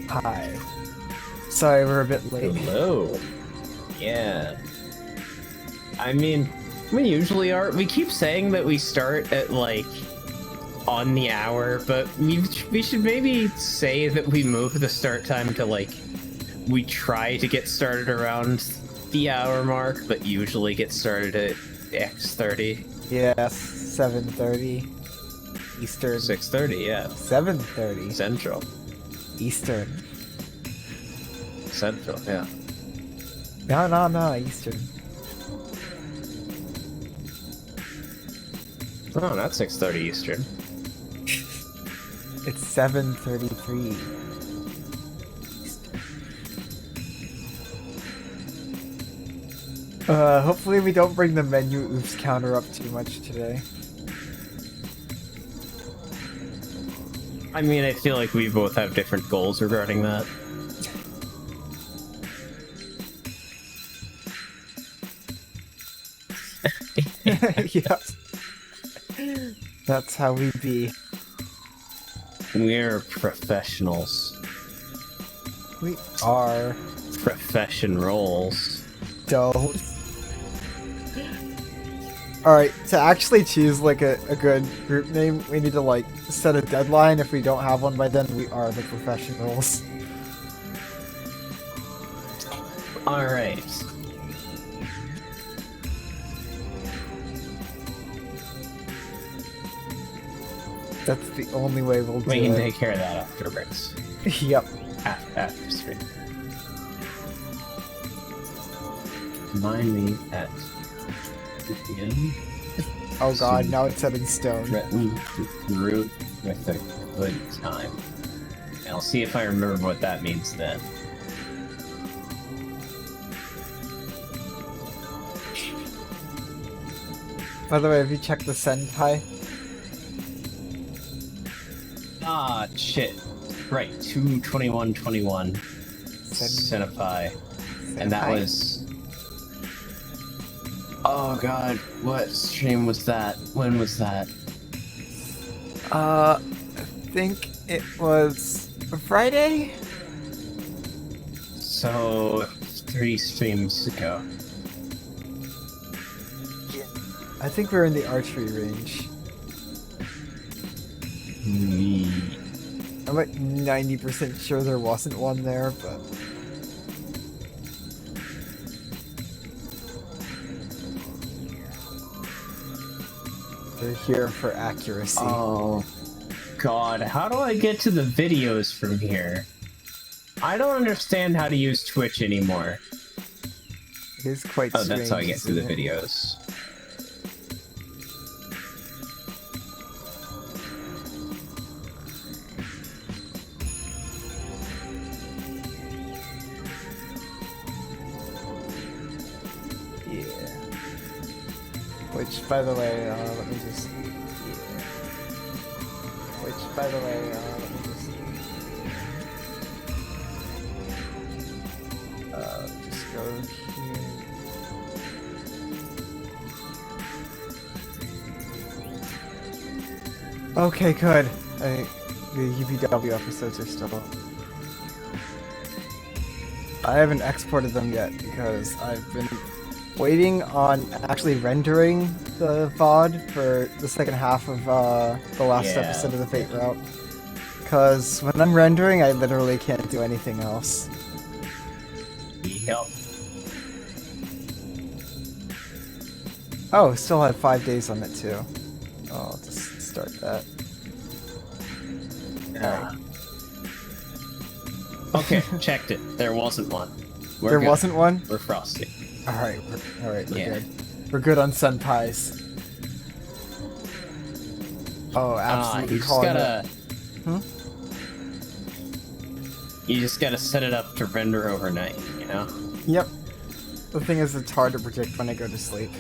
Hi. Sorry, we're a bit late. Hello. Yeah. I mean, we usually are. We keep saying that we start at, like, on the hour, but we should maybe say that we move the start time to, like, we try to get started around the hour mark, but usually get started at X30. Yes, 7:30 Eastern. 6:30, yeah. 7:30 Central. Eastern. Central, yeah. No, Eastern. Oh, not 6:30 Eastern. It's 7:33 Eastern. Hopefully we don't bring the menu oops counter up too much today. I mean, I feel like we both have different goals regarding that. Yes. That's how we be. We're professionals. We are. Profession roles. Don't. Alright, to actually choose like a good group name, we need to like set a deadline. If we don't have one by then, we are the professionals. Alright. That's the only way we'll do We can it. take care of that afterwards. Yep. After stream. Remind me at 2 p.m. Oh god, now it's set in stone. Threaten to root with a good time. And I'll see if I remember what that means then. By the way, have you checked the Senpai? Ah, shit. Right, 2/21/21. Senpai. And that was... Oh god, what stream was that? When was that? I think it was Friday? So, 3 streams ago. I think we're in the archery range. I'm like 90% sure there wasn't one there, but... They're here for accuracy. Oh god, how do I get to the videos from here? I don't understand how to use Twitch anymore. It is quite Oh, strange. that's how I get to the isn't it? videos. Yeah. Which, by the way, let me just... Yeah. Which, by the way, let me just go here. Okay, good. The UBW episodes are still up. I haven't exported them yet because I've been waiting on actually rendering the VOD for the second half of the last Yeah. episode of the Fate Route. Because when I'm rendering, I literally can't do anything else. Yep. Oh, still had 5 days on it too. Oh, I'll just start that. Ah. Okay, checked it. There wasn't one. We're There good. wasn't one? We're frosty. Alright, we're Yeah. good. We're good on Senpais. Oh, absolutely You just calling gotta... it. You just gotta set it up to render overnight, you know? Yep. The thing is, it's hard to predict when I go to sleep.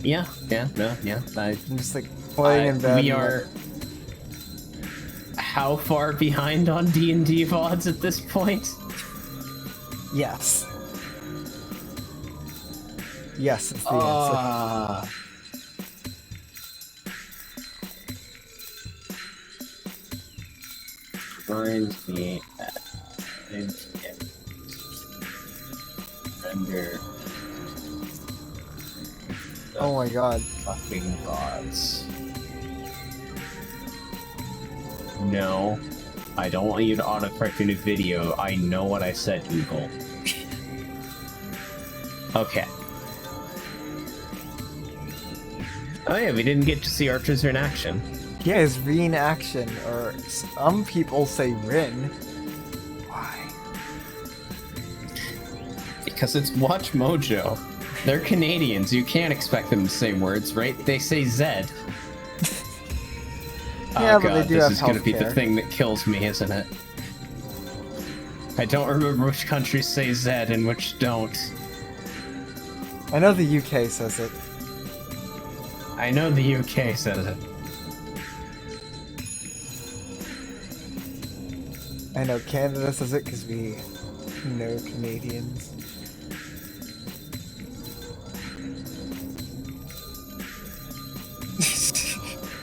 Yeah. I'm just like laying in bed. We and, are... How far behind on D&D VODs at this point? Yes. Yes, it's the answer. Reminds me at And render Oh my god. fucking gods. No. I don't want you to autocorrect in a video. I know what I said, Google. Okay. Oh yeah, we didn't get to see Archers in action. Yeah, it's reenaction, or some people say Rin. Why? Because it's Watch Mojo. They're Canadians. You can't expect them to say words, right? They say Zed. Yeah, Oh but they god, do this have is gonna be the healthcare. thing that kills me, isn't it? I don't remember which countries say Zed and which don't. I know the UK says it. I know the UK says it. I know Canada says it because we know Canadians.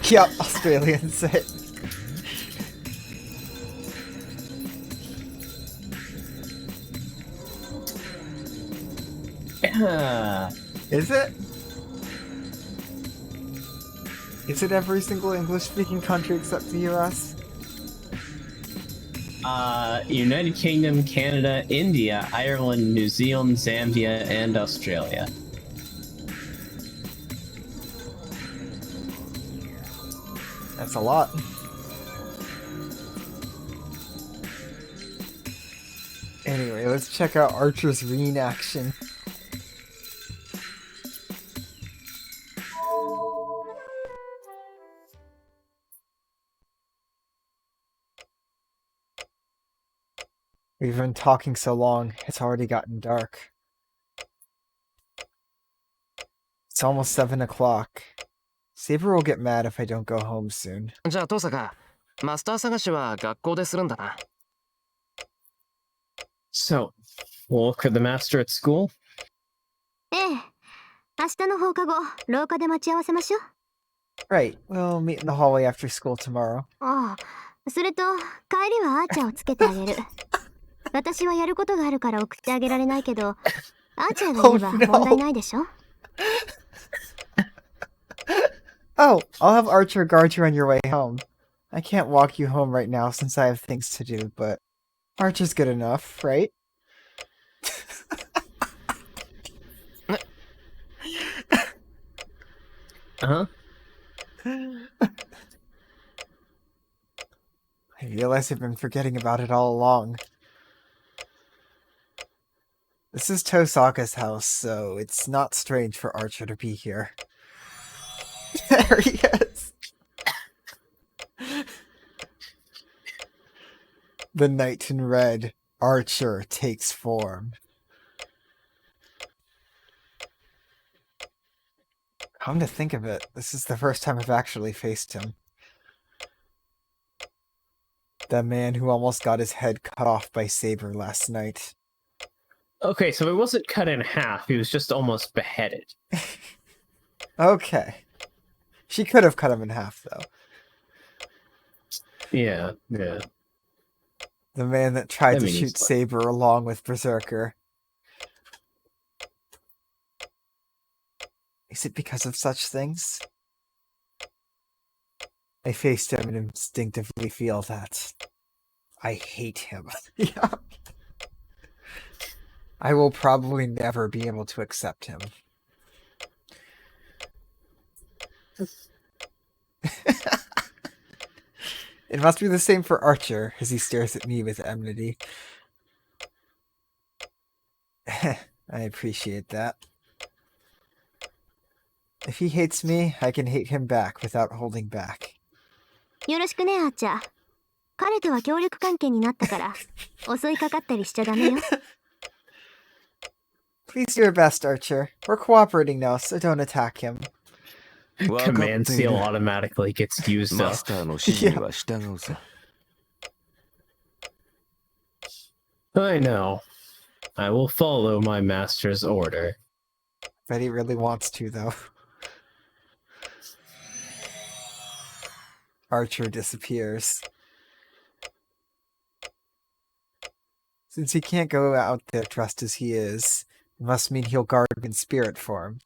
Yep, Australians say it. Is it? Is it every single English-speaking country except the US? United Kingdom, Canada, India, Ireland, New Zealand, Zambia, and Australia. That's a lot. Anyway, let's check out Archer's reenaction. We've been talking so long, it's already gotten dark. It's almost 7 o'clock. Saber will get mad if I don't go home soon. じゃあ、登坂、マスター探しは学校でするんだな。So, we'll look for the master at school? ええ。明日の放課後、廊下で待ち合わせましょう。 Right, we'll meet in the hallway after school tomorrow. ああ。それと、帰りはアーチャーをつけてあげる。私はやることがあるから送ってあげられないけど、アーチャーがいれば問題ないでしょ。Oh, I'll have Archer guard you on your way home. I can't walk you home right now since I have things to do, but Archer's good enough, right? Uh-huh. I realize I've been forgetting about it all along. This is Tosaka's house, so it's not strange for Archer to be here. There he is! The knight in red, Archer, takes form. Come to think of it, this is the first time I've actually faced him. The man who almost got his head cut off by Saber last night. Okay, so it wasn't cut in half, he was just almost beheaded. Okay. She could have cut him in half, though. Yeah. The man that tried to shoot Saber along with Berserker. Is it because of such things? I faced him and instinctively feel that I hate him. Yeah. I will probably never be able to accept him. It must be the same for Archer, as he stares at me with enmity. I appreciate that. If he hates me, I can hate him back without holding back. よろしくね、アーチャー。彼とは協力関係になったから、襲いかかったりしちゃダメよ。Please do your best, Archer. We're cooperating now, so don't attack him. Command seal automatically gets used up. マスターの指示には従うさ。I know. I will follow my master's order. Bet he really wants to, though. Archer disappears. Since he can't go out there dressed as he is, it must mean he'll guard in spirit form.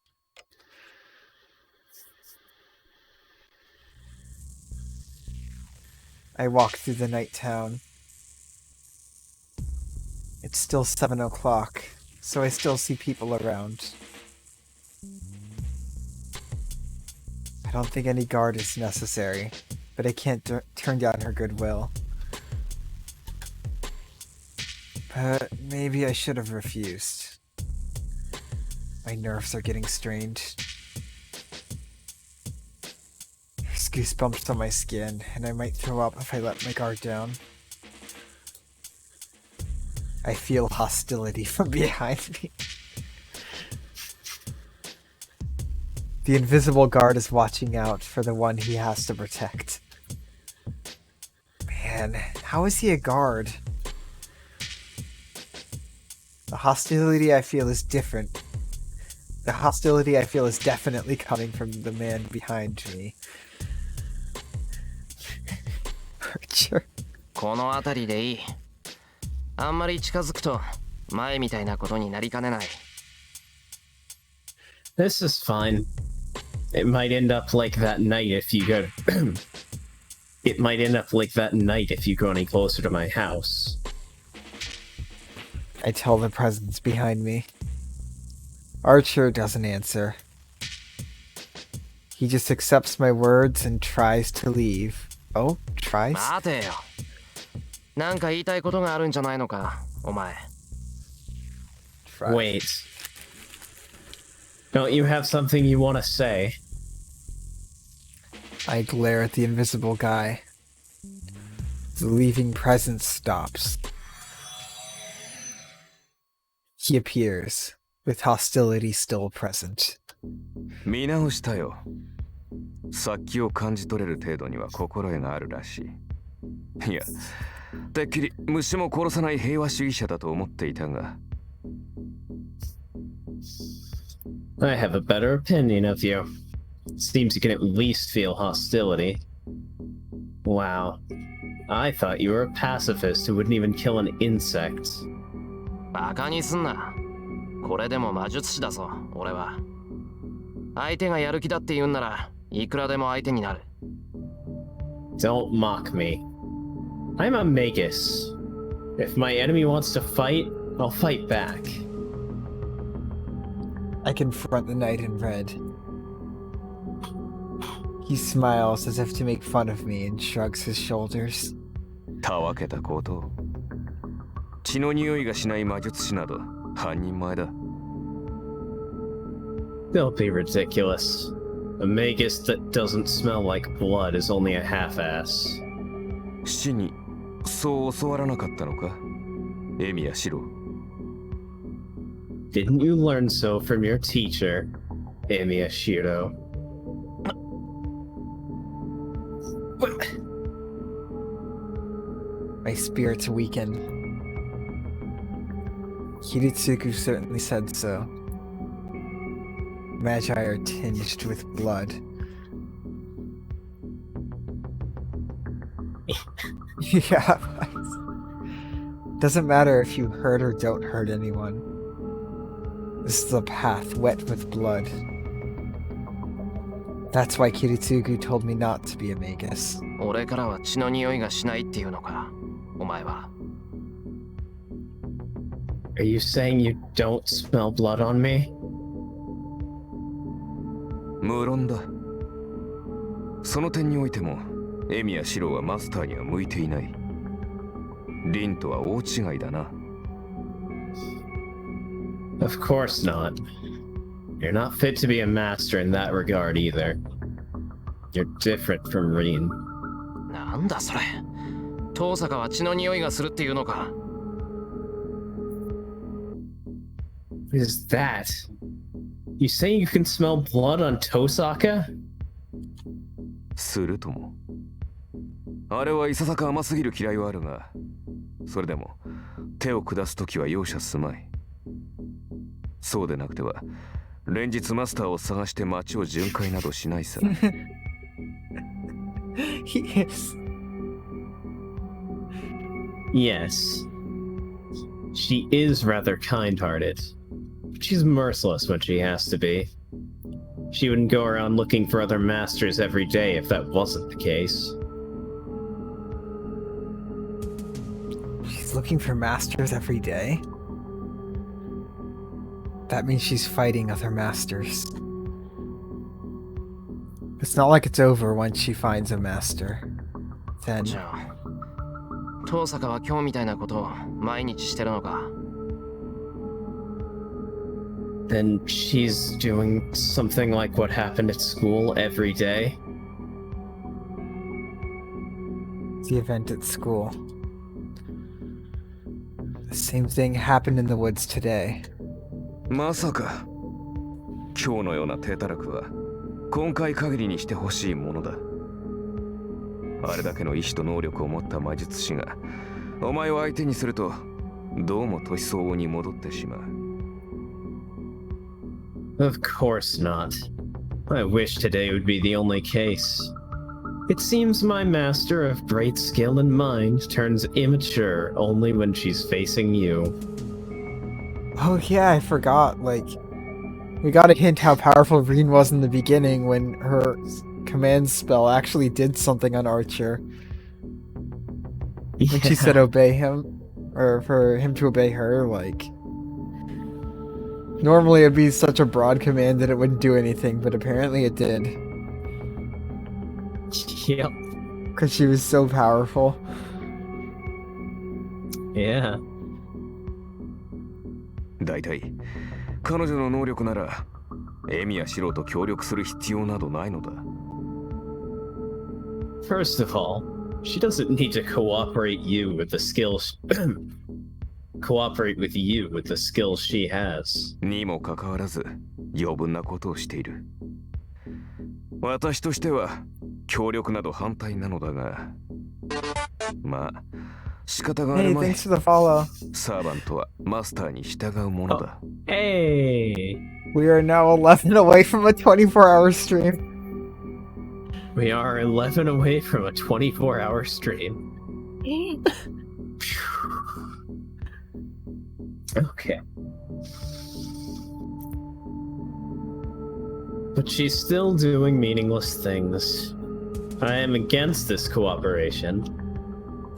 I walk through the night town. It's still 7 o'clock, so I still see people around. I don't think any guard is necessary, but I can't turn down her goodwill. But maybe I should have refused. My nerves are getting strained. There's goosebumps on my skin, and I might throw up if I let my guard down. I feel hostility from behind me. The invisible guard is watching out for the one he has to protect. Man, how is he a guard? The hostility I feel is different. The hostility I feel is definitely coming from the man behind me. Archer. この辺りでいい。あんまり近づくと前みたいなことになりかねない。This is fine. It might end up like that night if you go. It might end up like that night if you go any closer to my house. I tell the presence behind me. Archer doesn't answer. He just accepts my words and tries to leave. Oh, tries? 待てよ。なんか言いたいことがあるんじゃないのか、お前。Wait. Don't you have something you want to say? I glare at the invisible guy. The leaving presence stops. He appears, with hostility still present. 見直したよ。殺気を感じ取れる程度には心得があるらしい。いや、てっきり虫も殺さない平和主義者だと思っていたが。I have a better opinion of you. Seems you can at least feel hostility. Wow. I thought you were a pacifist who wouldn't even kill an insect. バカにすんな。これでも魔術師だぞ、俺は。相手がやる気だって言うんなら、いくらでも相手になる。Don't mock me. I'm a magus. If my enemy wants to fight, I'll fight back. I confront the knight in red. He smiles as if to make fun of me and shrugs his shoulders. たわけたこと。血の匂いがしない魔術師など半人前だ。Don't be ridiculous. A magus that doesn't smell like blood is only a half-ass. 死にそう教わらなかったのか、エミヤシロ。Didn't you learn so from your teacher, Emiya Shirou? My spirits weaken. Kiritsugu certainly said so. Magi are tinged with blood. Yeah. Doesn't matter if you hurt or don't hurt anyone. This is a path wet with blood. That's why Kiritsugu told me not to be a magus. 俺からは血の匂いがしないっていうのか、お前は。Are you saying you don't smell blood on me? 無論だ。その点においても、エミヤシロはマスターには向いていない。リンとは大違いだな。Of course not. You're not fit to be a master in that regard either. You're different from Rin. なんだそれ。遠坂は血の匂いがするっていうのか。What is that? You saying you can smell blood on Tosaka? するとも。あれはいささか甘すぎる嫌いはあるが、それでも手を下すときは容赦すまい。そうでなくては連日マスターを探して街を巡回などしないさ。He is. Yes. She is rather kind-hearted, but she's merciless when she has to be. She wouldn't go around looking for other masters every day if that wasn't the case. She's looking for masters every day? That means she's fighting other masters. It's not like it's over once she finds a master. Then... じゃあ遠坂は今日みたいなことを毎日してるのか Then she's doing something like what happened at school every day? The event at school. The same thing happened in the woods today. まさか今日のような手たらくは今回限りにしてほしいものだ。あれだけの意志と能力を持った魔術師がお前を相手にするとどうも年相応に戻ってしまう。Of course not. I wish today would be the only case. It seems my master of great skill and mind turns immature only when she's facing you. Oh yeah, I forgot, like... We got a hint how powerful Reen was in the beginning when her command spell actually did something on Archer. When she said obey him, or for him to obey her, like... Normally it'd be such a broad command that it wouldn't do anything, but apparently it did. Yep. Because she was so powerful. Yeah. だいたい彼女の能力ならエミやシロと協力する必要などないのだ。First of all, she doesn't need to cooperate with you with the skills she has. にもかかわらず余分なことをしている。私としては協力など反対なのだが、まあ仕方がある Hey, まい。 thanks for the follow. サーバントはマスターに従うものだ。Hey! We are now 11 away from a 24-hour stream. We are 11 away from a 24-hour stream. Okay. But she's still doing meaningless things. I am against this cooperation.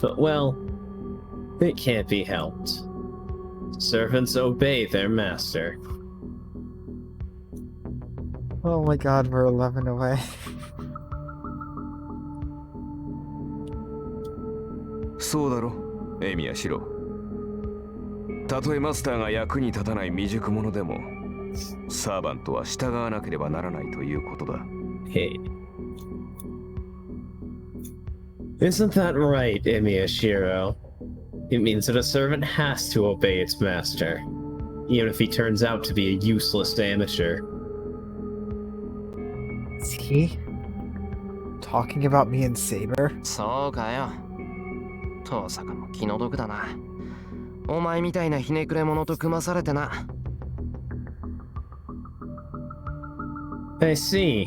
But, well, it can't be helped. Servants obey their master. Oh my god, we're 11 away. そうだろ、エミやシロ。たとえマスターが役に立たない未熟者でも、サーバントは従わなければならないということだ。Hey. Isn't that right, Emiya Shirou? It means that a servant has to obey its master, even if he turns out to be a useless amateur. Is he talking about me and Saber? そうかよ遠坂も気の毒だなお前みたいなひねくれ者と組まされてな I see.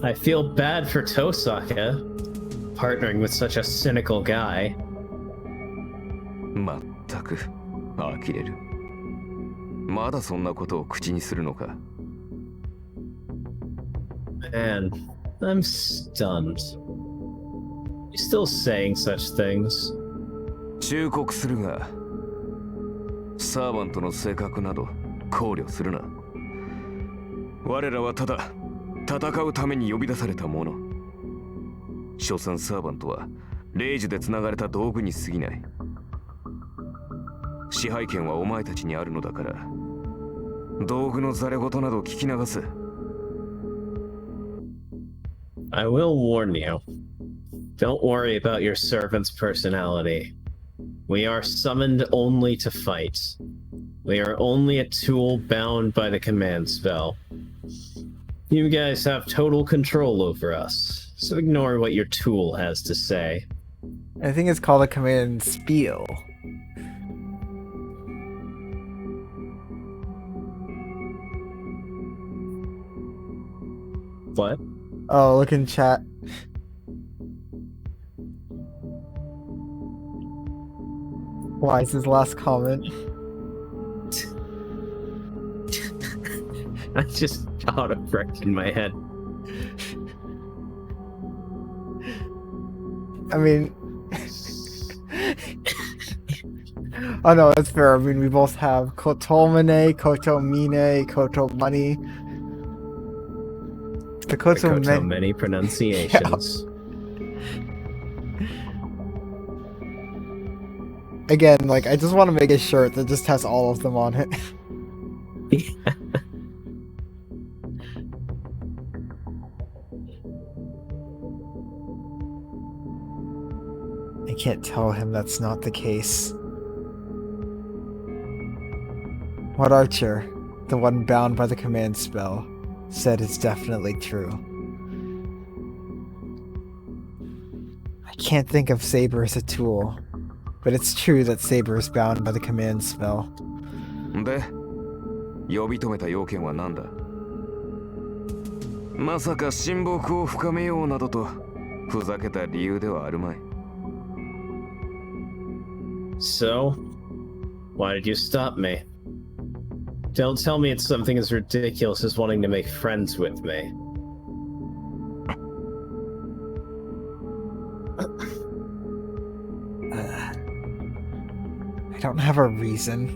I feel bad for Tosaka, partnering with such a cynical guy. まったく呆れる。まだそんなことを口にするのか。Man, I'm stunned. You're still saying such things. 忠告するが、サーバントの性格など考慮するな。我らはただ戦うために呼び出された者。所詮サーバントは霊樹でつながれた道具に過ぎない。支配権はお前たちにあるのだから、道具のざれ言など聞き流す。I will warn you. Don't worry about your servant's personality. We are summoned only to fight. We are only a tool bound by the command spell. You guys have total control over us, so ignore what your tool has to say. I think it's called a command spiel. What? Oh, look in chat. Why is his last comment? I just auto-corrected in my head. I mean, oh no, that's fair. I mean, we both have Kotomine, Kotomine, Kotomani. The Koto many pronunciations. Again, like, I just want to make a shirt that just has all of them on it. I can't tell him that's not the case. What Archer, the one bound by the command spell, said is definitely true. I can't think of Saber as a tool, but it's true that Saber is bound by the command spell. で、呼び止めた要件は何だ？まさか親睦を深めようなどとふざけた理由ではあるまい。So, why did you stop me? Don't tell me it's something as ridiculous as wanting to make friends with me. I don't have a reason.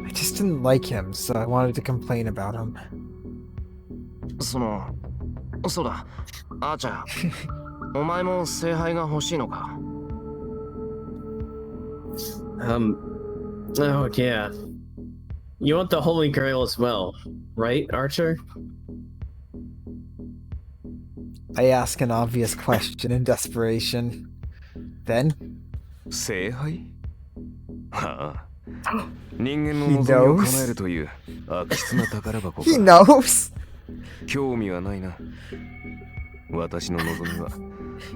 I just didn't like him, so I wanted to complain about him. そうだ、アーチャー。お前も聖杯が欲しいのか？ Oh yeah. You want the Holy Grail as well, right, Archer? I ask an obvious question in desperation. Then, 聖杯？はあ。人間の望みを叶えるという悪質な宝箱か。he knows! 興味はないな。私の望みは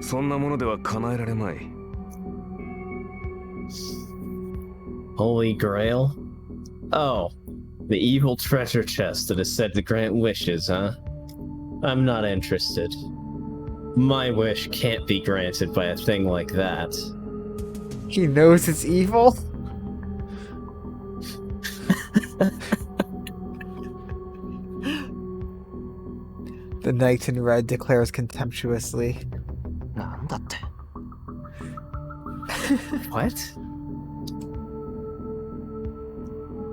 そんなものでは叶えられまい。Holy Grail? Oh, the evil treasure chest that is said to grant wishes, huh? I'm not interested. My wish can't be granted by a thing like that. He knows it's evil? The knight in red declares contemptuously. なんだって。What?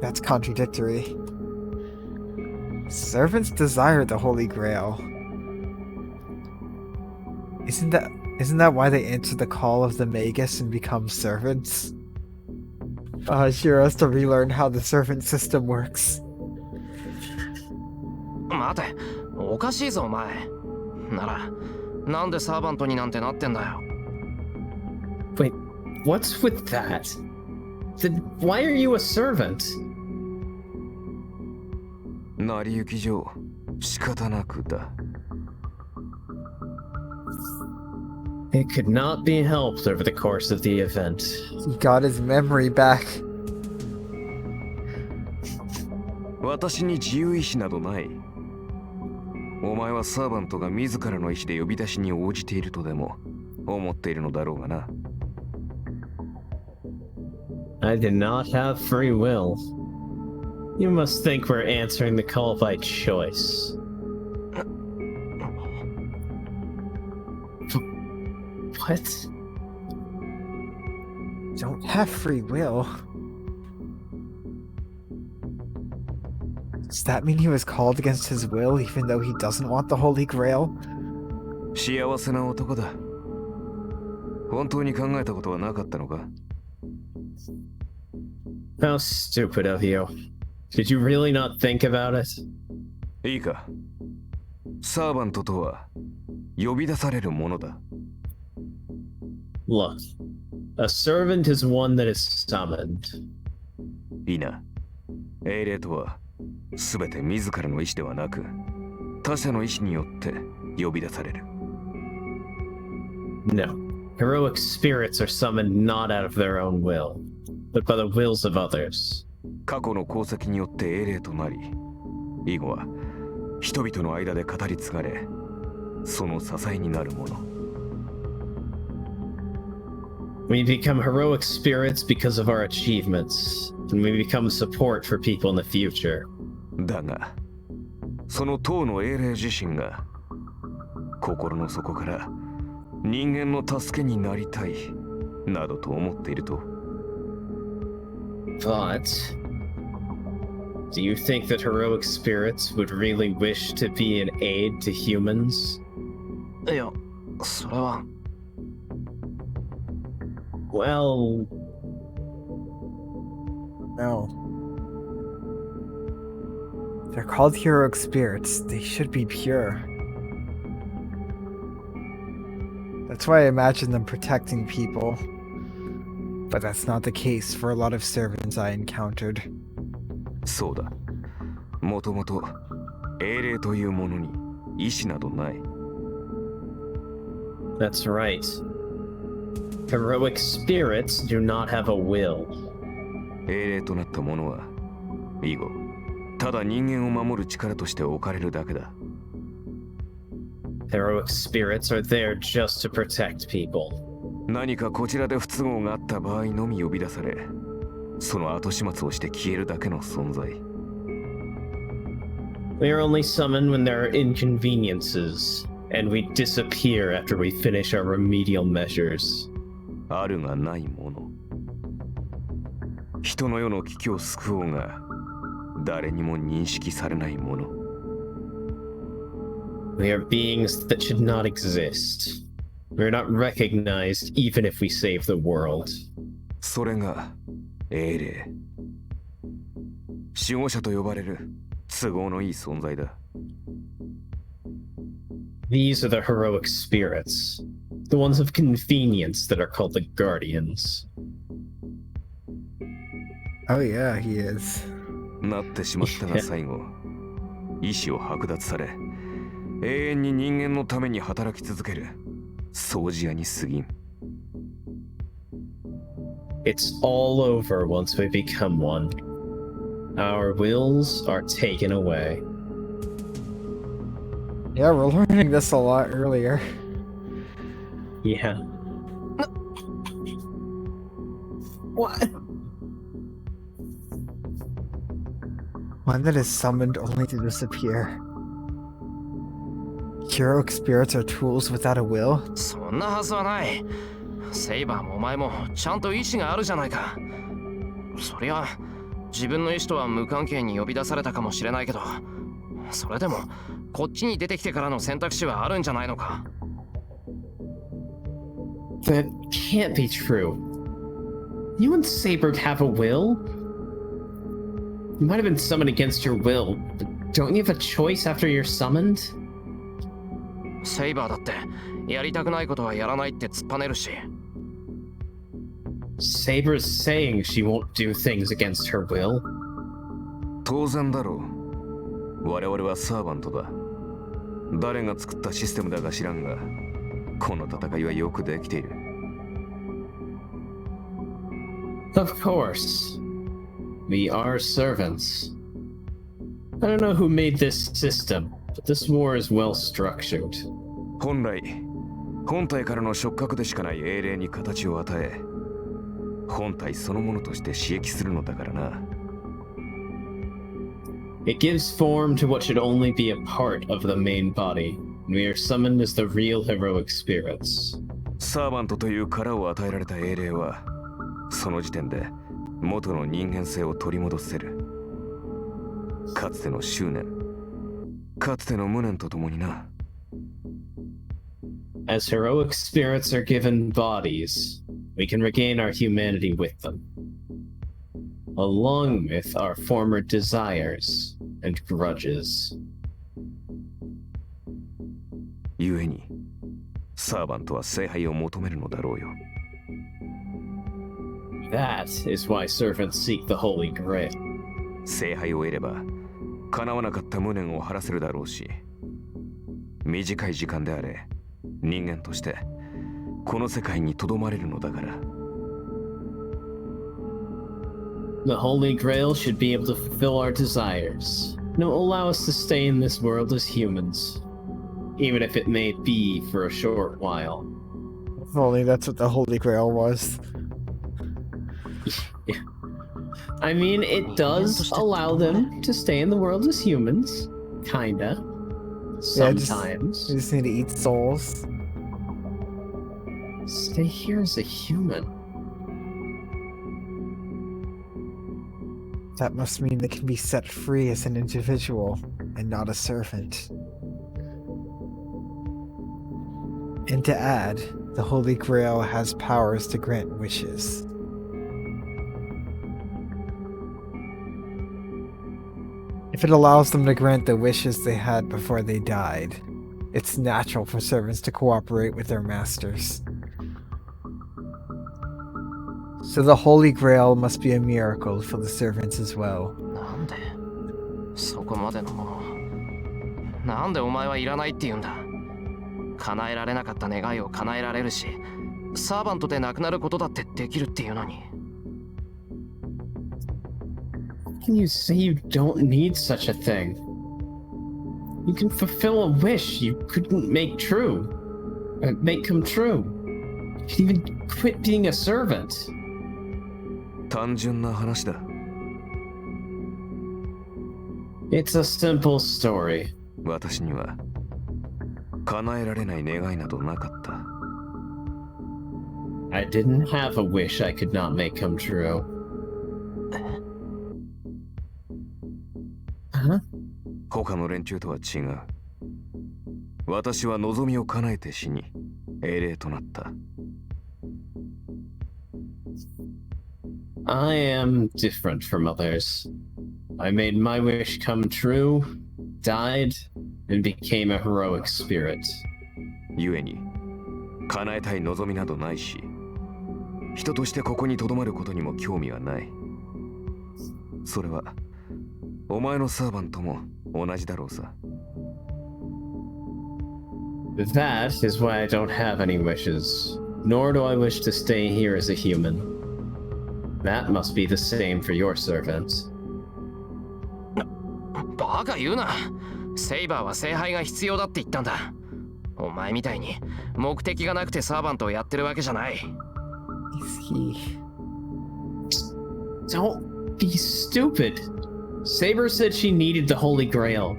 That's contradictory. Servants desire the Holy Grail. Isn't that why they answer the call of the Magus and become servants? Shirou has to relearn how the servant system works. 待て、おかしいぞお前。なら、なんでサーバントになんてなってんだよ。Wait, what's with that? Then why are you a servant? 成り行き上、仕方なくだ。It could not be helped over the course of the event. He got his memory back. 私に自由意志などない。お前はサーバントが自らの意志で呼び出しに応じているとでも思っているのだろうがな。I did not have free will. You must think we're answering the call by choice. What? Don't have free will. Does that mean he was called against his will even though he doesn't want the Holy Grail? 幸せな男だ。本当に考えたことはなかったのか？ How stupid of you. Did you really not think about it? いいか。サーバントとは呼び出されるものだ。Look, a servant is one that is summoned. いいな。英霊とはすべて自らの意志ではなく、他者の意志によって呼び出される。No, heroic spirits are summoned not out of their own will, but by the wills of others. 過去の功績によって英霊となり、以後は人々の間で語り継がれ、その支えになるもの。We become heroic spirits because of our achievements, and we become support for people in the future. だが、その当の英霊自身が心の底から人間の助けになりたいなどと思っていると。But do you think that heroic spirits would really wish to be an aid to humans? いや、それは。Well, No. They're called heroic spirits. They should be pure. That's why I imagine them protecting people. But that's not the case for a lot of servants I encountered. そうだ。もともと英霊というものに意志などない。that's right. Heroic spirits do not have a will. 英霊となったものは以後ただ人間を守る力として置かれるだけだ。Heroic spirits are there just to protect people. 何かこちらで不都合があった場合のみ呼び出され、その後始末をして消えるだけの存在。We are only summoned when there are inconveniences, and we disappear after we finish our remedial measures. あるがないもの。人の世の危機を救おうが誰にも認識されないもの。We are beings that should not exist. We are not recognized even if we save the world. それが英霊。守護者と呼ばれる都合のいい存在だ。These are the heroic spirits, the ones of convenience that are called the guardians. Oh yeah, he is. なってしまったが最後、意志を剥奪され、永遠に人間のために働き続ける掃除屋に過ぎん。It's all over once we become one. Our wills are taken away. Yeah, we're learning this a lot earlier. Yeah. What? One that is summoned only to disappear. Heroic spirits are tools without a will? そんなはずはない。セイバーもお前もちゃんと意志があるじゃないか。そりゃ自分の意志とは無関係に呼び出されたかもしれないけど、それでもこっちに出てきてからの選択肢はあるんじゃないのか。That can't be true. You and Saber have a will? You might have been summoned against your will, but don't you have a choice after you're summoned? セイバーだってやりたくないことはやらないって突っぱねるし。Saber's saying she won't do things against her will. 当然だろう。我々はサーバントだ。誰が作ったシステムだか知らんが、この戦いはよくできている。Of course. We are servants. I don't know who made this system, but this war is well structured. 本来、本体からの触覚でしかない英霊に形を与え、本体そのものとして刺激するのだからな。It gives form to what should only be a part of the main body. We are summoned as the real heroic spirits. サーバントという殻を与えられた英霊は、その時点で元の人間性を取り戻せる。かつての執念、かつての無念とともにな。As heroic spirits are given bodies, we can regain our humanity with them, along with our former desires and grudges. 故に、サーバントは聖杯を求めるのだろうよ。That is why servants seek the Holy Grail. 聖杯を得れば、叶わなかった無念を晴らせるだろうし、短い時間であれ、人間としてこの世界に留まれるのだから。The Holy Grail should be able to fulfill our desires, and it will allow us to stay in this world as humans, even if it may be for a short while. If only that's what the Holy Grail was. Yeah. I mean, it does allow them to stay in the world as humans. Kinda. Yeah, Sometimes. we just need to eat souls. Stay here as a human. That must mean they can be set free as an individual and not a servant. And to add, the Holy Grail has powers to grant wishes. If it allows them to grant the wishes they had before they died, it's natural for servants to cooperate with their masters. So the Holy Grail must be a miracle for the servants as well. なんでそこまでのものをなんでお前はいらないって言うんだ。叶えられなかった願いを叶えられるし、サーバントでなくなることだってできるっていうのに。How can you say you don't need such a thing? You can fulfill a wish you couldn't make true. Make come true. You can even quit being a servant. 単純な話だ。 It's a simple story. 私には叶えられない願いなどなかった。 I didn't have a wish I could not make come true. Huh? 他の連中とは違う。私は望みを叶えて死に、英霊となった。 I am different from others. I made my wish come true, died, and became a heroic spirit. 故に、叶えたい望みなどないし、人としてここに留まることにも興味はない。それは、お前のサーバントも同じだろうさ。 That is why I don't have any wishes, nor do I wish to stay here as a human. That must be the same for your servant. バカ言うな。セイバーは聖杯が必要だって言ったんだ。お前みたいに目的がなくてサーバントをやってるわけじゃない。Is he? Don't be stupid. Saber said she needed the Holy Grail.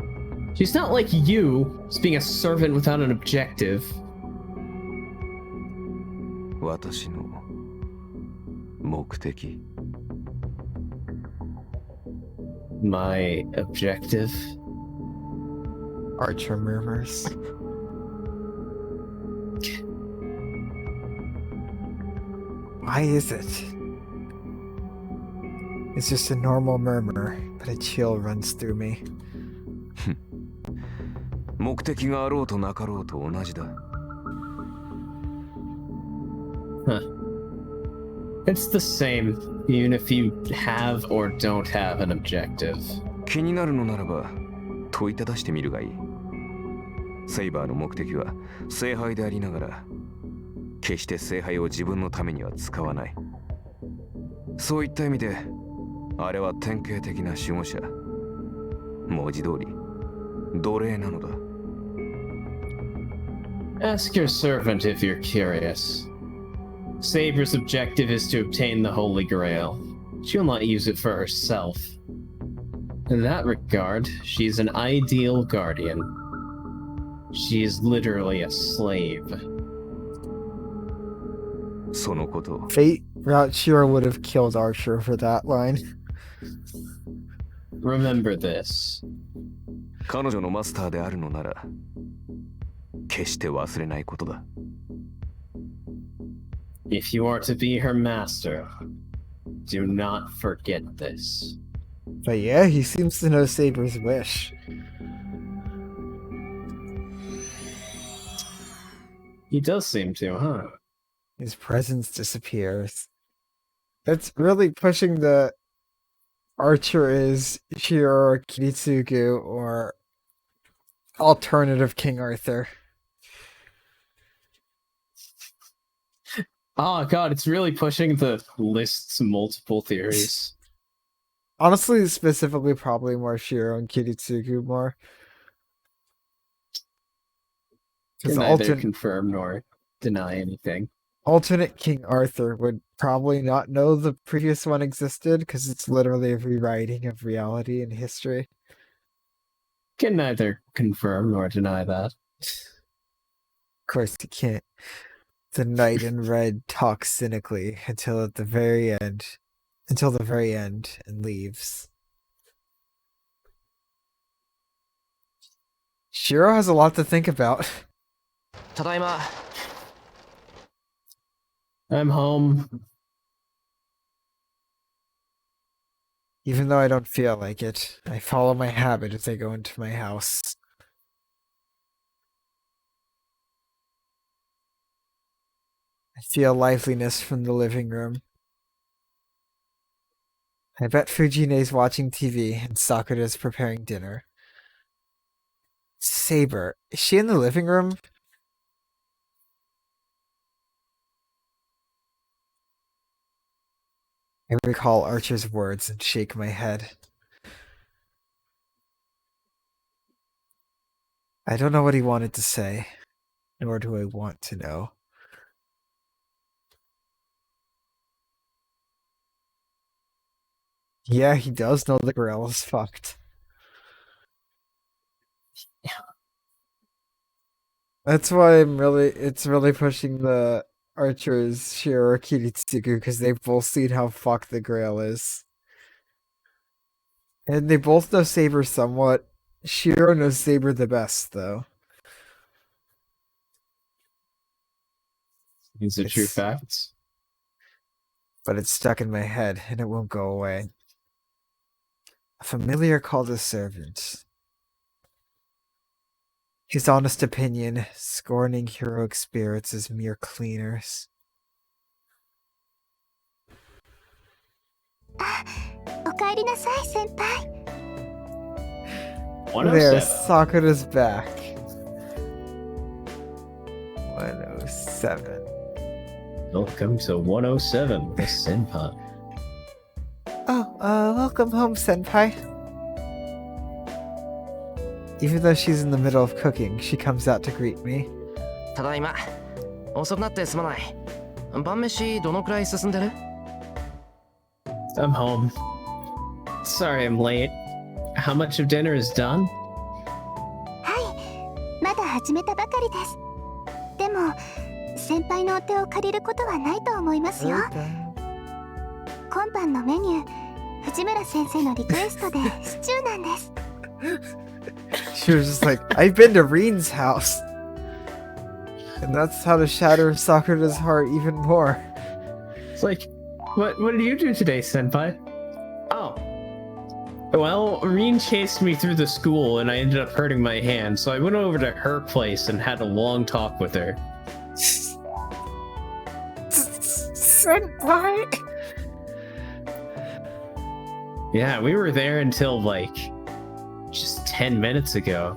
She's not like you, just being a servant without an objective. 私の目的。 My objective? Archer murmurs. Why is it? It's just a normal murmur, but a chill runs through me. 目的があろうとなかろうと同じだ。 Huh. It's the same, even if you have or don't have an objective. 気になるのならば問いただしてみるがいい。セイバーの目的は聖杯でありながら、決して聖杯を自分のためには使わない。そういった意味で、あれは典型的な守護者。文字通り、奴隷なのだ。 Ask your servant if you're curious. Saber's objective is to obtain the Holy Grail. She'll not use it for herself. In that regard, she's an ideal guardian. She is literally a slave. そのことを Fate route Shirou would have killed Archer for that line. Remember this. 彼女のマスターであるのなら、決して忘れないことだ。 If you are to be her master, do not forget this. But yeah, he seems to know Saber's wish. He does seem to, huh? His presence disappears. That's really pushing the Archer is Shirou or Kiritsugu or alternative King Arthur. Oh god, it's really pushing the list's multiple theories. Honestly, specifically probably more Shirou and Kiritsugu more. Can Because neither confirm nor deny anything. Alternate King Arthur would probably not know the previous one existed because it's literally a rewriting of reality and history. Can neither confirm nor deny that. Of course, you can't. The knight in red talks cynically until the very end, and leaves. Shirou has a lot to think about. ただいま。 I'm home. Even though I don't feel like it, I follow my habit as I go into my house. I feel liveliness from the living room. I bet Fujine's watching TV and Sakura's preparing dinner. Saber, is she in the living room? I recall Archer's words and shake my head. I don't know what he wanted to say, nor do I want to know. Yeah, he does know the girl is fucked. That's why it's really pushing the Archers, Shirou or Kiritsugu, because they've both seen how fucked the Grail is. And they both know Saber somewhat. Shirou knows Saber the best, though. These are true facts. But it's stuck in my head, and it won't go away. A familiar called a servant. His honest opinion, scorning heroic spirits as mere cleaners. おかえりなさい、先輩。 There, 107. Sakura's back. 107. Welcome to 107, the Senpai. Oh, welcome home, Senpai. Even though she's in the middle of cooking, she comes out to greet me. ただいま。遅くなってすまない。晩飯どのくらい進んでる？ I'm home. Sorry I'm late. How much of dinner is done? はい、まだ始めたばかりです。でも、先輩のお手を借りることはないと思いますよ。今晩のメニュー、藤村先生のリクエストでシチューなんです。She was just like, I've been to Reen's house. And that's how to shatter Sakura's heart even more. It's like, what did you do today, Senpai? Oh. Well, Reen chased me through the school and I ended up hurting my hand, so I went over to her place and had a long talk with her. Senpai! Yeah, we were there until like just 10 minutes ago.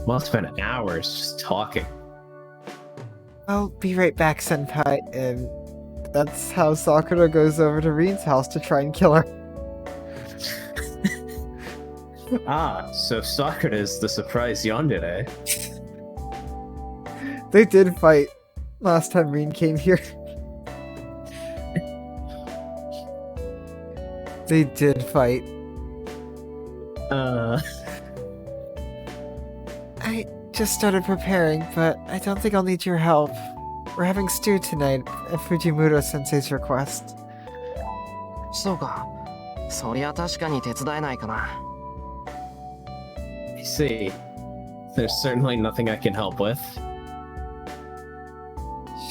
Must have been hours just talking. I'll be right back, Senpai. And that's how Sakura goes over to Reen's house to try and kill her. Ah, so Sakura is the surprise yandere. They did fight last time Reen came here. They did fight. I just started preparing, but I don't think I'll need your help. We're having stew tonight at Fujimura-sensei's request. そうか。そりゃ確かに手伝えないかな。 I see. There's certainly nothing I can help with.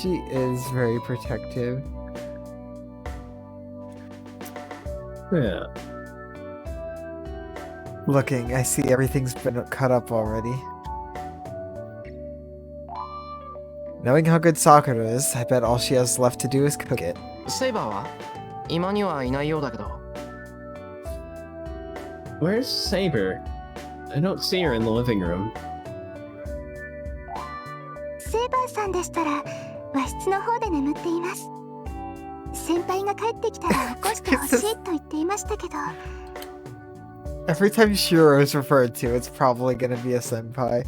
She is very protective. Yeah. Looking, I see everything's been cut up already. Knowing how good Sakura is, I bet all she has left to do is cook it. セイバーは今にはいないようだけど。 Where's Saber? I don't see her in the living room. セイバーさんでしたら和室の方で眠っています。先輩が帰ってきたら起こしてほしいと言っていましたけど。 Every time Shiro is referred to, it's probably gonna be a senpai.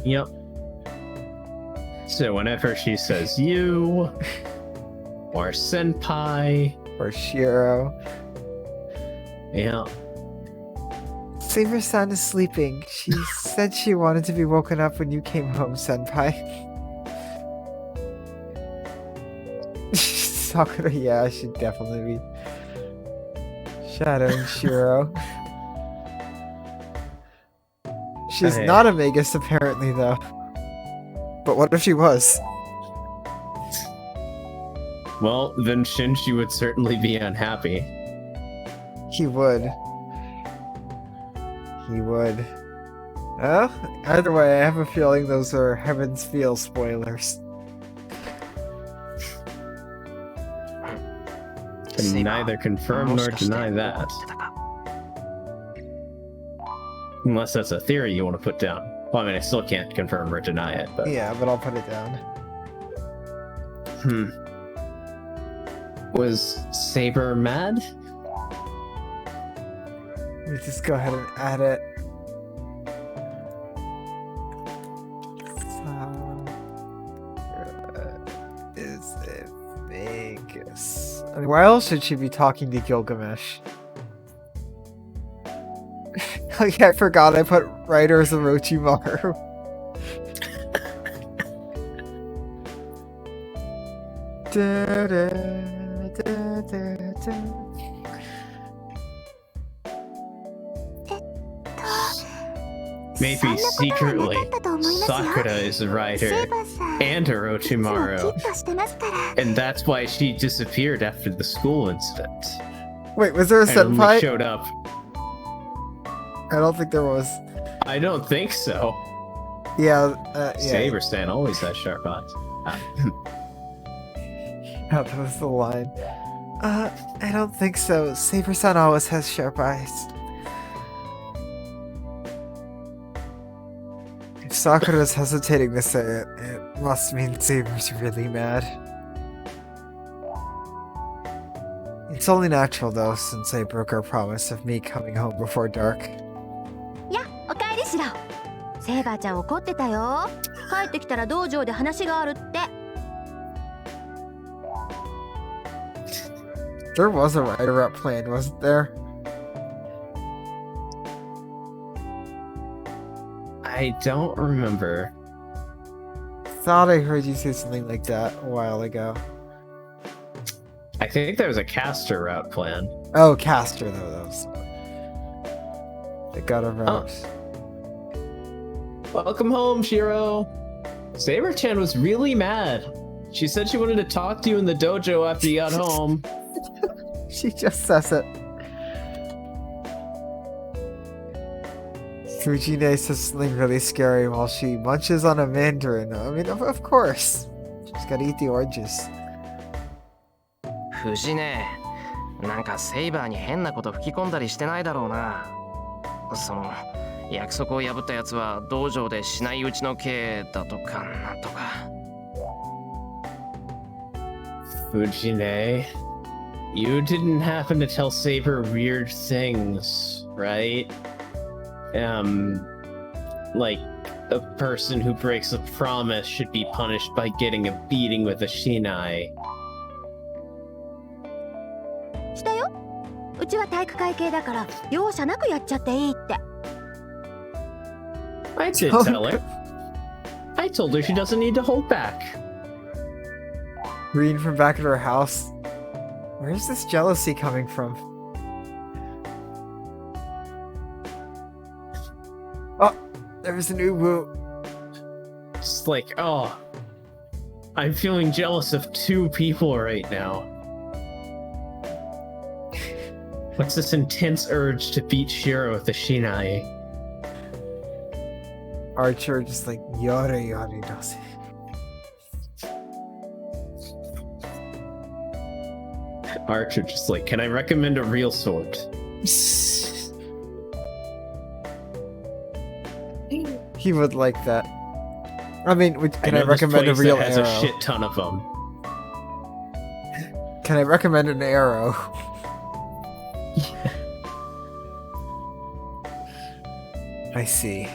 Yep. So whenever she says you or senpai, Or Shiro. yeah. Saber-san is sleeping. She said she wanted to be woken up when you came home, senpai. Sakura, yeah, she'd definitely be shadowing Shiro. She's Okay. not a Magus, apparently, though. But what if she was? Well, then Shinji would certainly be unhappy. He would. He would. Well, either way, I have a feeling those are Heaven's Feel spoilers. Can neither confirm nor deny that. Unless that's a theory you want to put down. Well, I mean, I still can't confirm or deny it, but... Yeah, but I'll put it down. Was Saber mad? We just go ahead and add it. Is it Vegas? I mean, why else should she be talking to Gilgamesh? Oh yeah, I forgot I put writer as Orochimaru. Da, da, da, da, da. Maybe secretly, Sakura is the writer and Orochimaru, and that's why she disappeared after the school incident. Wait, was there a And only senpai? showed up. I don't think there was. I don't think so. Yeah, yeah. Saber-san always has sharp eyes. Yeah, that was the line. I don't think so. Saber-san always has sharp eyes. If Sakura's hesitating to say it, it must mean Saber's really mad. It's only natural though, since I broke our promise of me coming home before dark. や、おかえりしろ。セイバーちゃん怒ってたよ。帰ってきたら道場で話があるって。 There was a writer-up plan, wasn't there? I don't remember. Thought I heard you say something like that a while ago. I think there was a caster route plan. Oh, Caster though, that was it got a route. Welcome home, Shiro. Saber-chan was really mad. She said she wanted to talk to you in the dojo after you got home. She just says it. Fujine says something really scary while she munches on a mandarin. I mean, of course. She's gotta eat the oranges. 藤ね、なんかセイバーに変なこと吹き込んだりしてないだろうな。その約束を破ったやつは道場でしないうちの刑だとかなんとか。Fujine, you didn't happen to tell Saber weird things, right? Like a person who breaks a promise should be punished by getting a beating with a shinai. したよ。うちは体育会系だから容赦なくやっちゃっていいって。 I did tell her. I told her she doesn't need to hold back. Reading from back at her house. Where's this jealousy coming from? Oh, there's an Uwu. It's like, oh, I'm feeling jealous of two people right now. What's this intense urge to beat Shiro with the shinai? Archer just like yada yada does it. Archer just like, can I recommend a real sword? He would like that. I mean, can I know this recommend a place real that has arrow? a shit ton of them. Can I recommend an arrow? I see.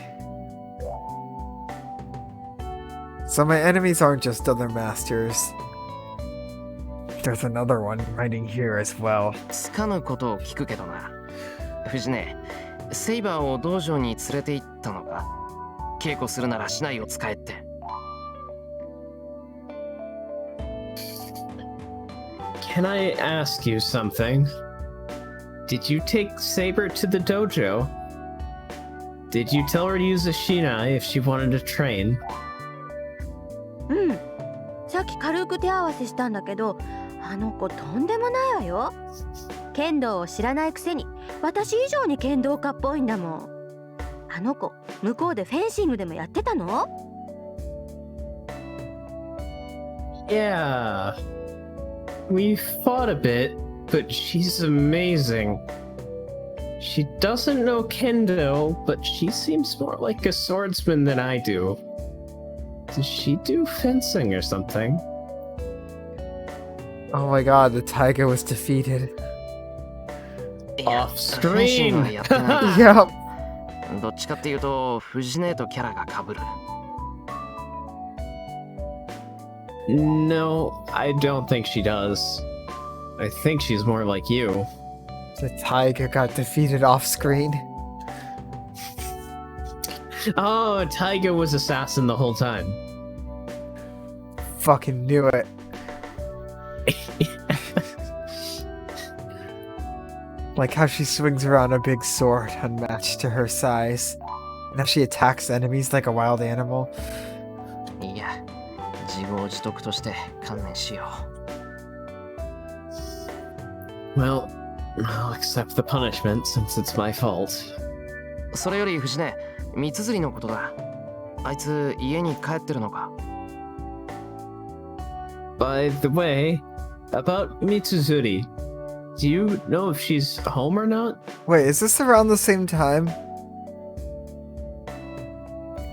So my enemies aren't just other masters. There's another one hiding here as well. つかぬことを聞くけどな。藤根、セイバーを道場に連れて行ったのか。稽古するなら市内を使えって。Can I ask you something? Did you take Saber to the dojo? Did you tell her to use a shinai if she wanted to train? うん。さっき軽く手合わせしたんだけど、あの子とんでもないわよ。剣道を知らないくせに私以上に剣道家っぽいんだもん。あの子向こうでフェンシングでもやってたの？ Yeah. We fought a bit, but she's amazing. She doesn't know kendo, but she seems more like a swordsman than I do. Does she do fencing or something? Oh my god, the tiger was defeated. いや、 Off フェンシング screen. はやってない。Yep. どっちかっていうと、藤根とキャラが被る。No, I don't think she does. I think she's more like you. The tiger got defeated off screen. Oh, Taiga was assassin the whole time. Fucking knew it. Like how she swings around a big sword unmatched to her size. And how she attacks enemies like a wild animal. いや、自業自得として観念しよ Well, I'll accept the punishment since it's my fault. う。それより藤根、三釣りのことだ。あいつ家に帰ってるのか？ By the way, about Mitsuzuri, do you know if she's home or not? Wait, is this around the same time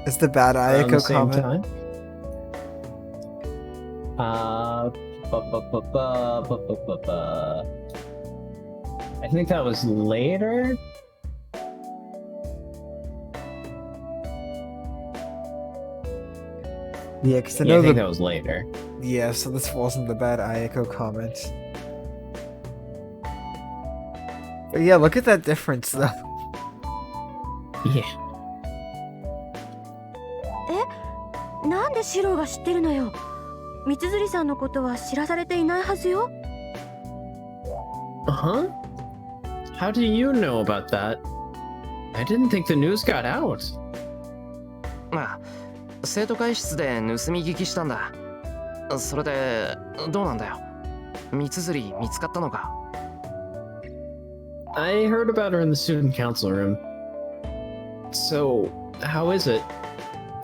as the bad Around the Ayako same comment? time? Ba-ba-ba-ba-ba-ba-ba-ba. I think that was later. Yeah, because I Yeah, I know think the... that was later. Yeah, so this wasn't the bad Ayako comment. But yeah, look at that difference though. Yeah. なんでシローが知ってるのよ。三釣さんのことは知らされていないはずよ。Huh? How do you know about that? I didn't think the news got out. まあ、生徒会室で盗み聞きしたんだ。それで、どうなんだよ。三釣り見つかったのか？ I heard about her in the student council room. So, how is it?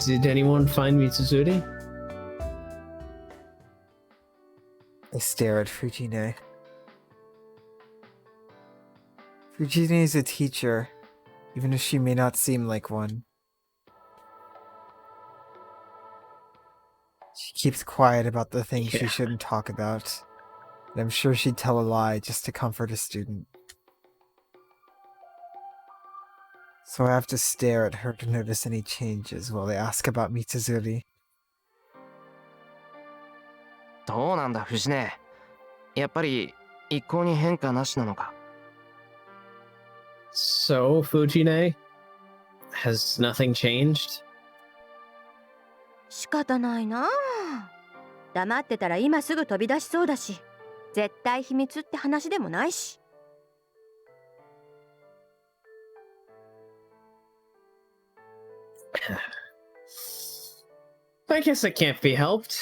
Did anyone find Mitsuzuri? I stare at Fujine. Fujine is a teacher, even if she may not seem like one. She keeps quiet about the things she Yeah. shouldn't talk about. And I'm sure she'd tell a lie just to comfort a student. So I have to stare at her to notice any changes while they ask about Mitsuzuri. どうなんだ藤根。やっぱり一向に変化なしなのか？ So, Fujine? Has nothing changed? 仕方ないなあ。黙ってたら今すぐ飛び出しそうだし、絶対秘密って話でもないし。I guess it can't be helped.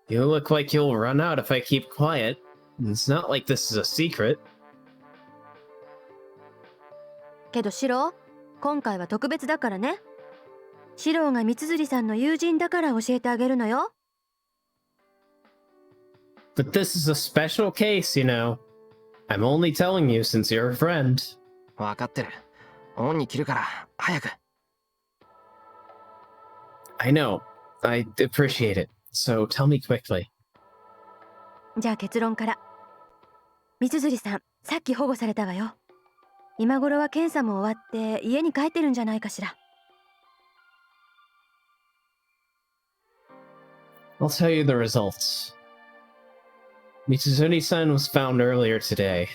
You look like you'll run out if I keep quiet. It's not like this is a secret. けどシロー、今回は特別だからね。シローが三釣さんの友人だから教えてあげるのよ。But this is a special case, you know. I'm only telling you since you're a friend. わかってる。恩に切るから早く。I know. I appreciate it. So tell me quickly. じゃあ結論から。三釣さん、さっき保護されたわよ。今頃は検査も終わって家に帰ってるんじゃないかしら。I'll tell you the results. Mitsuzuri-san was found earlier today.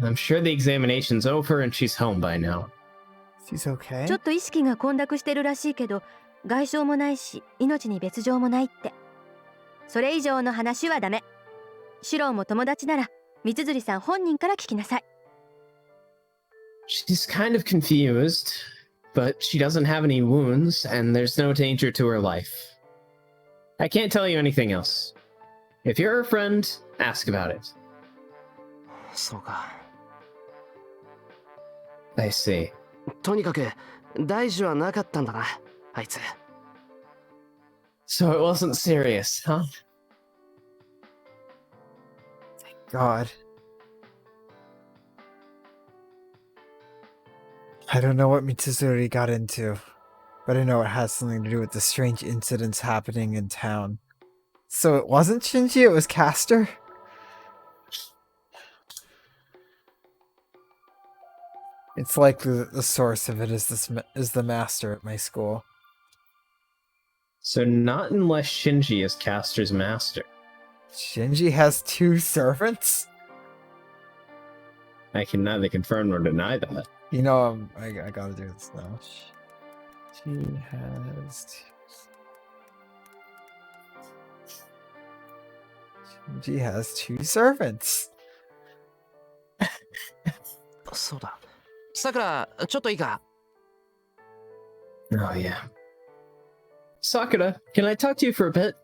I'm sure the examination's over and she's home by now. She's ちょ okay. っと意識が混濁してるらしいけど、外傷もないし命に別状もないって。それ以上の話はダメ。シローも友達なら三辻さん本人から聞きなさい。She's kind of confused, but she doesn't have any wounds and there's no danger to her life. I can't tell you anything else. If you're her friend, ask about it. そうか。 I see. とにかく大事はなかったんだな、あいつ。 So it wasn't serious, huh? God. I don't know what Mitsuzuri got into, but I know it has something to do with the strange incidents happening in town. So it wasn't Shinji, it was Castor? It's likely that the source of it is the master at my school. So not unless Shinji is Castor's master. Shinji has 2 servants? I can neither confirm nor deny that. You know, I gotta do this now. She has... Shinji has 2 servants. そうだ。さくら、ちょっといいか。 Oh yeah. Sakura, can I talk to you for a bit?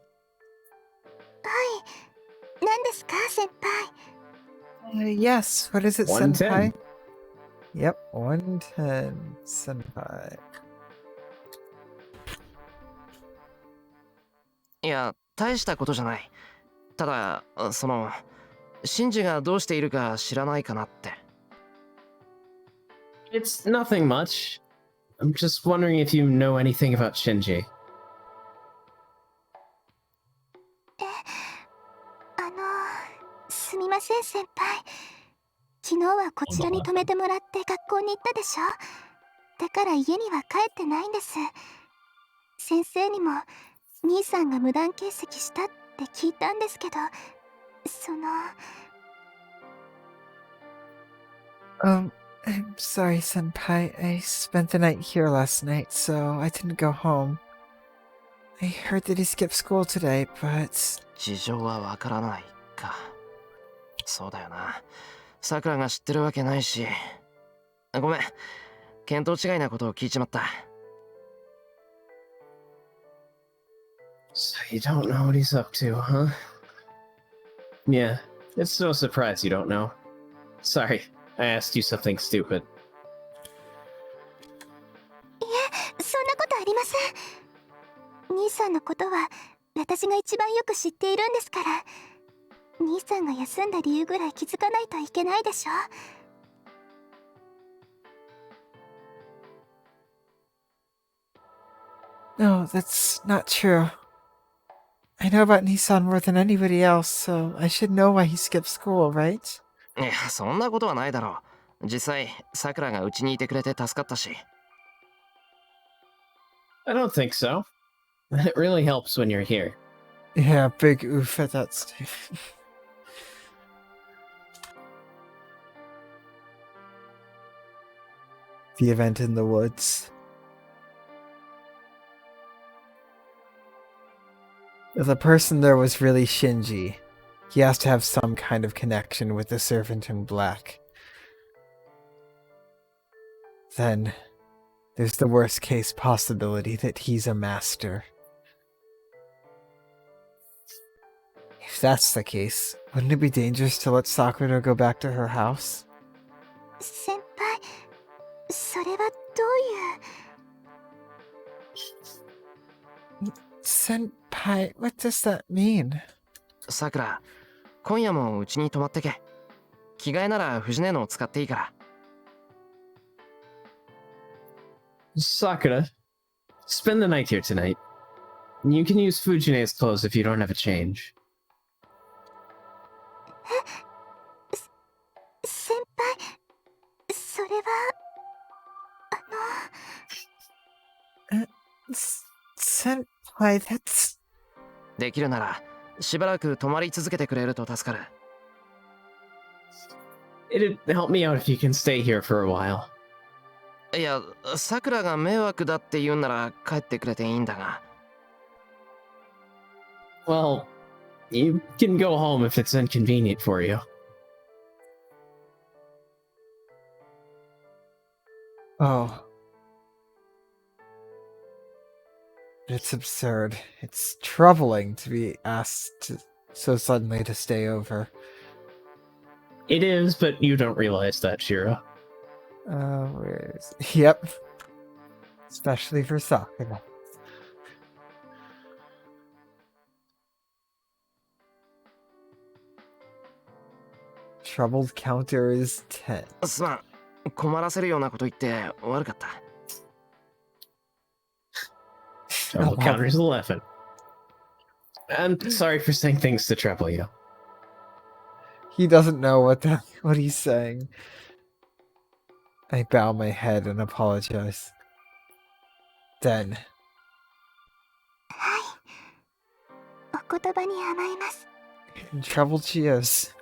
はい。何ですか、先輩。Yes, what is it, 110. senpai? Yep, 110, senpai. いや、大したことじゃない。ただ、シンジがどうしているか知らないかなって。 It's nothing much. I'm just wondering if you know anything about Shinji. すみません、先輩。昨日はこちらに泊めてもらって学校に行ったでしょ。だから家には帰ってないんです。先生にも兄さんが無断欠席したって聞いたんですけど、I'm sorry, senpai. I spent the night here last night, so I didn't go home. I heard that he skipped school today, but... 事情はわからないか。そうだよな。さくらが知ってるわけないし。ごめん。見当違いなことを聞いちまった。 So you don't know what he's up to, huh? Yeah, it's no surprise you don't know. Sorry, I asked you something stupid. そんなことありません。兄さんのことは私が一番よく知っているんですから。兄さんが休んだ理由ぐらい気づかないといけないでしょ。No, that's not true. I know about Nissan more than anybody else, so I should know why he skipped school, right? いや、そんなことはないだろう。実際、さくらがうちにいてくれて助かったし。 I don't think so. It really helps when you're here. Yeah, big oof at that stage. The event in the woods. If the person there was really Shinji, he has to have some kind of connection with the servant in black. Then, there's the worst case possibility that he's a master. If that's the case, wouldn't it be dangerous to let Sakura go back to her house? 先輩、それはどういう。 Senpai, what does that mean? さくら、今夜もうちに泊まってけ。着替えなら藤根のを使っていいから。 Sakura, spend the night here tonight. You can use Fujine's clothes if you don't have a change. 先輩、それはSenpai, that's... できるならしばらく泊まり続けてくれると助かる。It'd help me out if you can stay here for a while. いや、さくらが迷惑だって言うんなら帰ってくれていいんだが。Well, you can go home if it's inconvenient for you. Oh. It's absurd. It's troubling to be asked so suddenly to stay over. It is, but you don't realize that, Shirou. Where is... Yep. Especially for Sakura. Troubled counter is 10. すまん、困らせるようなこと言って悪かった。Trouble counter's 11. I'm sorry for saying things to trouble you. He doesn't know what he's saying. I bow my head and apologize. Then. はい。お言葉に甘えます。 Troubled she is.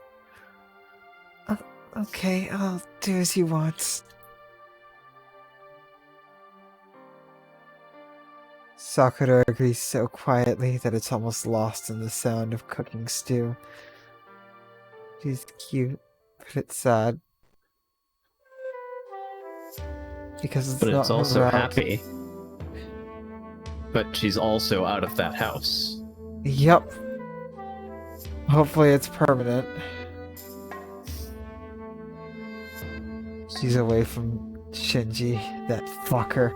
Okay, I'll do as you want. Sakura agrees so quietly that it's almost lost in the sound of cooking stew. She's cute, but it's sad. Because it's But not it's also her route. happy. But she's also out of that house. Yep. Hopefully it's permanent. She's away from Shinji, that fucker.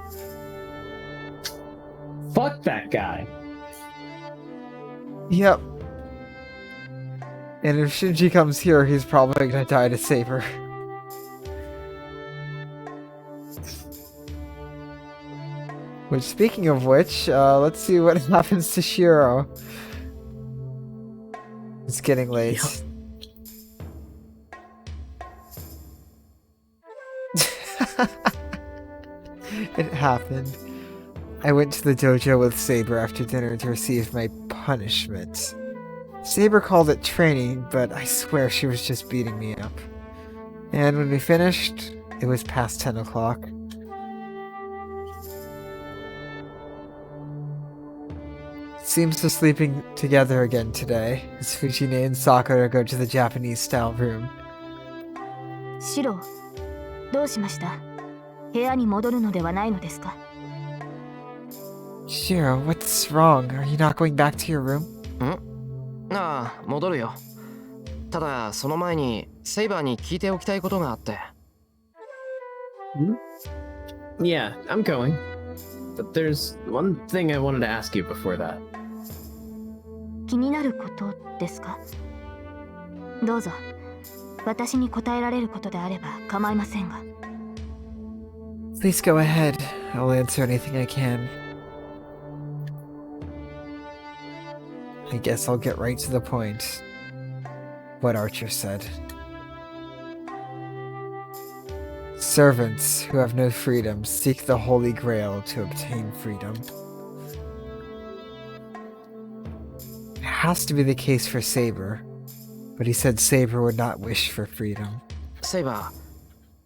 Fuck that guy. Yep. And if Shinji comes here, he's probably gonna die to save her. Which, speaking of which, let's see what happens to Shirou. It's getting late. It happened. I went to the dojo with Saber after dinner to receive my punishment. Saber called it training, but I swear she was just beating me up. And when we finished, it was past 10 o'clock. Seems to sleeping together again today, as Fujine and Sakura go to the Japanese-style room. シロ、どうしました？部屋に戻るのではないのですか？ Shirou, what's wrong? Are you not going back to your room? ああ、戻るよ。ただ、その前にセイバーに聞いておきたいことがあって。Yeah, I'm going. But there's one thing I wanted to ask you before that. 気になることですか？どうぞ。私に答えられることであれば構いませんが。Please go ahead. I'll answer anything I can. I guess I'll get right to the point. What Archer said. Servants who have no freedom seek the Holy Grail to obtain freedom. It has to be the case for Saber, but he said Saber would not wish for freedom. セイバー、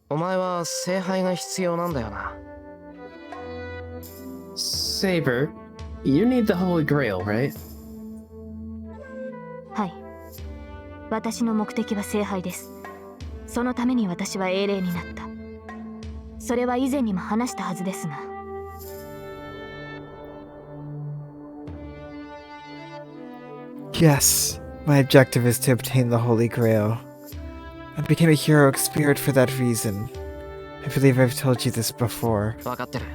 お前は聖杯が必要なんだよな。Saber, you need the Holy Grail, right? はい。私の目的は聖杯です。そのために私は英霊になった。それは以前にも話したはずですが。Yes, my objective is to obtain the Holy Grail. I became a heroic spirit for that reason. I believe I've told you this before. 分かってる。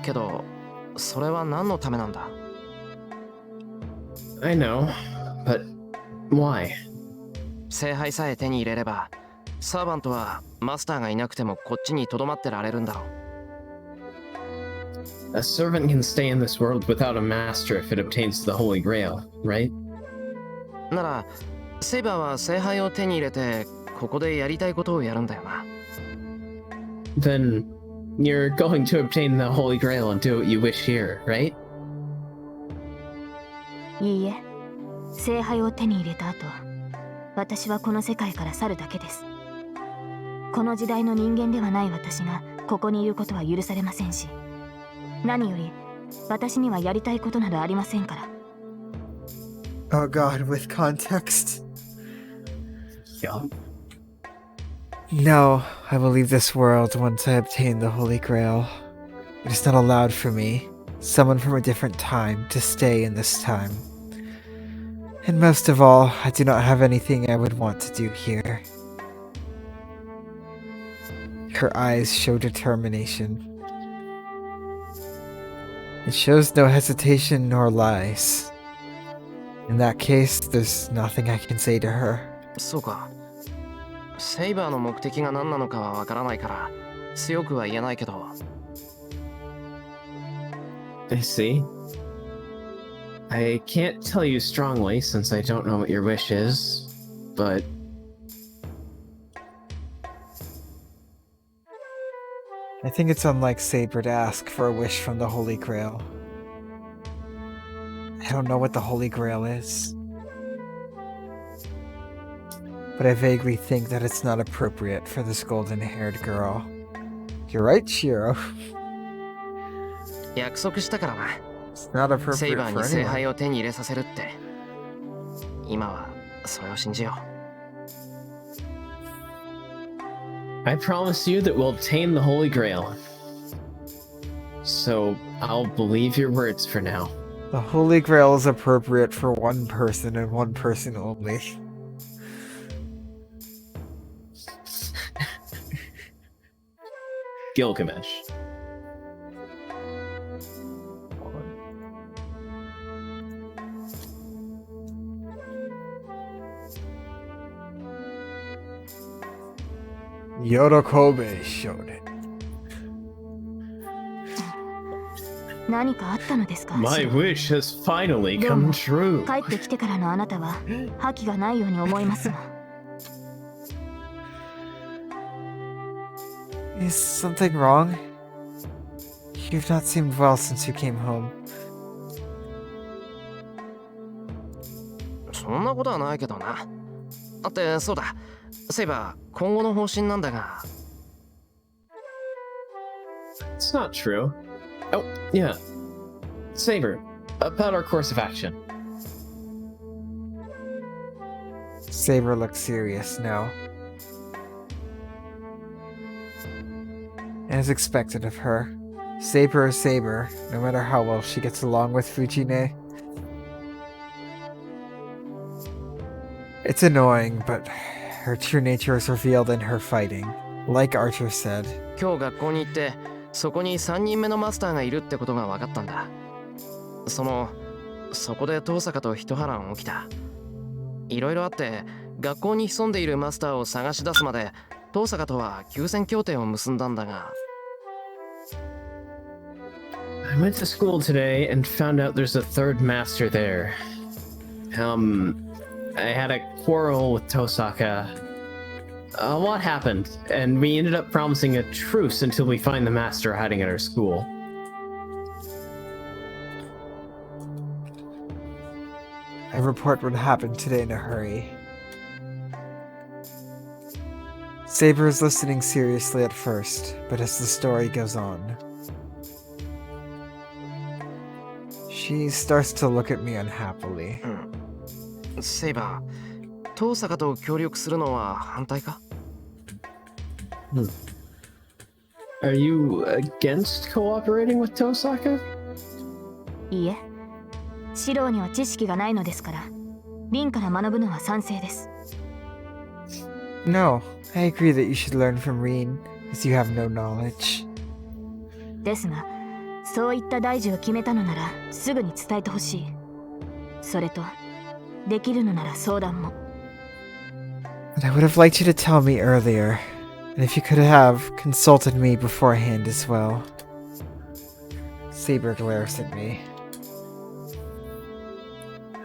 けど、それは何のためなんだ？ I know, but why? 聖杯さえ手に入れれば、サーバントはマスターがいなくてもこっちに留まってられるんだろう。A servant can stay in this world without a master if it obtains the Holy Grail, right? なら、セイバーは聖杯を手に入れて、ここでやりたいことをやるんだよな。Then you're going to obtain the Holy Grail and do what you wish here, right? いいえ、聖杯を手に入れた後、私はこの世界から去るだけです。この時代の人間ではない私がここにいることは許されませんし、何より私にはやりたいことなどありませんから。Oh god, with context. Yeah. No, I will leave this world once I obtain the Holy Grail. It is not allowed for me, someone from a different time, to stay in this time. And most of all, I do not have anything I would want to do here. Her eyes show determination. It shows no hesitation nor lies. In that case, there's nothing I can say to her. そうか。セイバーの目的が何なのかはわからないから強くは言えないけど。I see. I can't tell you strongly since I don't know what your wish is, but I think it's unlike Saber to ask for a wish from the Holy Grail. I don't know what the Holy Grail is, but I vaguely think that it's not appropriate for this golden-haired girl. You're right, Shirou. 約束したからな。It's not セイ appropriate バー for に聖 anyone. 杯を手に入れさせるって。今はそれを信じよ I promise you that we'll obtain the Holy Grail. So I'll believe your words for now. The Holy Grail is appropriate for one person and one person only. Gilgamesh. Yorokobe showed it. 何かあったのですか？ My シロ wish has finally どうも come true. 帰ってきてからのあなたは覇気がないように思いますが。Is something wrong? You've not seemed well since you came home. う。そんなことはないけどな。だってそうだ。セイバー今後の方針なんだが。It's not true. Oh, yeah. Saber, about our course of action. Saber looks serious now. As expected of her, Saber is Saber, no matter how well she gets along with Fujine. It's annoying, but her true nature is revealed in her fighting. Like Archer said, 今日学校に行ってそこに3人目のマスターがいるってことが分かったんだ。そこで遠坂と一波乱起きた。いろいろあって学校に潜んでいるマスターを探し出すまで遠坂とは休戦協定を結んだんだが。I went to school today and found out there's a third master there. I had a quarrel with Tosaka. A lot happened, and we ended up promising a truce until we find the master hiding at our school. I report what happened today in a hurry. Saber is listening seriously at first, but as the story goes on, she starts to look at me unhappily. セイバー遠坂と協力するのは反対か？ Are you against cooperating with Tosaka? いいえ、シロには知識がないのですから、リンから学ぶのは賛成です。No, I agree that you should learn from Reen, as you have no knowledge. ですが、そういった大事を決めたのならすぐに伝えてほしい。それと、できるのなら相談も。And I would have liked you to tell me earlier, and if you could have consulted me beforehand as well. Saber glares at me.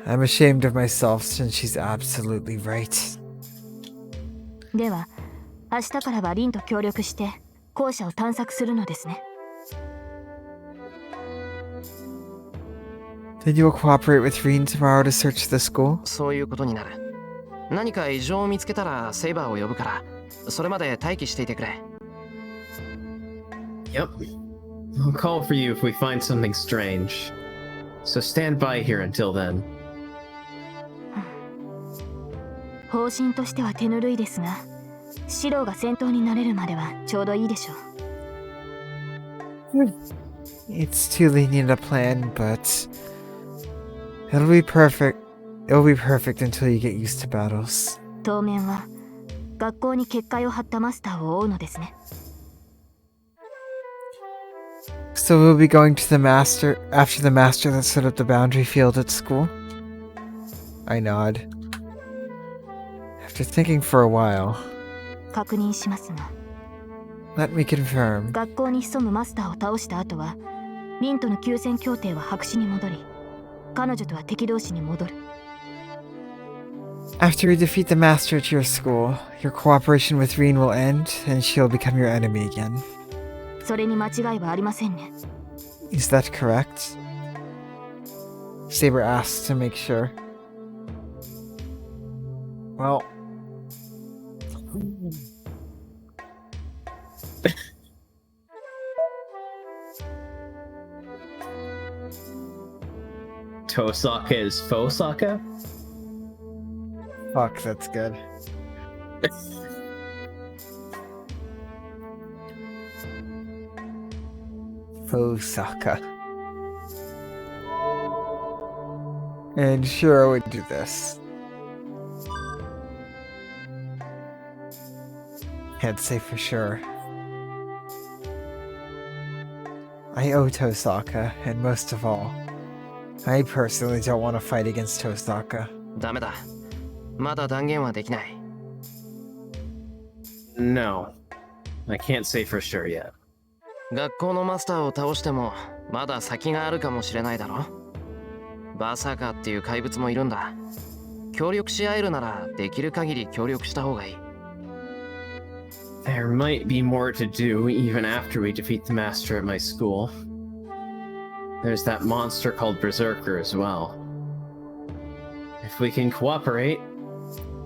I'm ashamed of myself since she's absolutely right. では、明日からはリンと協力して校舎を探索するのですね。Then you will cooperate with Reen tomorrow to search the school? そういうことになる。何か異常を見つけたらセイバーを呼ぶから、それまで待機していてくれ。Yep. I'll call for you if we find something strange. So stand by here until then. 方針としては手ぬるいですが、シローが先頭になれるまではちょうどいいでしょう。It's too lenient a plan, but it'll be perfect. It'll be perfect until you get used to battles. 当面は学校に結界を張ったマスターを追うのですね。So we'll be going to the master after the master that set up the boundary field at school? I nod. After thinking for a while, 確認しますが、 let me confirm. 学校に潜むマスターを倒した後は、リンとの休戦協定は白紙に戻り、彼女とは敵同士に戻る。After you defeat the master at your school, your cooperation with Reen will end, and she'll become your enemy again. それに間違いはありませんね。 Is that correct? Saber asks to make sure. Well... Tosaka is Fosaka? Fuck, that's good. Fosaka. And Shirou would do this. Can't say for sure. I owe Tosaka, and most of all, I personally don't want to fight against Tosaka. ダメだ。まだ断言はできない。No. I can't say for sure yet. 学校のマスターを倒してもまだ先があるかもしれないだろ。バーサーカーっていう怪物もいるんだ。協力し合えるならできる限り協力した方がいい。There might be more to do even after we defeat the master at my school. There's that monster called Berserker as well. If we can cooperate,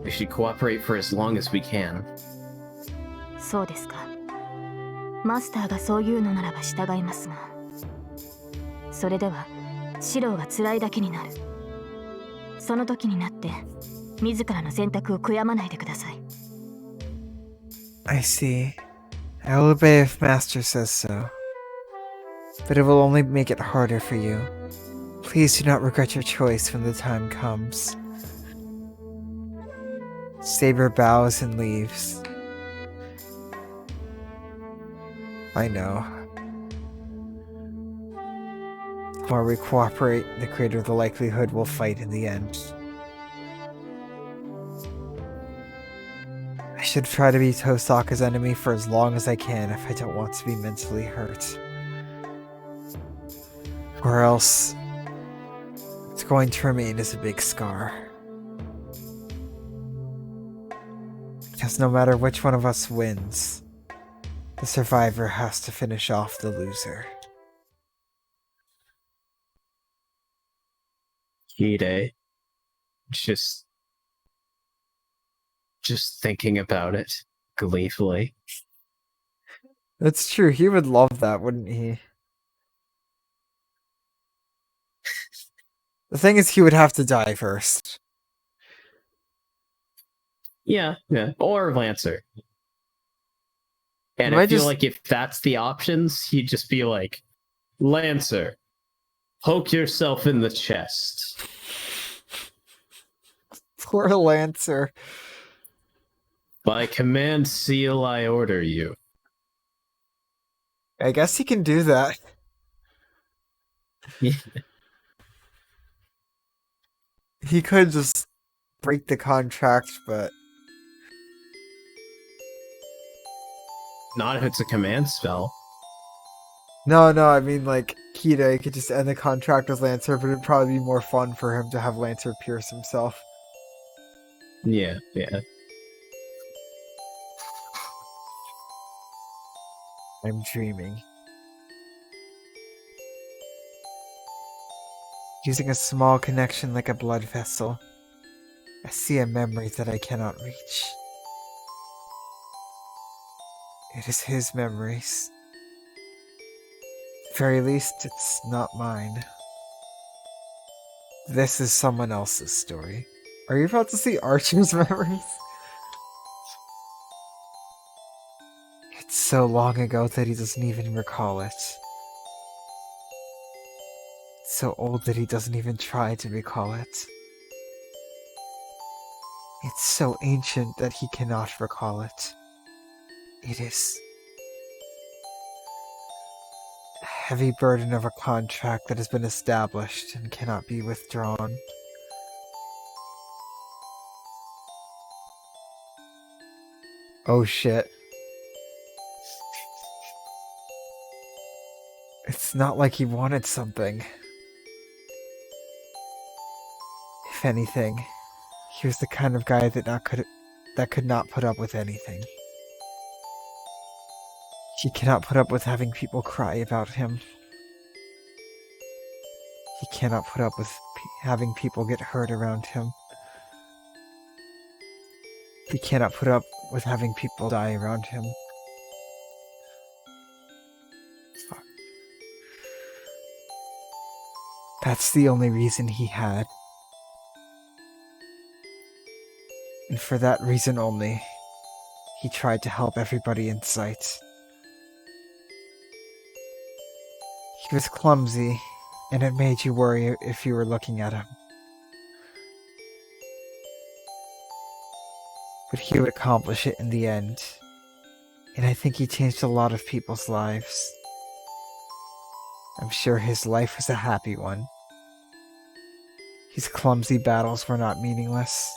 we should cooperate for as long as we can. そうですか。マスターがそう言うのならば従いますが、それではシローが辛いだけになる。その時になって自らの選択を悔やまないでください。I see. I will obey if Master says so. But it will only make it harder for you. Please do not regret your choice when the time comes. Saber bows and leaves. I know. The more we cooperate, the greater the likelihood we'll fight in the end. I should try to be Tosaka's enemy for as long as I can if I don't want to be mentally hurt. Or else, it's going to remain as a big scar. Because no matter which one of us wins, the survivor has to finish off the loser. Hide. Just thinking about it gleefully. That's true, he would love that, wouldn't he? The thing is, he would have to die first. Yeah. Or Lancer. And Am I I feel just- like if that's the options, he'd just be like, Lancer, poke yourself in the chest. Poor Lancer. By command seal, I order you. I guess he can do that. He could just break the contract, but... Not if it's a command spell. No, I mean, like, Hide could just end the contract with Lancer, but it'd probably be more fun for him to have Lancer pierce himself. Yeah. I'm dreaming. using a small connection like a blood vessel. I see a memory that I cannot reach. It is his memories. At the very least, it's not mine. This is someone else's story. Are you about to see Archer's memories? It's so long ago that he doesn't even recall it. It's so old that he doesn't even try to recall it. It's so ancient that he cannot recall it. It is a heavy burden of a contract that has been established and cannot be withdrawn. Oh shit. It's not like he wanted something. If anything, he was the kind of guy that could not put up with anything. He cannot put up with having people cry about him. He cannot put up with having people get hurt around him. He cannot put up with having people die around him. Fuck. That's the only reason he had. And for that reason only, he tried to help everybody in sight. He was clumsy, and it made you worry if you were looking at him. But he would accomplish it in the end, and I think he changed a lot of people's lives. I'm sure his life was a happy one. His clumsy battles were not meaningless.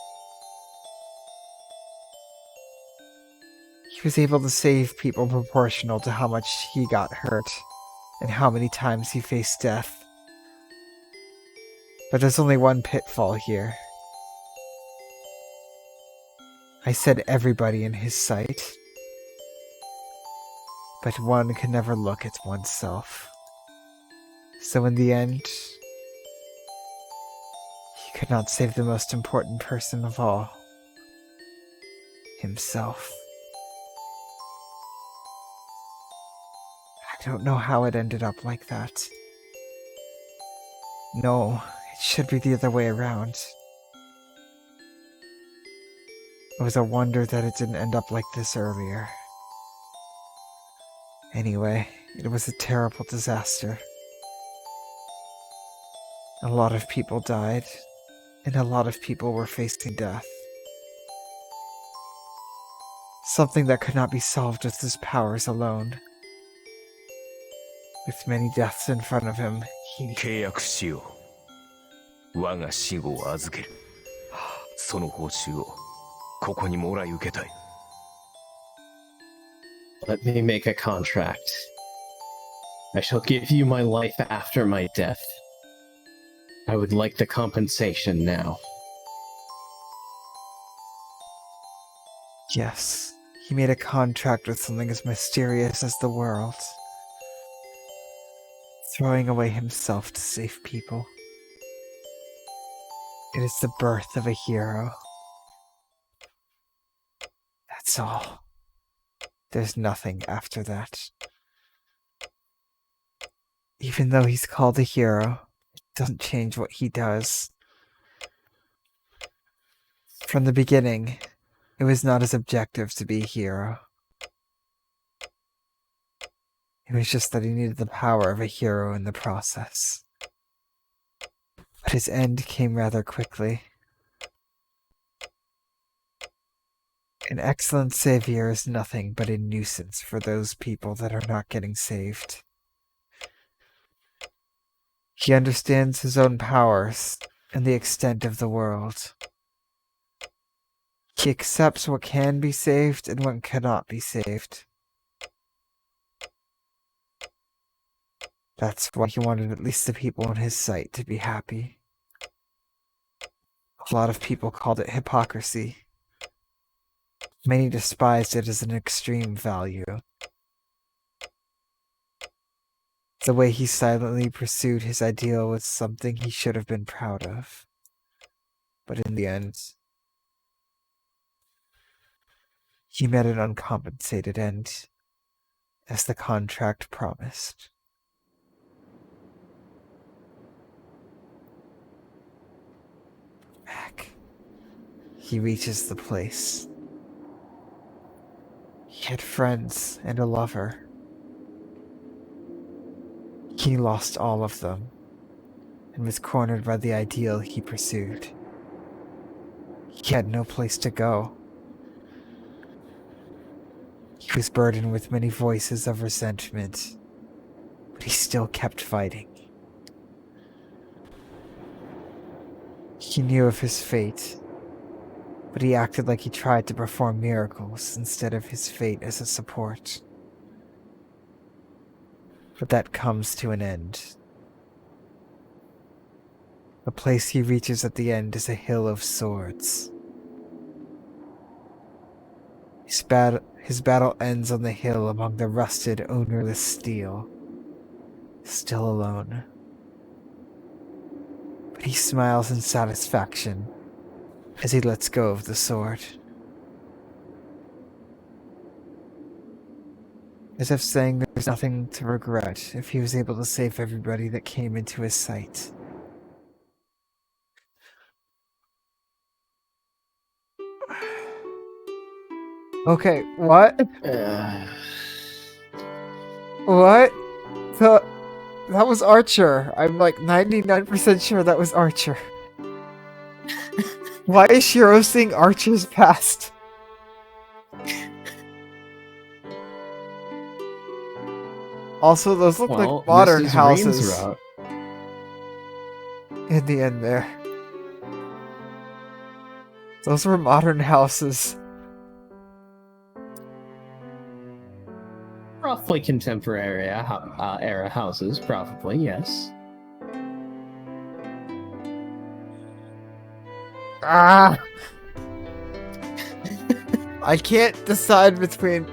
He was able to save people proportional to how much he got hurt, and how many times he faced death. But there's only one pitfall here. I said everybody in his sight, but one can never look at oneself. So in the end, he could not save the most important person of all, himself. I don't know how it ended up like that. No, it should be the other way around. It was a wonder that it didn't end up like this earlier. Anyway, it was a terrible disaster. A lot of people died, and a lot of people were facing death. Something that could not be solved with his powers alone. With many deaths in front of him, he... 契約しよう。我が死後を預ける。その報酬をここにもらい受けたい。Let me make a contract. I shall give you my life after my death. I would like the compensation now. Yes, he made a contract with something as mysterious as the world. Throwing away himself to save people. It is the birth of a hero. That's all. There's nothing after that. Even though he's called a hero, it doesn't change what he does. From the beginning, it was not his objective to be a hero. It was just that he needed the power of a hero in the process. But his end came rather quickly. An excellent savior is nothing but a nuisance for those people that are not getting saved. He understands his own powers and the extent of the world. He accepts what can be saved and what cannot be saved. That's why he wanted at least the people in his sight to be happy. A lot of people called it hypocrisy. Many despised it as an extreme value. The way he silently pursued his ideal was something he should have been proud of. But in the end, he met an uncompensated end, as the contract promised. Back. He reaches the place. He had friends and a lover. He lost all of them, and was cornered by the ideal he pursued. He had no place to go. He was burdened with many voices of resentment, but he still kept fighting. He knew of his fate, but he acted like he tried to perform miracles instead of his fate as a support. But that comes to an end. The place he reaches at the end is a hill of swords. His battle ends on the hill among the rusted, ownerless steel. Still alone. But he smiles in satisfaction as he lets go of the sword. As if saying there's nothing to regret if he was able to save everybody that came into his sight. Okay, what? What? That was Archer. I'm like 99% sure that was Archer. Why is Shirou seeing Archer's past? Also, those look like modern this is houses. Reen's route. In the end there. Those were modern houses. Roughly contemporary era houses, probably, yes. Ah! I can't decide between...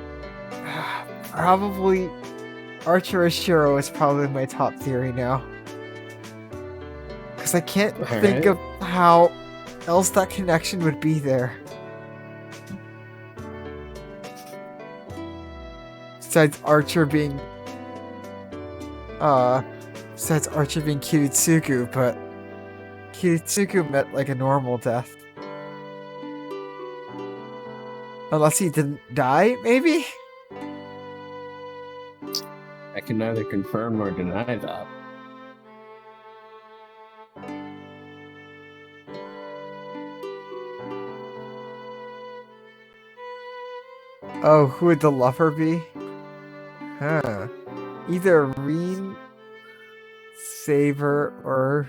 Probably... Archer or Shirou is probably my top theory now. Because I can't think of how else that connection would be there. Besides Archer being Kiritsugu, but Kiritsugu met like a normal death. Unless he didn't die, maybe? I can neither confirm nor deny that. Oh, who would the lover be? Huh. Either Reen, Saber, or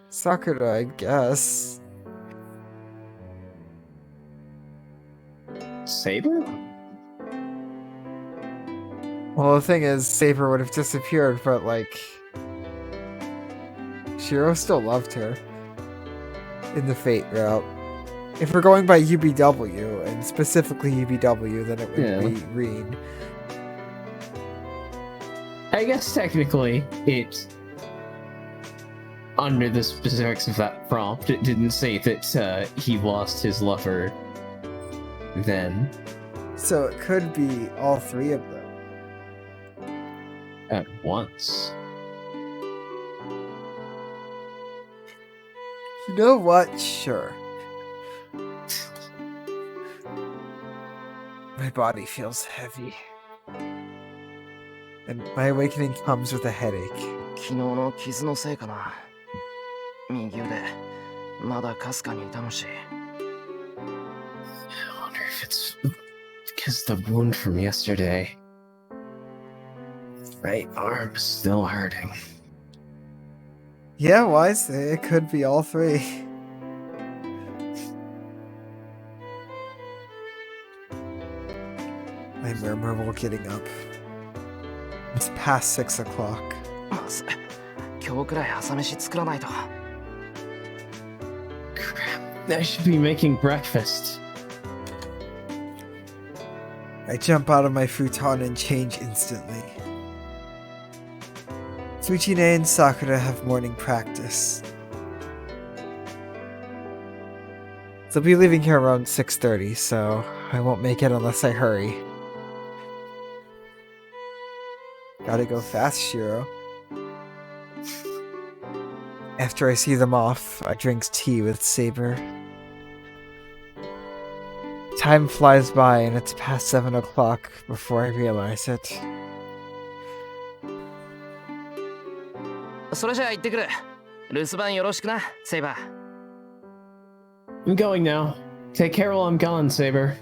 Sakura, I guess. Saber? Well, the thing is, Saber would have disappeared, but, like... Shirou still loved her. In the Fate route. If we're going by UBW, and specifically UBW, then it would be Reen. I guess technically, it... Under the specifics of that prompt, it didn't say that he lost his lover then. So it could be all three of them. At once. You know what? Sure. My body feels heavy. And my awakening comes with a headache. 昨日の傷のせいかな。右腕、まだかすかに痛むし。I wonder if it's because the wound from yesterday. Right arm is still hurting. Yeah, wise. It could be all three. I murmur while getting up. It's past 6 o'clock. 今日くらい朝飯作らないと。Crap, I should be making breakfast. I jump out of my futon and change instantly. Fujine and Sakura have morning practice. They'll be leaving here around 6:30, so I won't make it unless I hurry. Gotta go fast, Shirou. After I see them off, I drink tea with Saber. Time flies by and it's past 7 o'clock before I realize it. それじゃあ行ってくる。留守番よろしくな、セイバー。I'm going now. Take care while I'm gone, Saber.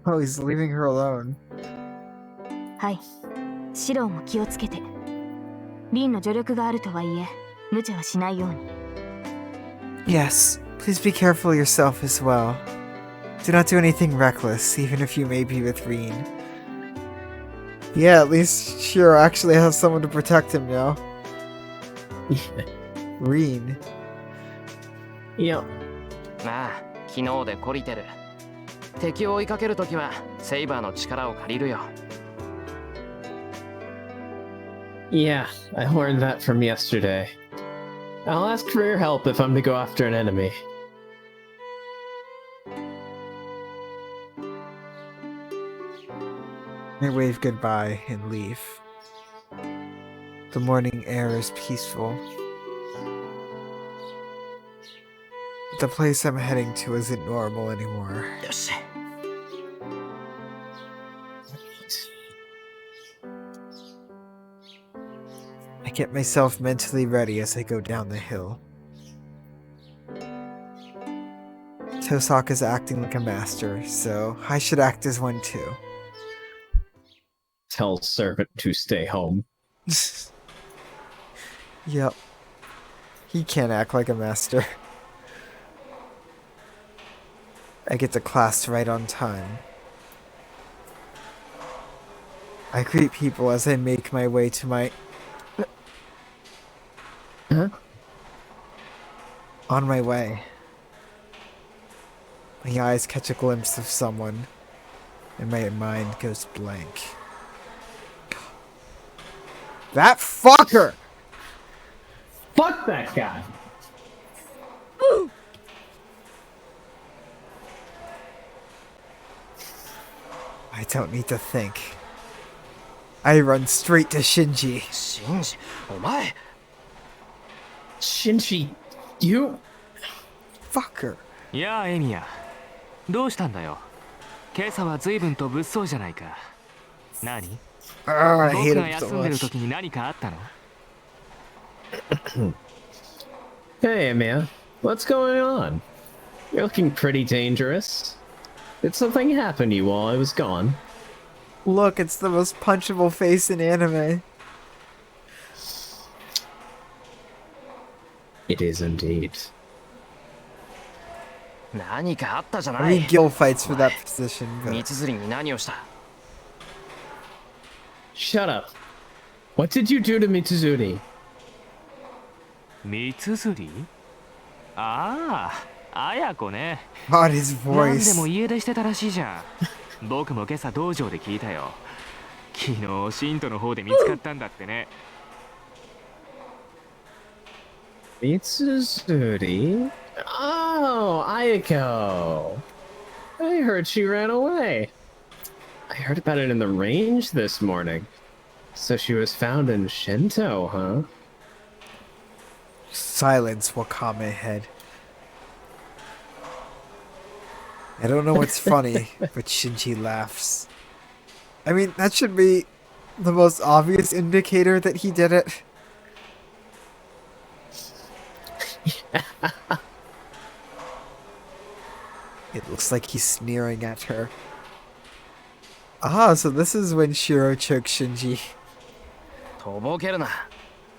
Oh, he's leaving her alone. はい。シローも気をつけて。リンの助力があるとはいえ、無茶はしないように。Yes, please be careful yourself as well. Do not do anything reckless, even if you may be with Reen. Yeah, at least Shirou actually has someone to protect him now. Reen. Yeah. まあ、昨日で懲りてる。敵を追いかけるときはセイバーの力を借りるよ。Yeah, I learned that from yesterday. I'll ask for your help if I'm to go after an enemy. I wave goodbye and leave. The morning air is peaceful. But the place I'm heading to isn't normal anymore. よし。I get myself mentally ready as I go down the hill. Tosaka's acting like a master, so I should act as one too. Tell servant to stay home. Yep. He can't act like a master. I get to class right on time. I greet people as I make my way to my... Huh? On my way. My eyes catch a glimpse of someone, and my mind goes blank. That fucker! Fuck that guy! I don't need to think. I run straight to Shinji. シンジ、お前。 Shinji, you... Fucker. やあエミヤ、どうしたんだよ。今朝は随分と物騒じゃないか。何？ I 僕 hate が him 休 so んでる much. 時に何かあったの？ Hey, Amiya. What's going on? You're looking pretty dangerous. Did something happen to you while I was gone? Look, it's the most punchable face in anime. It is indeed. 何かあったじゃな I い。 mean, Gil fights for that position, 道 but 釣りに何をした？ Shut up. What did you do to Mitsuzuri? 三つ釣り？ああ、綾子ね。 God, his 何で voice. も家出してたらしいじゃん。僕も今朝道場で聞いたよ。昨日シントの方で見つかったんだってね。 Mitsuzuri? Oh, Ayako. I heard she ran away. I heard about it in the range this morning. So she was found in Shinto, huh? Silence, Wakame head. I don't know what's funny, but Shinji laughs. I mean, that should be the most obvious indicator that he did it. It looks like he's sneering at her. Ah, so this is when Shirou choked Shinji. とぼけるな。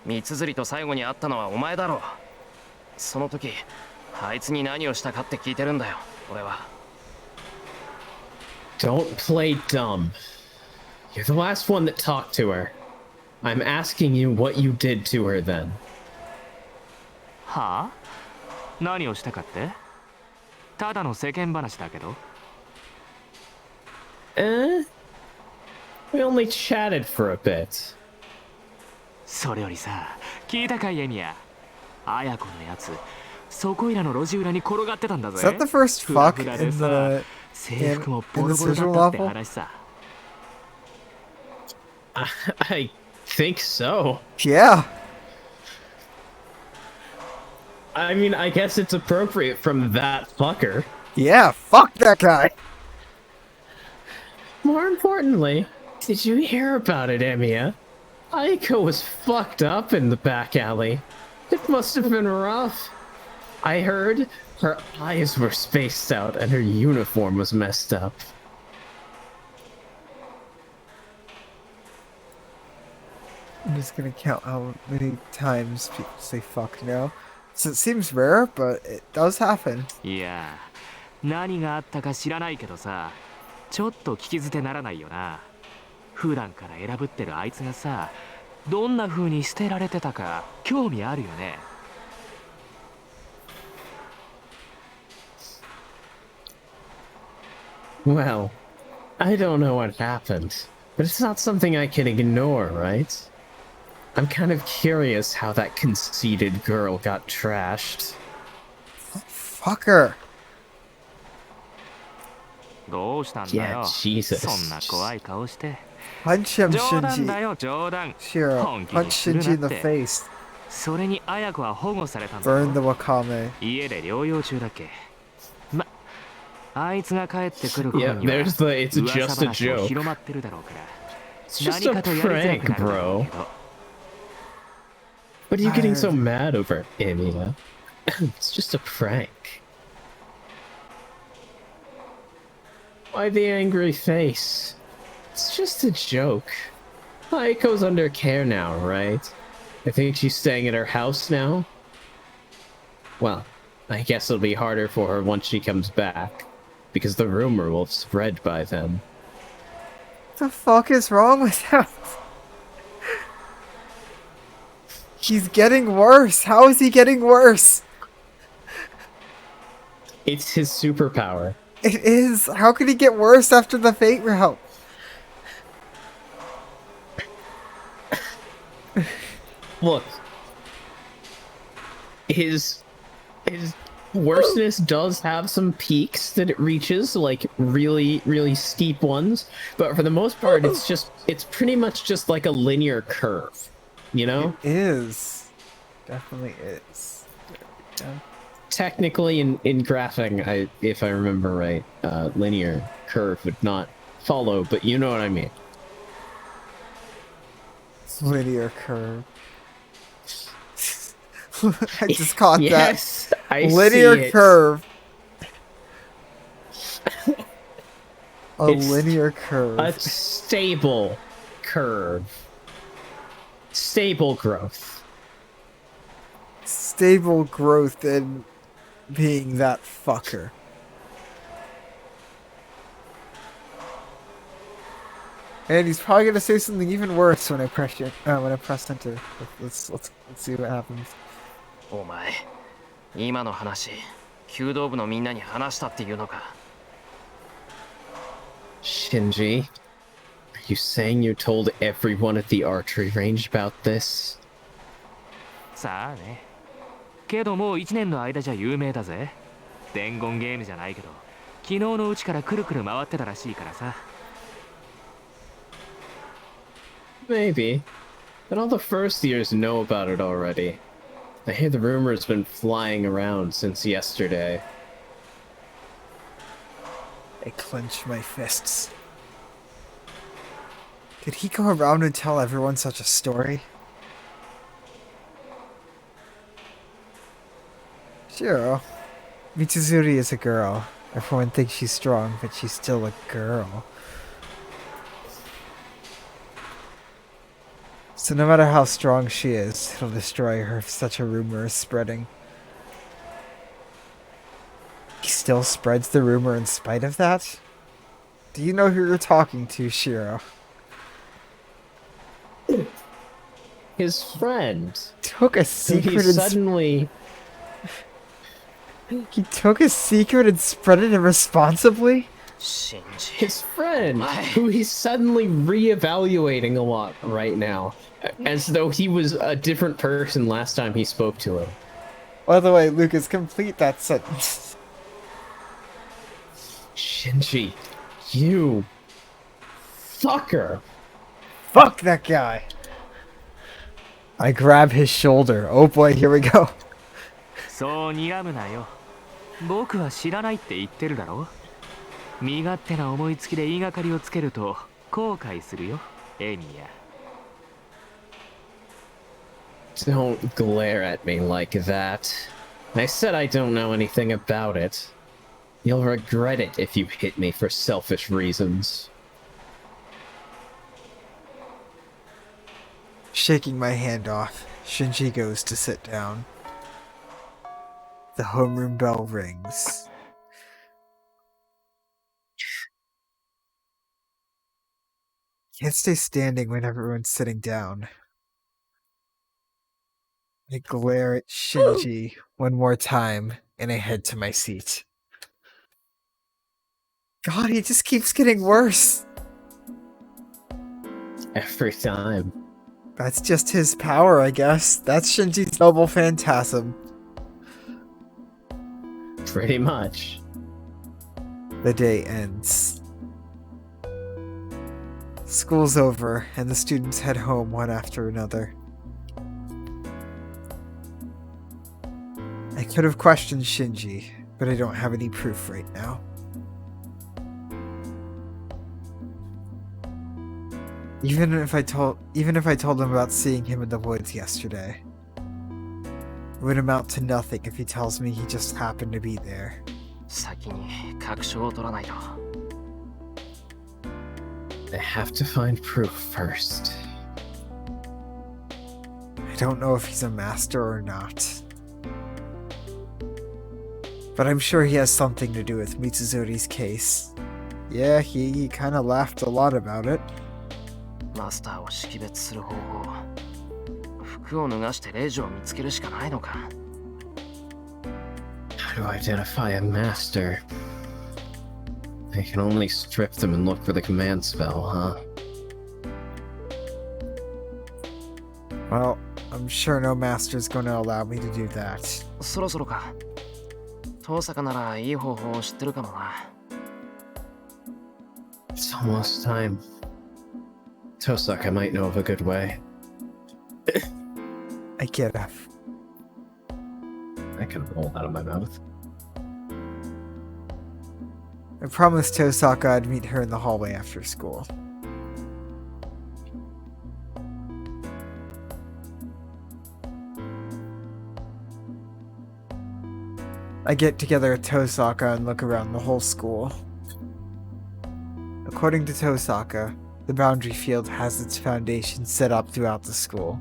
三つ釣りと最後に会ったのはお前だろう。その時、あいつに何をしたかって聞いてるんだよ、俺は。Don't play dumb. You're the last one that talked to her. I'm asking you what you did to her then. はあ？何をしたかって？ただの世間話だけど。We only chatted for a bit. それよりさ、聞いたかいエミヤ。綾子のやつ、そこいらの路地裏に転がってたんだ Is that ぜ。 the first フラ fuck フラで in さ、 the 制服も in ボロ the ボロだ visual ったって novel? 話さ。I think so. Yeah. I mean, I guess it's appropriate from that fucker. Yeah, fuck that guy. More importantly, did you hear about it, Emiya? Aiko was fucked up in the back alley. It must have been rough. I heard her eyes were spaced out and her uniform was messed up. I'm just gonna count how many times people say fuck now. So it seems rare, but it does happen. いや、何があったか知らないけどさ、ちょっと聞き捨てならないよな。普段から選ぶってるあいつがさ、どんな風に捨てられてたか興味あるよね。Well, I don't know what happened, but it's not something I can ignore, right? I'm kind of curious how that conceited girl got trashed. Fuck her. どうしたんだ Yeah, よ。 Jesus. そんな怖い顔して。 Punch him, 冗談だ Shinji. よ、冗談。 Shiro, 本気に punch する Shinji in な the って。 face. それに綾子は保護されたんだ Burn the ろ。 wakame. 家で療養中だっけ。ま、あいつが帰ってくる頃 Yeah, には there's the it's 噂 just a 話も joke. 広まってるだろうから。 It's just 何 a かとやりづら prank, くなるだろう bro. けど。 What are you getting so mad over, Emiya? It's just a prank. Why the angry face? It's just a joke. Aiko's under care now, right? I think she's staying at her house now. Well, I guess it'll be harder for her once she comes back, because the rumor will have spread by then. What the fuck is wrong with him? He's getting worse. How is he getting worse? It's his superpower. It is. How could he get worse after the fate route? Look, his worseness does have some peaks that it reaches, like really steep ones, but for the most part it's pretty much just like a linear curve, you know? It is. Definitely is. Yeah. Technically in graphing, if I remember right, linear curve would not follow, but you know what I mean. Linear curve. I just caught Yes, that. I Linear see it. curve. A It's linear curve. A stable curve. Stable growth. Stable growth in being that fucker. And he's probably gonna say something even worse when I press enter. Let's see what happens. お前、今の話、弓道部のみんなに話したっていうのか。Shinji, are you saying you told everyone at the archery range about this? さあね。けどもう1年の間じゃ有名だぜ。伝言ゲームじゃないけど、昨日のうちからくるくる回ってたらしいからさ。Maybe. But all the first years know about it already. I hear the rumor's been flying around since yesterday. I clench my fists. Did he go around and tell everyone such a story? Shiro. Mitsuzuri is a girl. Everyone thinks she's strong, but she's still a girl. So no matter how strong she is, it'll destroy her if such a rumor is spreading. He still spreads the rumor in spite of that? Do you know who you're talking to, Shiro? His friend. Took a Who secret he and suddenly... he took a secret and spread it irresponsibly? His friend, who he's suddenly reevaluating a lot right now, as though he was a different person last time he spoke to him. By the way, Lucas, complete that sentence. Shinji, you fucker. Fuck that guy. I grab his shoulder. Oh boy, here we go. そう睨むなよ。僕は知らないって言ってるだろ。身勝手な思いつきで言いがかりをつけると後悔するよ、エミヤ。Don't glare at me like that. I said I don't know anything about it. You'll regret it if you hit me for selfish reasons. Shaking my hand off, Shinji goes to sit down. The homeroom bell rings. Can't stay standing when everyone's sitting down. I glare at Shinji one more time, and I head to my seat. God, he just keeps getting worse. Every time. That's just his power, I guess. That's Shinji's noble phantasm. Pretty much. The day ends. School's over, and the students head home one after another. I could have questioned Shinji, but I don't have any proof right now. Even if I told him about seeing him in the woods yesterday, it would amount to nothing if he tells me he just happened to be there. 先に確証を取らないと。 I have to find proof first. I don't know if he's a master or not. But I'm sure he has something to do with Mitsuzori's case. Yeah, he kinda laughed a lot about it. マスターを識別する方法。服を脱がしてレイジを見つけるしかないのか。How do I identify a master? I can only strip them and look for the command spell, huh? Well, I'm sure no master's gonna allow me to do that. そろそろか。遠坂ならいい方法を知ってるかもな。It's almost time. Tosaka might know of a good way. I get it. I can roll out of my mouth. I promised Tosaka I'd meet her in the hallway after school. I get together at Tosaka and look around the whole school. According to Tosaka, the boundary field has its foundation set up throughout the school.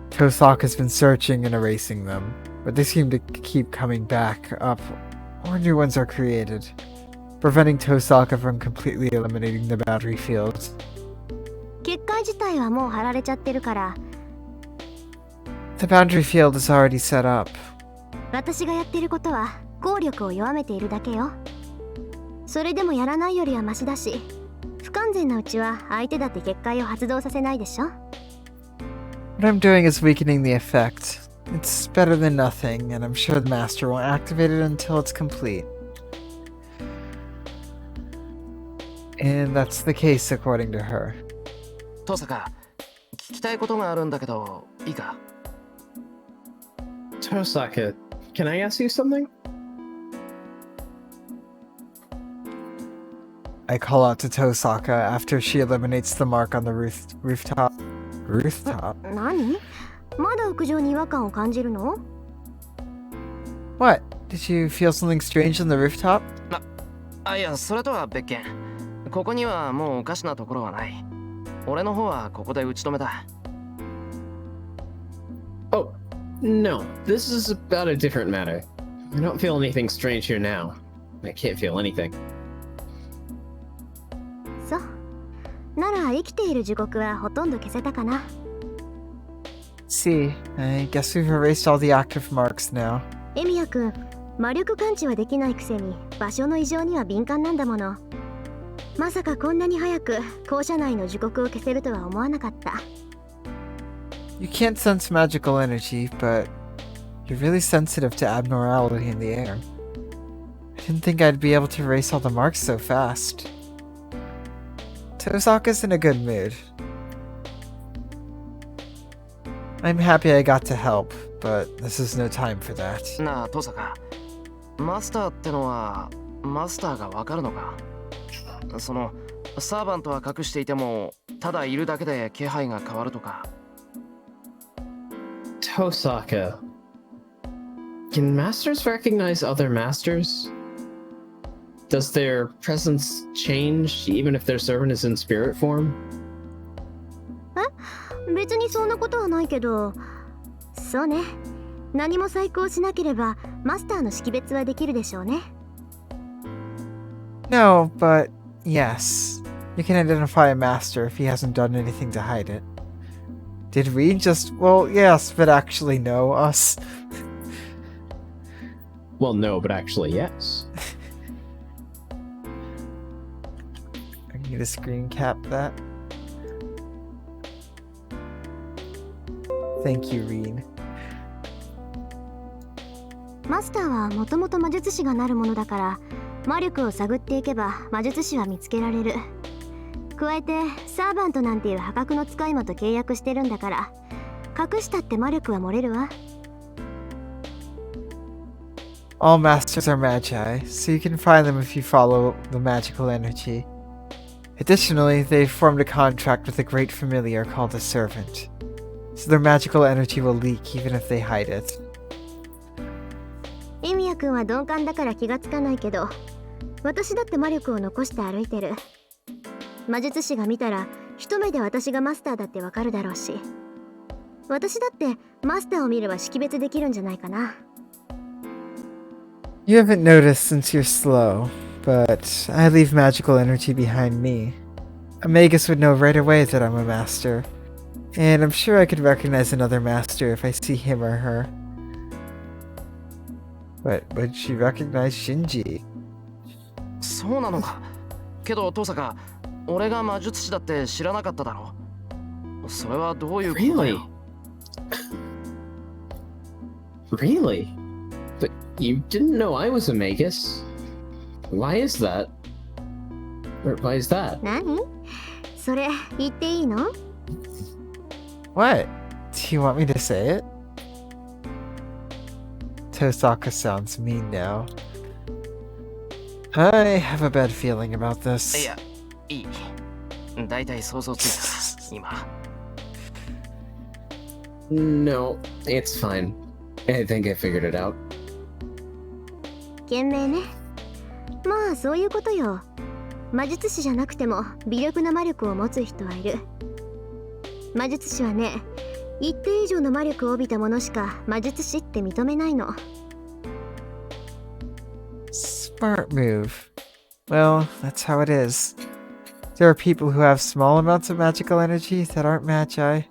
Tosaka's been searching and erasing them, but they seem to keep coming back up, or new ones are created, preventing Tosaka from completely eliminating the boundary field. 結界自体はもう貼られちゃってるから、 The boundary field is already set up. 私がやってることは効力を弱めているだけよ。それでもやらないよりはマシだし、不完全なうちは相手だって結界を発動させないでしょ。 What I'm doing is weakening the effect. It's better than nothing, and I'm sure the master won't activate it until it's complete. And that's the case according to her. 遠坂、聞きたいことがあるんだけど、いいか？ Tosaka, can I ask you something? I call out to Tosaka after she eliminates the mark on the rooftop. Rooftop? 何？まだ屋上に違和感を感じるの？ What? Did you feel something strange on the rooftop? いや、それとは別件。ここにはもうおかしなところはない。俺の方はここで打ち止めた。Oh, no. This is about a different matter. I don't feel anything strange here now. I can't feel anything. そう。なら生きている時刻はほとんど消せたかな。See, I guess we've erased all the active marks now. エミヤ君、魔力感知はできないくせに場所の異常には敏感なんだもの。まさかこんなに早く校舎内の時刻を消せるとは思わなかった。You can't sense magical energy, but you're really sensitive to abnormality in the air. I didn't think I'd be able to erase all the marks so fast. Tozaka's in a good mood. I'm happy I got to help, but this is no time for that. なあ、トサカ。マスターってのはマスターがわかるのか？そのサーバントは隠していてもただいるだけで気配が変わるとか。Tosaka. Can masters recognize other masters? Does their presence change even if their servant is in spirit form? 別にそんなことはないけど。そうね。何も細工しなければマスターの識別はできるでしょうね。No, but yes. You can identify a master if he hasn't done anything to hide it. Did we just... well, yes, but actually no, us. Well, no, but actually, yes. I need to screen cap that. Thank you, Reen. マスターはもともと魔術師がなるものだから魔力を探っていけば魔術師は見つけられる。加えてサーバントなんていう破格の使い魔と契約してるんだから隠したって魔力は漏れるわ。All masters are magi, so you can find them if you follow the magical energy. Additionally, they've formed a contract with a great familiar called a servant, so their magical energy will leak even if they hide it. エミヤ君は鈍感だから気がつかないけど私だって魔力を残して歩いてる。魔術師が見たら一目で私がマスターだってわかるだろうし私だってマスターを見れば識別できるんじゃないかな。You haven't noticed since you're slow, but I leave magical energy behind me. A magus would know right away that I'm a master, and I'm sure I could recognize another master if I see him or her. But would she recognize Shinji? そうなのか。けどトサカ、俺が魔術師だって知らなかっただろ。それはどういうことだよ。Really? But you didn't know I was a magus? Why is that? Or why is that? 何？それ言っていいの？ What? Do you want me to say it? Tosaka sounds mean now. I have a bad feeling about this. いや、いい。だいたい想像ついた、今。No, it's fine. I think I figured it out. 賢明ね。まあそういうことよ。魔術師じゃなくても微力な魔力を持つ人はいる。魔術師はね、一定以上の魔力を帯びたものしか魔術師って認めないの。Smart move. Well, that's how it is. There are people who have small amounts of magical energy that aren't magi.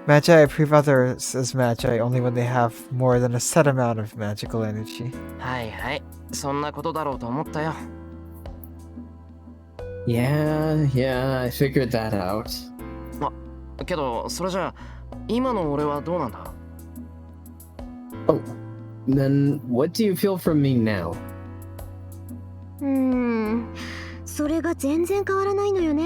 Magi approve others as magi only when they have more than a set amount of magical energy. はいはい、そんなことだろうと思ったよ。Yeah, I figured that out. けど、それじゃあ、今の俺はどうなんだ？ Oh, then what do you feel from me now? それが全然変わらないのよね。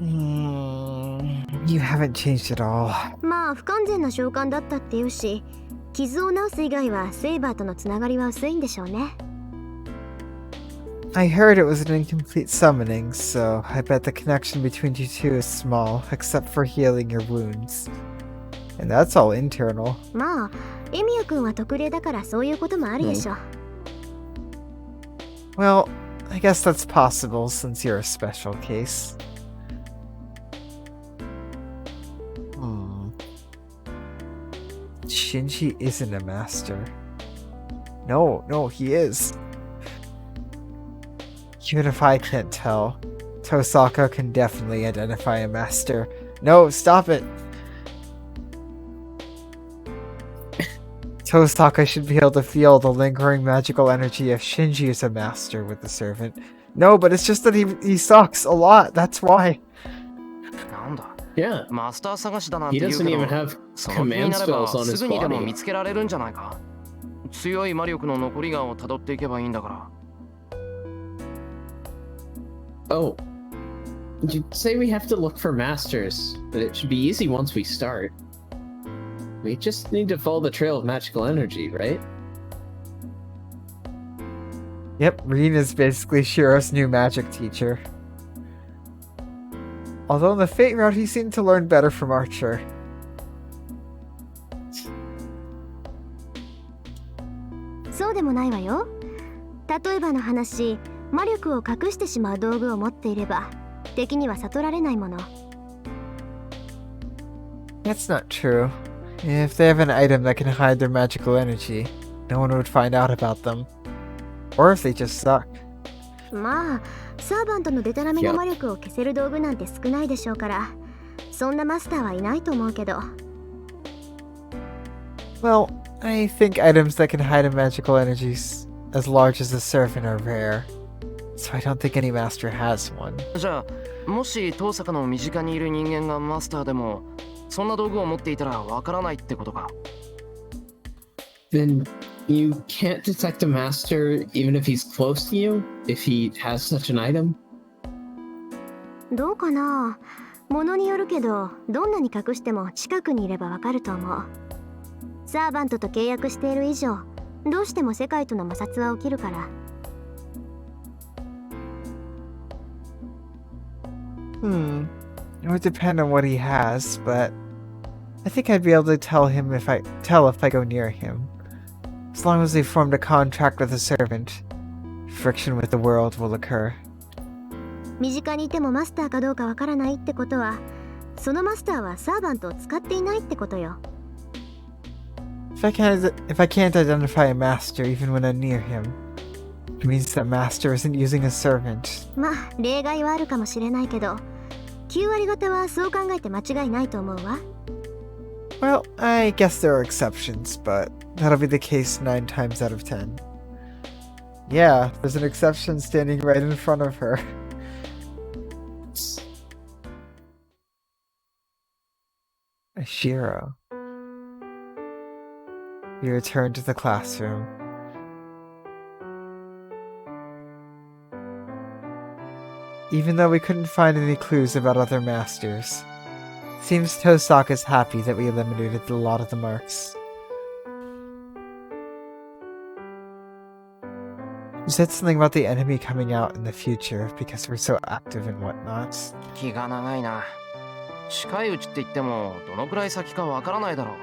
You haven't changed at all. まあ不完全な召喚だったっていうし、傷を治す以外はセイバーとのつながりは薄いんでしょうね。I heard it was an incomplete summoning, so I bet the connection between you two is small, except for healing your wounds. And that's all internal. まあ、エミヤ君は特例だからそういうこともあるでしょ。Well, I guess that's possible since you're a special case. Shinji isn't a master. No, he is. Even if I can't tell, Tosaka can definitely identify a master. No, stop it! Tosaka should be able to feel the lingering magical energy if Shinji is a master with the servant. No, but it's just that he sucks a lot. That's why. なんだ Yeah. マスター探しだなん He て言う doesn't け even ど have その気に command なれば spells on す his ぐにでも見 body. つけられるんじゃないか強い魔力の残り顔をたどっていけばいいんだから Oh. You say we have to look for masters, but it should be easy once we start. We just need to follow the trail of magical energy, right? Yep, Rin is basically Shiro's new magic teacher. Although in the Fate route, he seemed to learn better from Archer. そうでもないわよ。例えばの話、魔力を隠してしまう道具を持っていれば敵には悟られないもの。 That's not true. If they have an item that can hide their magical energy, no one would find out about them. Or if they just suck. まあサーバントのデタラメな魔力を消せる道具なんて少ないでしょうから、そんなマスターはいないと思うけど。 Well, I think items that can hide a magical energies as large as a serpent are rare. So I don't think any master has one. じゃあもし遠坂の身近にいる人間がマスターでもそんな道具を持っていたらわからないってことか Then you can't detect a master even if he's close to you, if he has such an item? どうかな。ものによるけど、どんなに隠しても近くにいればわかると思う。サーバントと契約している以上、どうしても世界との摩擦は起きるから。It would depend on what he has, but I think I'd be able to tell if I go near him. As long as they formed a contract with a servant, friction with the world will occur. 身近にいてもマスターかどうかわからないってことは、そのマスターはサーバントを使っていないってことよ。If I can't identify a master even when I'm near him, it means that master isn't using a servant. まあ例外はあるかもしれないけど、9割方はそう考えて間違いないと思うわ。Well, I guess there are exceptions, but that'll be the case 9 times out of 10. Yeah, there's an exception standing right in front of her. Shirou. We return to the classroom. Even though we couldn't find any clues about other masters, seems Tosaka's happy that we eliminated a lot of the marks. You said something about the enemy coming out in the future because we're so active and whatnot. 気が長いな近いうちって言ってもどのくらい先かわからないだろう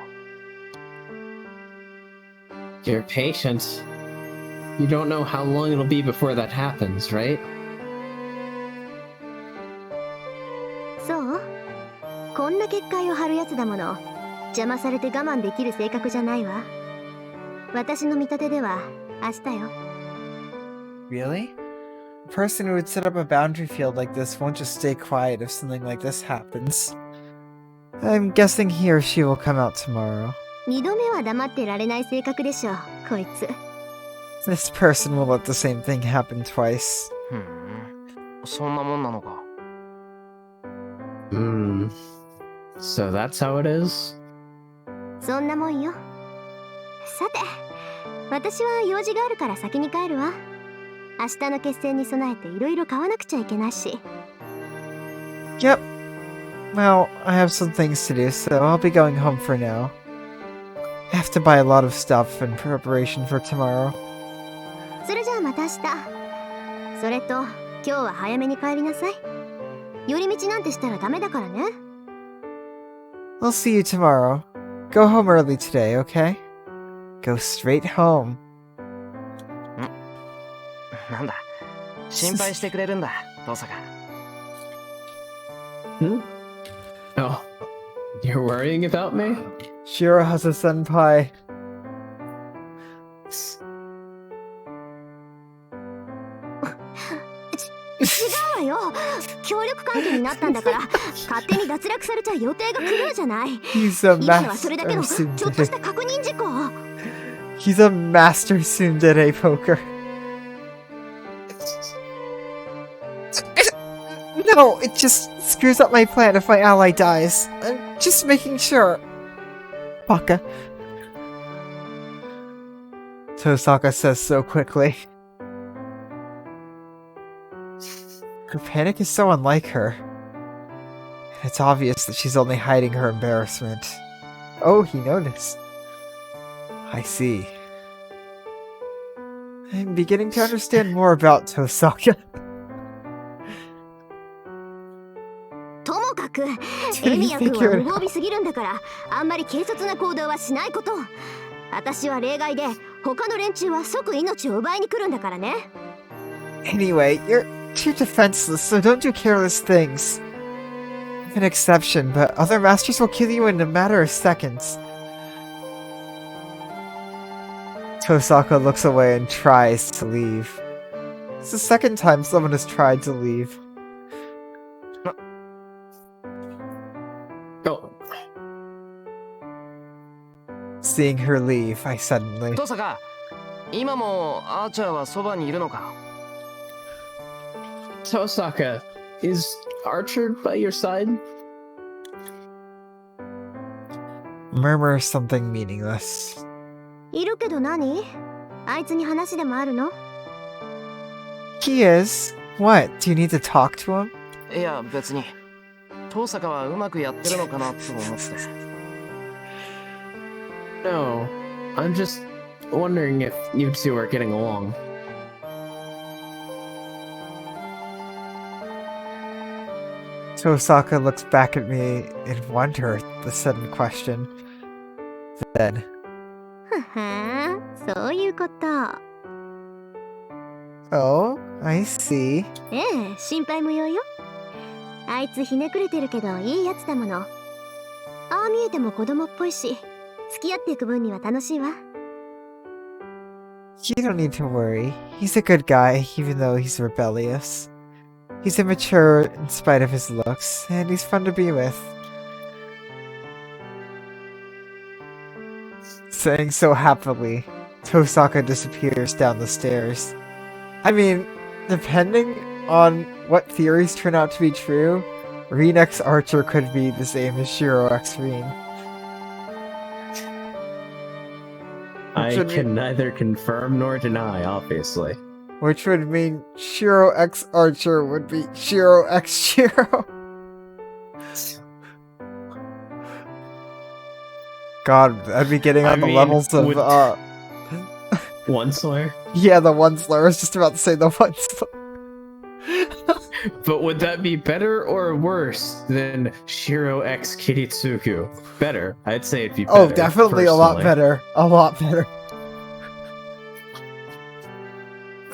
You're patient. You don't know how long it'll be before that happens, right? そう？こんな結界を張るやつだもの。邪魔されて我慢できる性格じゃないわ。私の見立てでは明日よ。Really? A person who would set up a boundary field like this won't just stay quiet if something like this happens. I'm guessing he or she will come out tomorrow. 2度目は黙ってられない性格でしょ、こいつ。This person will let the same thing happen twice. ふんそんなもんなのか So that's how it is? そんなもんよ。さて、私は用事があるから先に帰るわ。明日の決戦に備えていろいろ買わなくちゃいけないし。Yep. Well, I have some things to do, so I'll be going home for now. I have to buy a lot of stuff in preparation for tomorrow. それじゃあまた明日。それと、今日は早めに帰りなさい。寄り道なんてしたらダメだからね。I'll see you tomorrow. Go home early today, okay? Go straight home. なんだ心配してくれるんだ遠坂 Oh, you're worrying about me? Shirou has a senpai. 違うわよ。協力関係になったんだから、勝手に脱落されちゃ予定が狂うじゃない。 He's a 今のはそ master れだけの of ちょっとした確認事項。He's a master tsundere poker. No, it just screws up my plan if my ally dies. I'm just making sure. Baka. Tosaka says so quickly. Her panic is so unlike her. It's obvious that she's only hiding her embarrassment. Oh, he noticed. I see. I'm beginning to understand more about Tosaka. ともかく Do エ you ミヤ君 think は you're 無防備すぎるんだからあんまり軽率な行動はしないこと。私は例外で他の連中は即命を奪いに来るんだからね。 Anyway, you're too defenseless, so don't do careless things. I'm an exception, but other masters will kill you in a matter of seconds. Tosaka looks away and tries to leave. It's the second time someone has tried to leave. Oh, Seeing her leave, I suddenly... トサカ、今もアーチャーはそばにいるのか？ Tosaka, is Archer by your side? Murmur something meaningless. いるけど何？あいつに話でもあるの？ He is? What? Do you need to talk to him? いや別に。トサカはうまくやってるのかなと思って。 No, I'm just wondering if you two are getting along. Tosaka looks back at me in wonder at the sudden question. Then, ふふん、そういうこと。 oh, I see. ええ、心配無用よ。あいつひねくれてるけどいいやつだもの。ああ見えても子供っぽいし、付き合っていく分には楽しいわ。 You don't need to worry. He's a good guy, even though he's rebellious. He's immature in spite of his looks, and he's fun to be with. Saying so happily, Tosaka disappears down the stairs. I mean, depending on what theories turn out to be true, Reen X Archer could be the same as Shirou X Reen. I can neither confirm nor deny, obviously. Which would mean Shirou X Archer would be Shirou X Shirou. God, I'd be getting on the levels of, One Slayer? yeah, the One Slayer. I was just about to say the One Slayer. But would that be better or worse than Shirou X Kiritsugu? Better. I'd say it'd be better. Oh, definitely a lot personally. better. A lot better.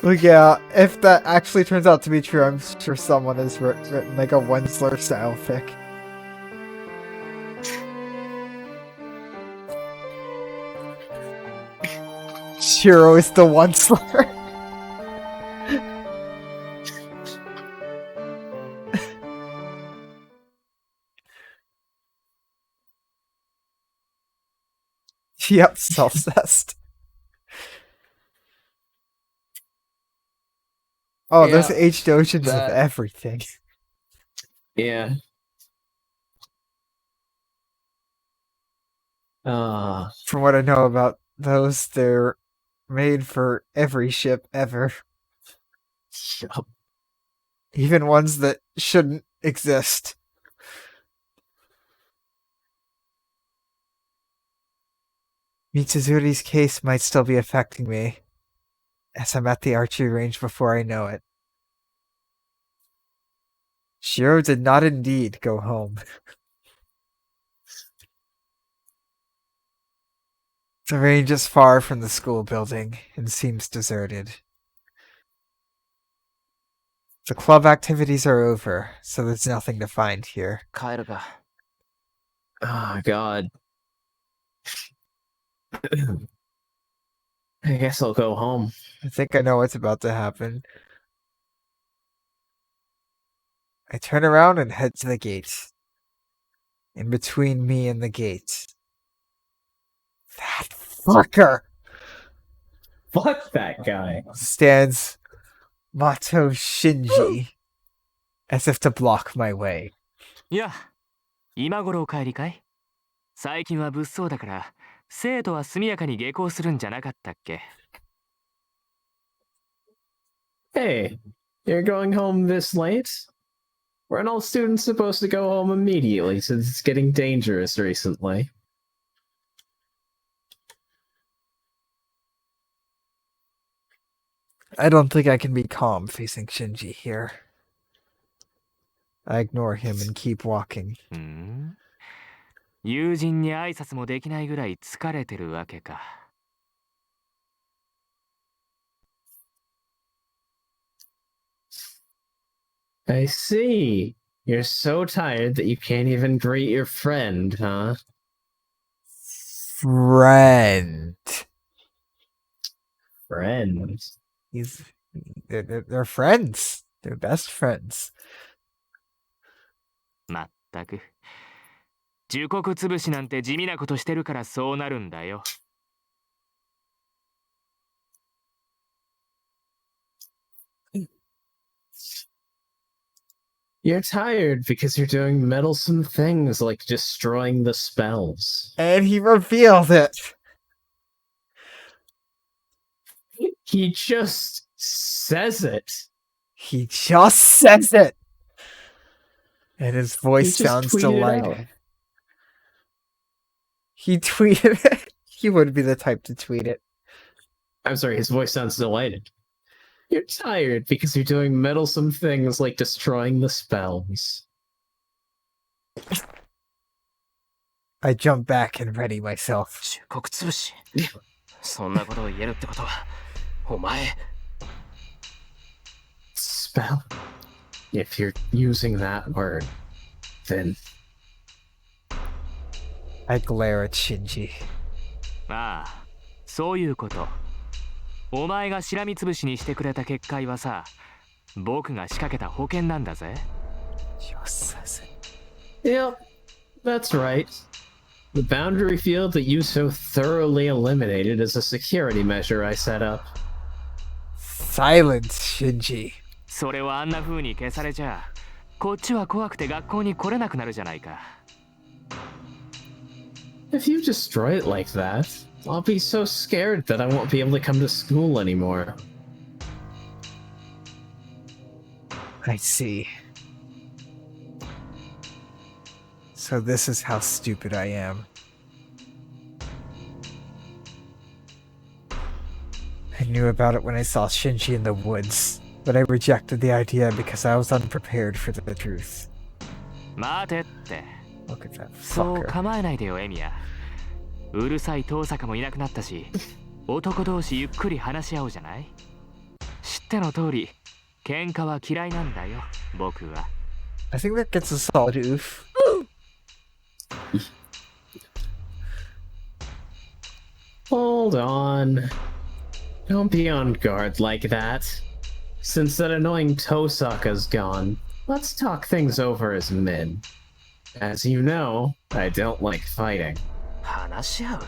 Well, yeah, if that actually turns out to be true, I'm sure someone has written like a One Slayer style fic. Shiro is the One Slayer. Yep, self-cessed. Oh, there's Yeah, H dojins of that- everything. Yeah. From what I know about those, they're made for every ship ever. Yup. Even ones that shouldn't exist. Mitsuzuri's case might still be affecting me, as I'm at the archery range before I know it. Shiro did not indeed go home. The range is far from the school building and seems deserted. The club activities are over, so there's nothing to find here. 帰るか。 Oh, God. I guess I'll go home. I think I know what's about to happen. I turn around and head to the gate. In between me and the gate. That fucker! Fuck that guy. Stands Mato Shinji, as if to block my way. いや、今頃お帰りかい？最近は物騒だから、生徒は速やかに下校するんじゃなかったっけ？ Hey, you're going home this late? Weren't all students supposed to go home immediately since it's getting dangerous recently? I don't think I can be calm facing Shinji here. I ignore him and keep walking. 友人に挨拶もできないぐらい疲れてるわけか。I see. You're so tired that you can't even greet your friend, huh? Friend. Friend. They're friends. They're best friends. まったく。樹木潰しなんて地味なことしてるからそうなるんだよ。You're tired because you're doing meddlesome things like destroying the spells. And he revealed it. He just says it. He just says it. And his voice He just sounds tweeted it out. delighted. He tweeted it. He would be the type to tweet it. I'm sorry, his voice sounds delighted. You're tired because you're doing meddlesome things like destroying the spells. I jump back and ready myself. 樹木潰しそんなことを言えるってことはお前 Spell? If you're using that word, then I glare at Shinji. ああ、そういうこと。お前がしらみつぶしにしてくれた結界はさ、僕が仕掛けた保険なんだぜ。Just says it. Yep, that's right. The boundary field that you so thoroughly eliminated is a security measure I set up. Silence, Shinji. それはあんな風に消されちゃ、こっちは怖くて学校に来れなくなるじゃないか。If you destroy it like that, I'll be so scared that I won't be able to come to school anymore. I see. So this is how stupid I am. I knew about it when I saw Shinji in the woods, but I rejected the idea because I was unprepared for the truth. 待てって。 Look at that そう fucker. 構えないでよ、エミヤ。うるさい遠坂もいなくなったし、男同士ゆっくり話し合おうじゃない？知っての通り、喧嘩は嫌いなんだよ、僕は。I think that gets a solid oof. Hold on. Don't be on guard like that. Since that annoying Tosaka's gone, let's talk things over as men. As you know, I don't like fighting. 話し合う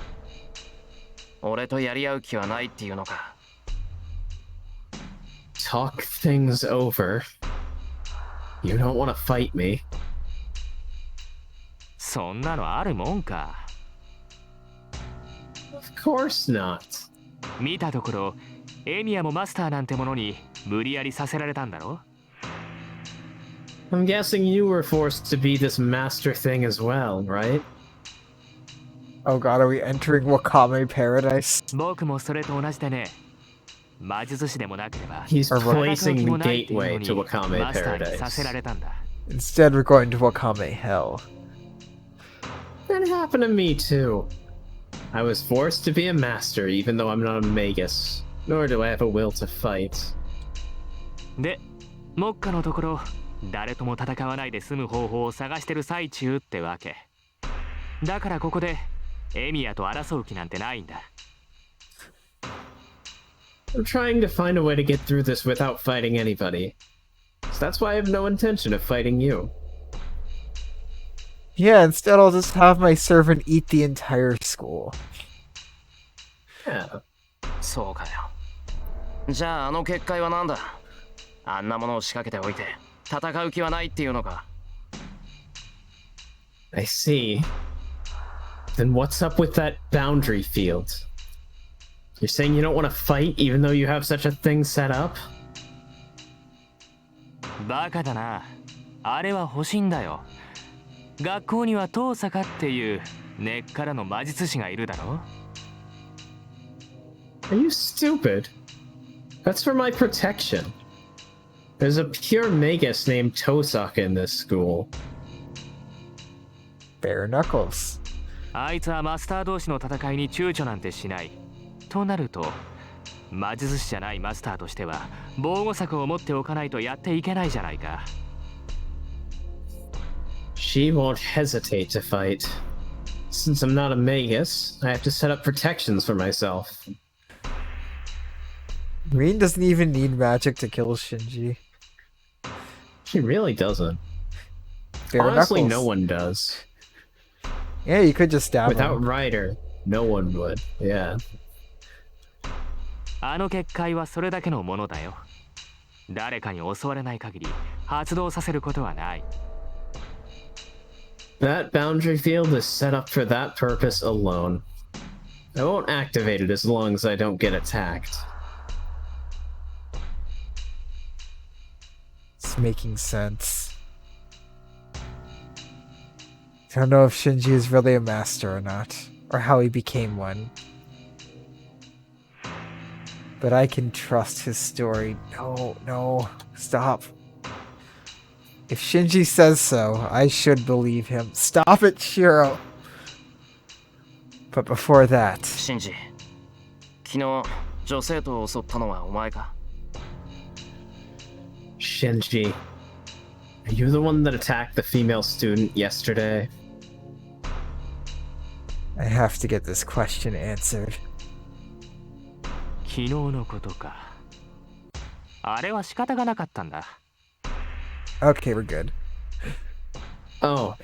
俺とやり合う気はないっていうのか Talk things over? You don't want to fight me? そんなのあるもんか。Of course not. 見たところ、エミヤもマスターなんてものに無理やりさせられたんだろ？ I'm guessing you were forced to be this master thing as well, right? Oh god, are we entering Wakame Paradise? 僕もそれと同じでね。魔術師でもなければ、 He's あ placing 戦う気 the もないっていうの gateway に to Wakame マスターにさせら Paradise. れたんだ。 Instead, we're going to Wakame Hell. That happened to me too. I was forced to be a master even though I'm not a magus, nor do I have a will to fight. で、目下のところ、誰とも戦わないで済む方法を探してる最中ってわけ。だからここで、エミヤと争う気なんてないんだ。I'm trying to find a way to get through this without fighting anybody. So that's why I have no intention of fighting you. Yeah, instead I'll just have my servant eat the entire school. Yeah. そうかよじゃああの結界は何だ？あんなものを仕掛けておいて戦う気はないっていうのか？ I see. Then what's up with that boundary field? You're saying you don't want to fight even though you have such a thing set up? バカだな。あれは欲しいんだよ。学校には遠坂っていう根っからの魔術師がいるだろ。Are you stupid? That's for my protection. There's a pure magus named Tosaka in this school. Bare knuckles. あいつはマスター同士の戦いに躊躇なんてしない。となると、魔術師じゃないマスターとしては防護策を持っておかないとやっていけないじゃないか。She won't hesitate to fight. Since I'm not a magus, I have to set up protections for myself. Green doesn't even need magic to kill Shinji. She really doesn't. Bare Honestly, knuckles. no one does. Yeah, you could just stab Without him. Ryder, no one would. Yeah. あの結界はそれだけのものだよ。誰かに襲われない限り発動させることはない。That boundary field is set up for that purpose alone. I won't activate it as long as I don't get attacked. It's making sense. I don't know if Shinji is really a master or not, or how he became one. But I can trust his story. No, stop. If Shinji says so, I should believe him. Stop it, Shirou! But before that... シンジ、昨日女生徒を襲ったのはお前か？ Shinji, are you the one that attacked the female student yesterday? I have to get this question answered. 昨日のことか。あれは仕方がなかったんだ。Okay, we're good. Oh,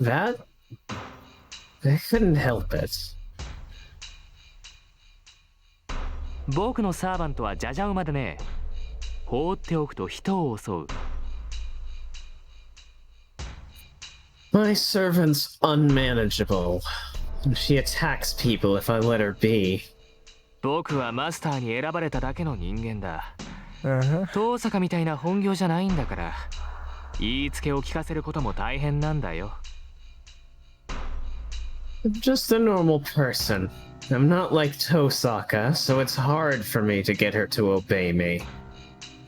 that? I couldn't help it. 僕のサーバントはジャジャ馬でね。放っておくと人を襲う。My servant's unmanageable. She attacks people if I let her be. 僕はマスターに選ばれただけの人間だ。Uh-huh. 遠坂みたいな本業じゃないんだから、言いつけを聞かせることも大変なんだよ。I'm just a normal person. I'm not like Tosaka, so it's hard for me to get her to obey me.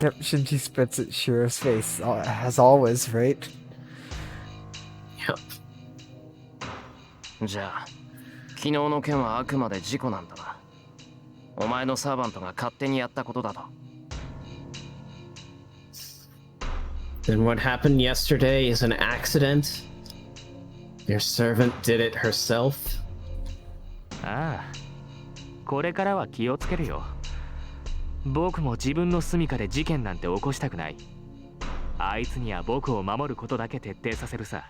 Yep, Shinji spits at Shirou's face, as always, right? Yep. じゃあ、昨日の件はあくまで事故なんだな。お前のサーバントが勝手にやったことだと。Then what happened yesterday is an accident? Your servant did it herself? ああ、これからは気をつけるよ。僕も自分の住処で事件なんて起こしたくない。あいつには僕を守ることだけ徹底させるさ。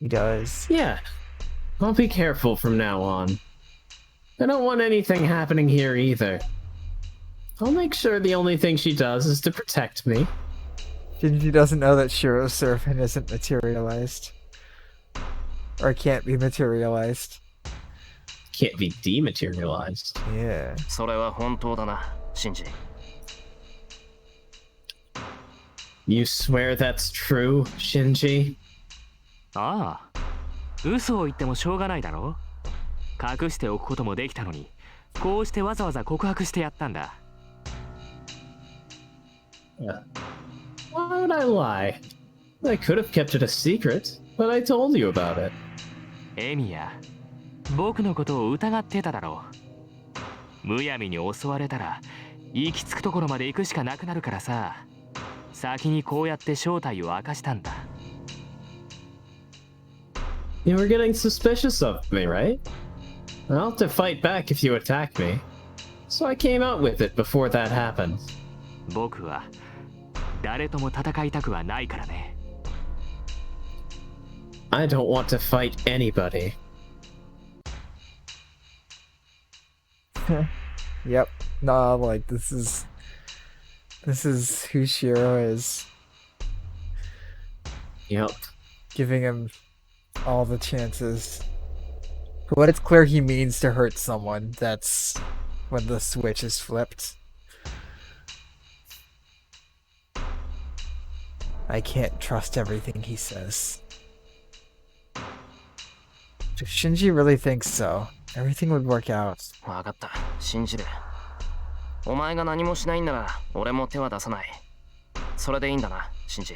He does. Yeah. I'll be careful from now on. I don't want anything happening here either. I'll make sure the only thing she does is to protect me. Shinji doesn't know that Shirou's servant isn't materialized. Or can't be materialized. Can't be dematerialized. Yeah. それは本当だな、シンジ。You swear that's true, Shinji? ああ、嘘を言ってもしょうがないだろ。隠しておくこともできたのに、こうしてわざわざ告白してやったんだ。Why would I lie? I could have kept it a secret, but I told you about it. エミヤ、僕のことを疑ってただろう。むやみに襲われたら、行き着くところまで行くしかなくなるからさ。先にこうやって正体を明かしたんだ。You were getting suspicious of me, right? I'll have to fight back if you attack me. So I came out with it before that happened. 僕は誰とも戦いたくはないからね。I don't want to fight anybody. Yep. Nah, like this is who Shirou is, Yep. giving him all the chances. For what it's clear he means to hurt someone, that's when the switch is flipped. I can't trust everything he says. If Shinji really thinks so, everything would work out. わかった。信じる。お前が何もしないんなら俺も手は出さない。それでいいんだな、シンジ。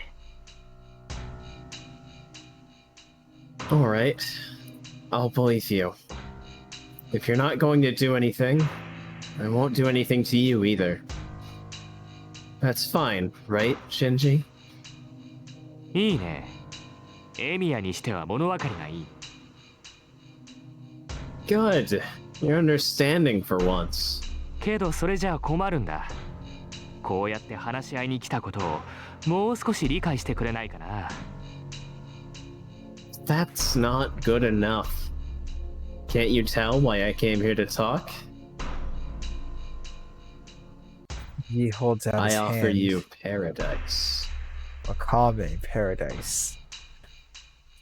Alright. I'll believe you. If you're not going to do anything, I won't do anything to you either. That's fine, right, Shinji? いいね。エミヤにしては物分かりがいい。Good. You're understanding for once. けどそれじゃあ困るんだ。こうやって話し合いに来たことをもう少し理解してくれないかな。That's not good enough. Can't you tell why I came here to talk? He holds out I his offer hand. you paradise. Wakame paradise.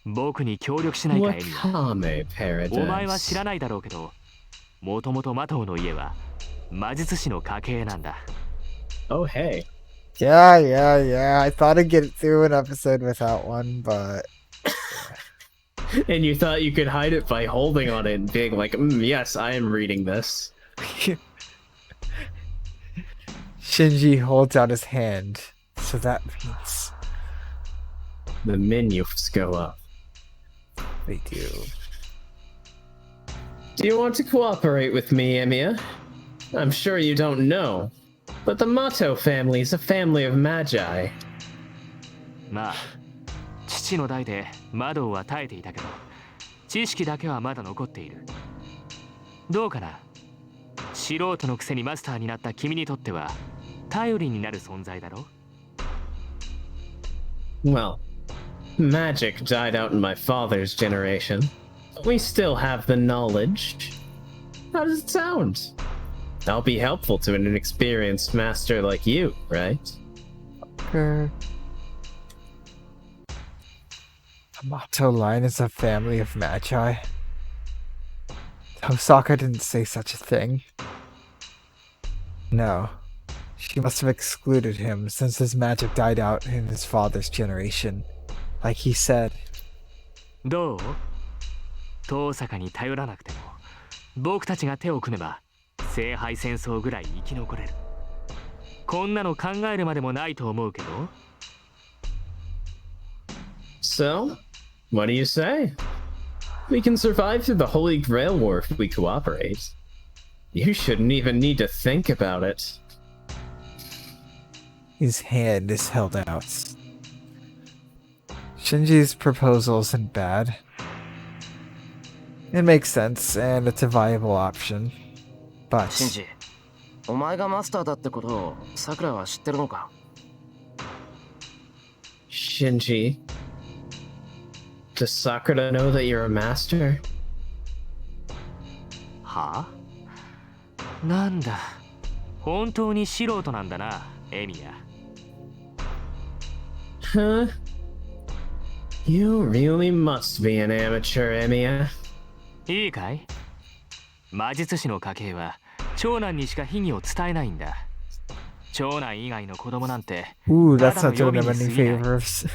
僕に協力しないか、エミヤ。 Wakame お前は paradise. 知らないだろうけど、もともとマトウの家は魔術師の家系なんだ。Oh, hey. Yeah. I thought I'd get through an episode without one, but And you thought you could hide it by holding on it and being like, yes, I am reading this. Shinji holds out his hand, so that means The menus go up. they do. Do you want to cooperate with me, Emiya? I'm sure you don't know, but the Mato family is a family of magi. まあ、父の代でマドウは耐えていたけど、知識だけはまだ残っている。どうかな？素人のくせにマスターになった君にとっては頼りになる存在だろ？ Well, magic died out in my father's generation. But we still have the knowledge. How does it sound? I'll be helpful to an inexperienced master like you, right? The Mato line is a family of magi. Osaka didn't say such a thing. No. She must have excluded him since his magic died out in his father's generation. Like he said. どう？遠坂に頼らなくても、僕たちが手を組めば、聖杯戦争ぐらい生き残れる。こんなの考えるまでもないと思うけど。So, what do you say? We can survive through the Holy Grail War if we cooperate. You shouldn't even need to think about it. His hand is held out. Shinji's proposal isn't bad. It makes sense, and it's a viable option. But シンジ、お前がマスターだってことをさくらは知ってるのか？ Shinji, does Sakura know that you're a master? はあ？なんだ。本当に素人なんだな、エミヤ。Huh? You really must be an amateur, Emiya. いいかい？魔術師の家系は長男にしか秘技を伝えないんだ。長男以外の子供なんて ooh, that's ただ not の予 doing 備 him に any 過ぎない。 favors.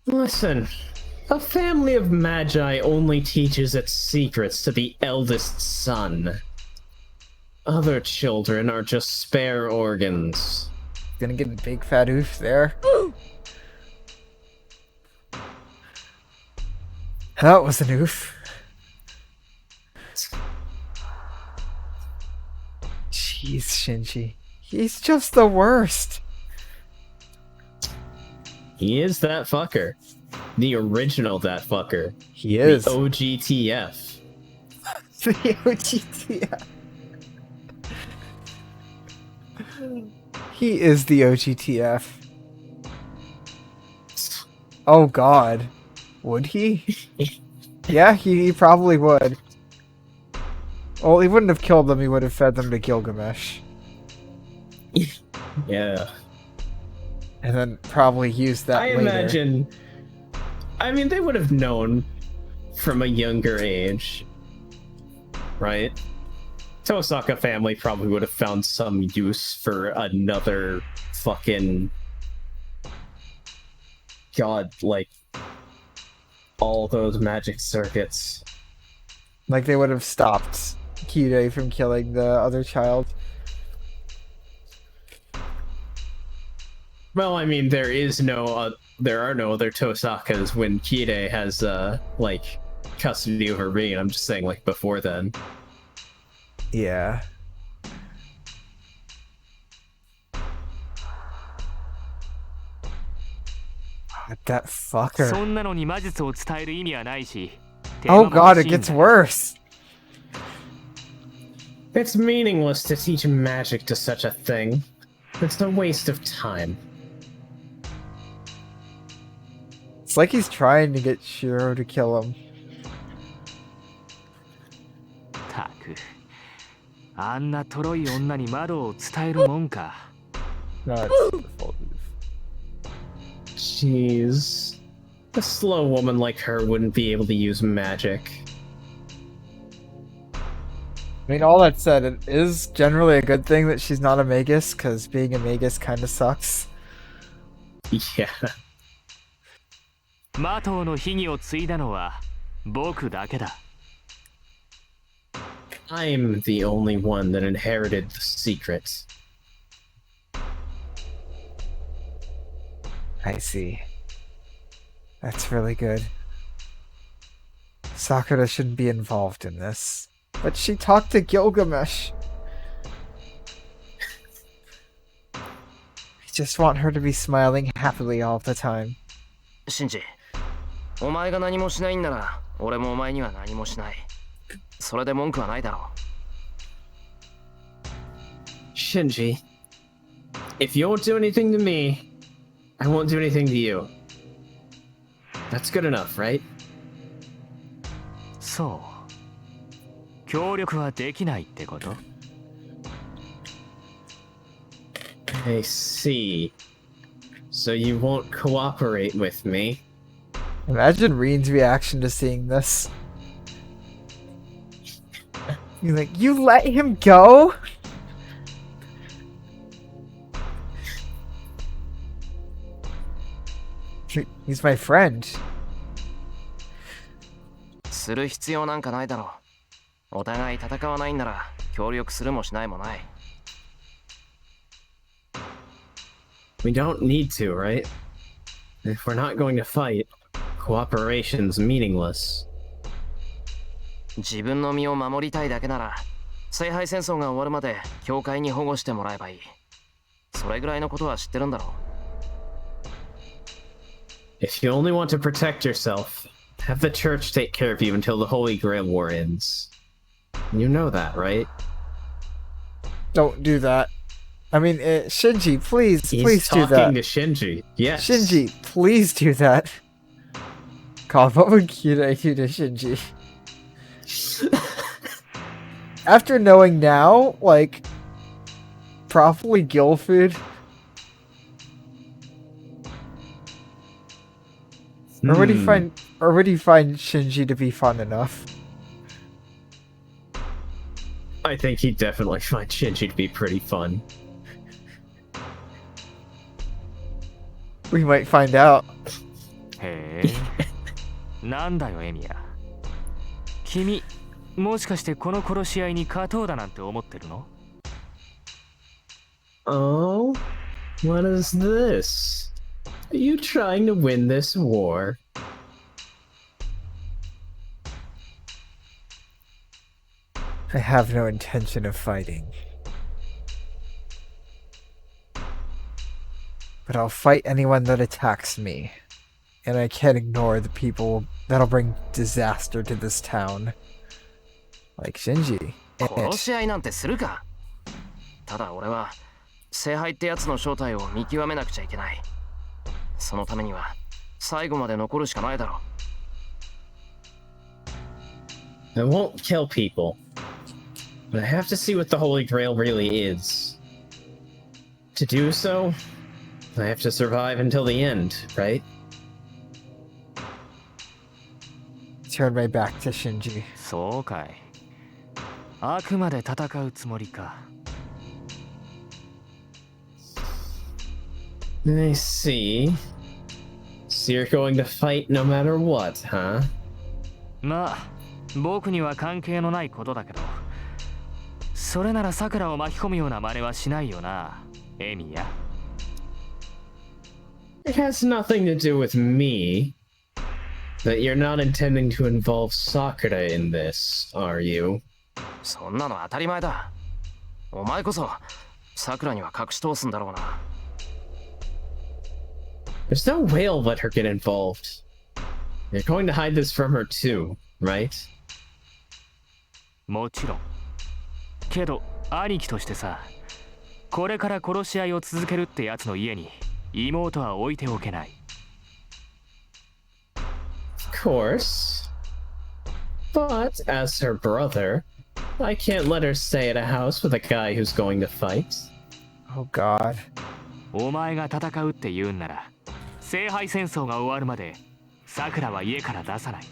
Listen, a family of magi only teaches its secrets to the eldest son. Other children are just spare organs. Gonna get a big fat oof there. That was an oof. Jeez, Shinji. He's just the worst. He is that fucker. The original that fucker. He is. The OGTF. The OGTF. He is the OGTF. Oh god. Would he? Yeah, he probably would. Well, he wouldn't have killed them, he would have fed them to Gilgamesh. Yeah. And then probably used that I later. imagine. I mean, they would have known from a younger age, right? Tosaka family probably would have found some use for another fucking. God, like. All those magic circuits. Like they would have stopped Kirei from killing the other child. Well, I mean, there are no other Tosakas when Kirei has, like, custody over Rin. I'm just saying, like, before then. Yeah. That fucker. そんなのに魔術を伝える意味はないし。 Oh god, it gets worse. It's meaningless to teach magic to such a thing. It's a waste of time. It's like he's trying to get Shirou to kill him. たく。あんなとろい女に窓を伝えるもんか。 No, it's the fault of- Jeez. A slow woman like her wouldn't be able to use magic. I mean, all that said, it is generally a good thing that she's not a magus, because being a magus kind of sucks. Yeah. 魔頭の秘技を継いだのは僕だけだ。 I'm the only one that inherited the secret. I see. That's really good. Sakura shouldn't be involved in this. But she talked to Gilgamesh. I just want her to be smiling happily all the time. シンジ、お前が何もしないんなら俺もお前には何もしない。それで文句はないだろう。 Shinji, if you won't do anything to me, I won't do anything to you. That's good enough, right? そう。協力はできないってこと？ I see. So you won't cooperate with me? Imagine Reen's reaction to seeing this. You're like, you let him go? He's my friend. する必要なんかないだろう。お互い戦わないんなら協力するもしないもない。 We don't need to, right? If we're not going to fight, cooperation's meaningless. 自分の身を守りたいだけなら、聖杯戦争が終わるまで教会に保護してもらえばいい。それぐらいのことは知ってるんだろう。 If you only want to protect yourself, have the church take care of you until the Holy Grail War ends. You know that, right? Don't do that. I mean, Shinji, please do He's that. talking to Shinji. Yes. Shinji, please do that. God, what would Kirei do to Shinji? After knowing now, like, probably gill food. Or would he find Shinji to be fun enough? I think he'd definitely find Shinji to be pretty fun. We might find out. へえ。なんだよエミヤ。君、もしかしてこの殺し合いに勝とうだなんて思ってるの？ Oh? What is this? Are you trying to win this war? I have no intention of fighting. But I'll fight anyone that attacks me. And I can't ignore the people that'll bring disaster to this town. Like Shinji. 殺し合いなんてするか。ただ俺は聖杯ってやつの正体を見極めなくちゃいけない。そのためには最後まで残るしかないだろう。 I won't kill people. But I have to see what the Holy Grail really is. To do so, I have to survive until the end, right? Turn my back to Shinji. そうかい。あくまで戦うつもりか。I see. So you're going to fight no matter what, huh? まあ、僕には関係のないことだけど、それならさくらを巻き込むような真似はしないよな、エミヤ。It has nothing to do with me. That you're not intending to involve Sakura in this, are you? そんなの当たり前だ。お前こそさくらには隠し通すんだろうな。There's no way I'll let her get involved. You're going to hide this from her too, right? もちろん。けど、兄貴としてさ、これから殺し合いを続けるってやつの家に妹は置いておけない。Of course. But as her brother, I can't let her stay at a house with a guy who's going to fight. Oh god. お前が戦うって言うんなら、聖杯戦争が終わるまでさくらは家から出さない。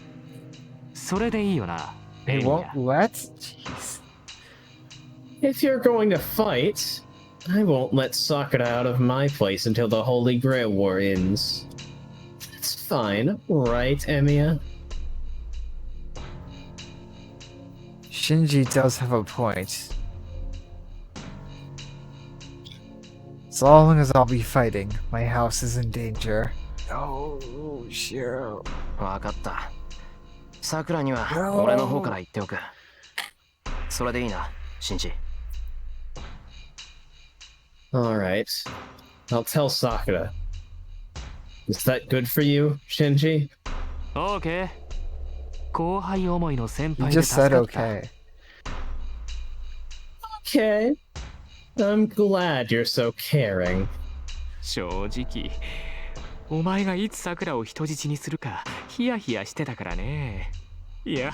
それでいいよな。 They won't let? Jeez. If you're going to fight, I won't let Sakura out of my place until the Holy Grail War ends. That's fine, right, Emiya? Shinji does have a point. As long as I'll be fighting, my house is in danger. Oh, Shirou. わかった。さくらには俺の方から言っておく。それでいいな、シンジ。Alright. I'll tell Sakura. Is that good for you, Shinji? OK。後輩思いの先 You 輩で just 助 said かった。 okay. Okay. I'm glad you're so caring. 正直、お前がいつさくらを人質にするかヒヤヒヤしてたからね。いや、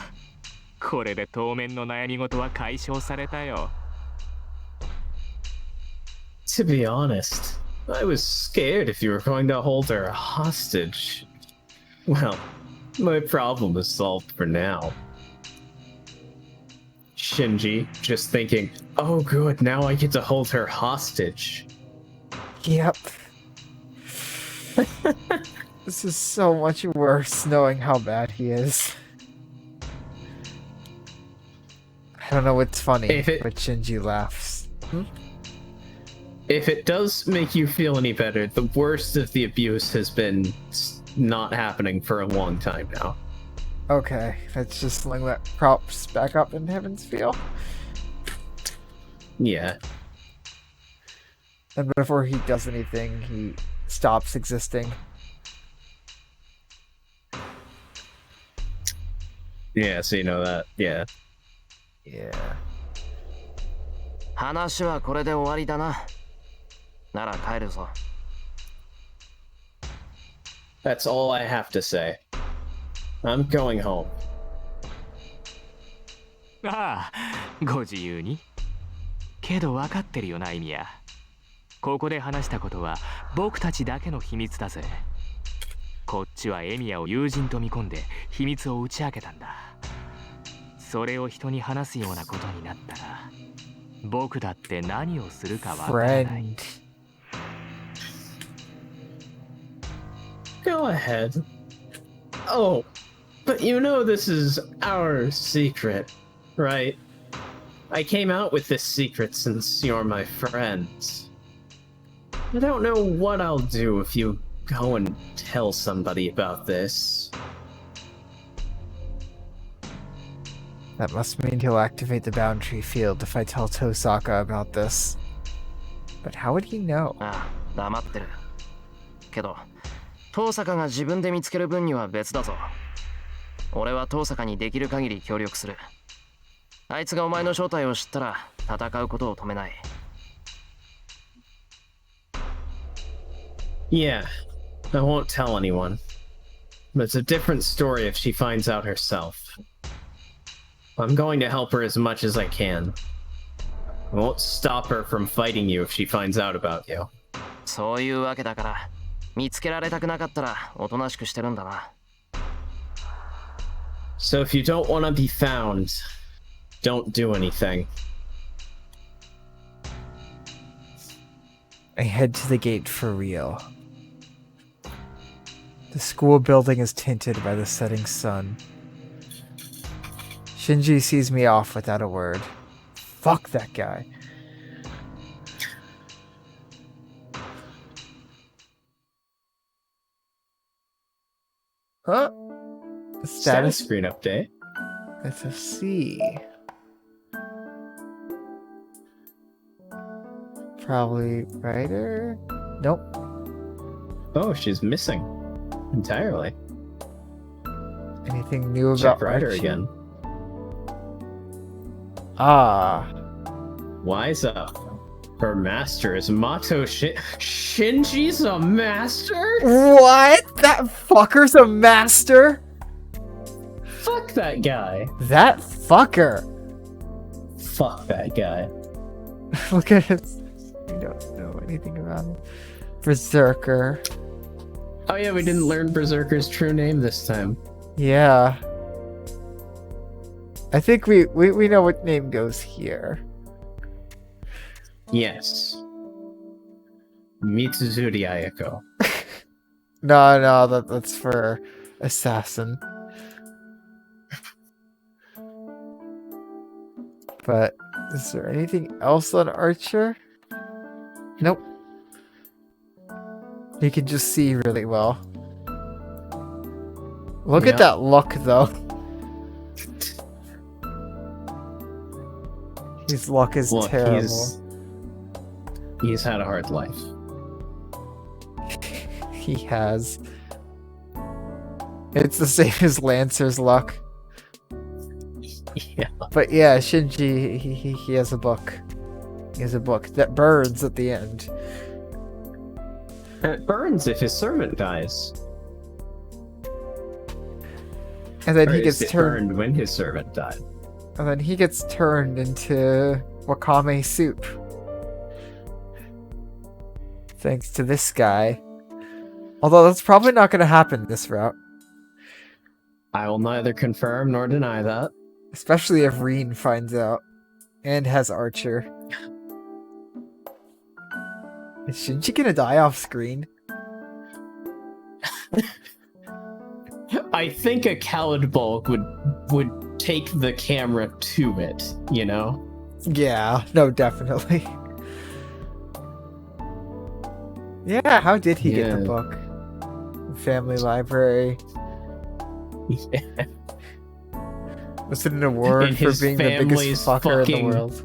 これで当面の悩み事は解消されたよ。To be honest, I was scared if you were going to hold her hostage. Well, my problem is solved for now. Shinji, just thinking, oh good, now I get to hold her hostage. Yep. This is so much worse knowing how bad he is. I don't know what's funny, but Shinji laughs. If it does make you feel any better, the worst of the abuse has been not happening for a long time now. Okay, let's just sling that props back up in Heaven's Feel. Yeah. And before he does anything, he stops existing. Yeah, so you know that. Yeah. Yeah. 話はこれで終わりだな。なら帰るぞ。That's all I have to say. I'm going home. ああ、ご自由に。けど分かってるよな、意味や。ここで話したことは僕たちだけの秘密だぜ。こっちはエミヤを友人と見込んで秘密を打ち明けたんだ。それを人に話すようなことになったら、僕だって何をするかわからない。Go ahead. Oh, but you know this is our secret, right? I came out with this secret since you're my friends. I don't know what I'll do if you go and tell somebody about this. That must mean he'll activate the boundary field if I tell Tosaka about this. But how would he know? ああ、黙ってる。けど、遠坂が自分で見つける分には別だぞ。俺は遠坂にできる限り協力する。あいつがお前の正体を知ったら戦うことを止めない。Yeah, I won't tell anyone. But it's a different story if she finds out herself. I'm going to help her as much as I can. won't stop her from fighting you if she finds out about you. そういうわけだから、見つけられたくなかったらおとなしくしてるんだな。So if you don't want to be found, don't do anything. I head to the gate for real. The school building is tinted by the setting sun. Shinji sees me off without a word. Fuck that guy. Huh? The Status screen update. It's a C. Probably writer? Nope. Oh, she's missing entirely. Anything new about Check writer Archie? again. Ah. Wise up. Her master is Mato Shinji's a master? What? That fucker's a master? Fuck that guy. That fucker. Fuck that guy. Look at it. You don't know anything about him. Berserker. Oh yeah, we didn't learn Berserker's true name this time. Yeah. I think we know what name goes here. Yes. Mitsuzuri Ayako. No, that's for assassin. But is there anything else on Archer? Nope. He can just see really well. Look at that look, though. His luck is terrible. He's had a hard life. He has. It's the same as Lancer's luck. Yeah. But yeah, Shinji, he has a book. He has a book that burns at the end. It burns if his servant dies. And then Or he is gets it turned. burned when his servant died. And then he gets turned into wakame soup. Thanks to this guy. Although that's probably not going to happen this route. I will neither confirm nor deny that. Especially if Reen finds out. And has Archer. Is Shinji gonna die off screen? I think a Khaled bulk would take the camera to it, you know? Yeah, no, definitely. Yeah, how did he get the book? Family library. Yeah. Was it an award And for his being the family's biggest fucker in the fucking- world?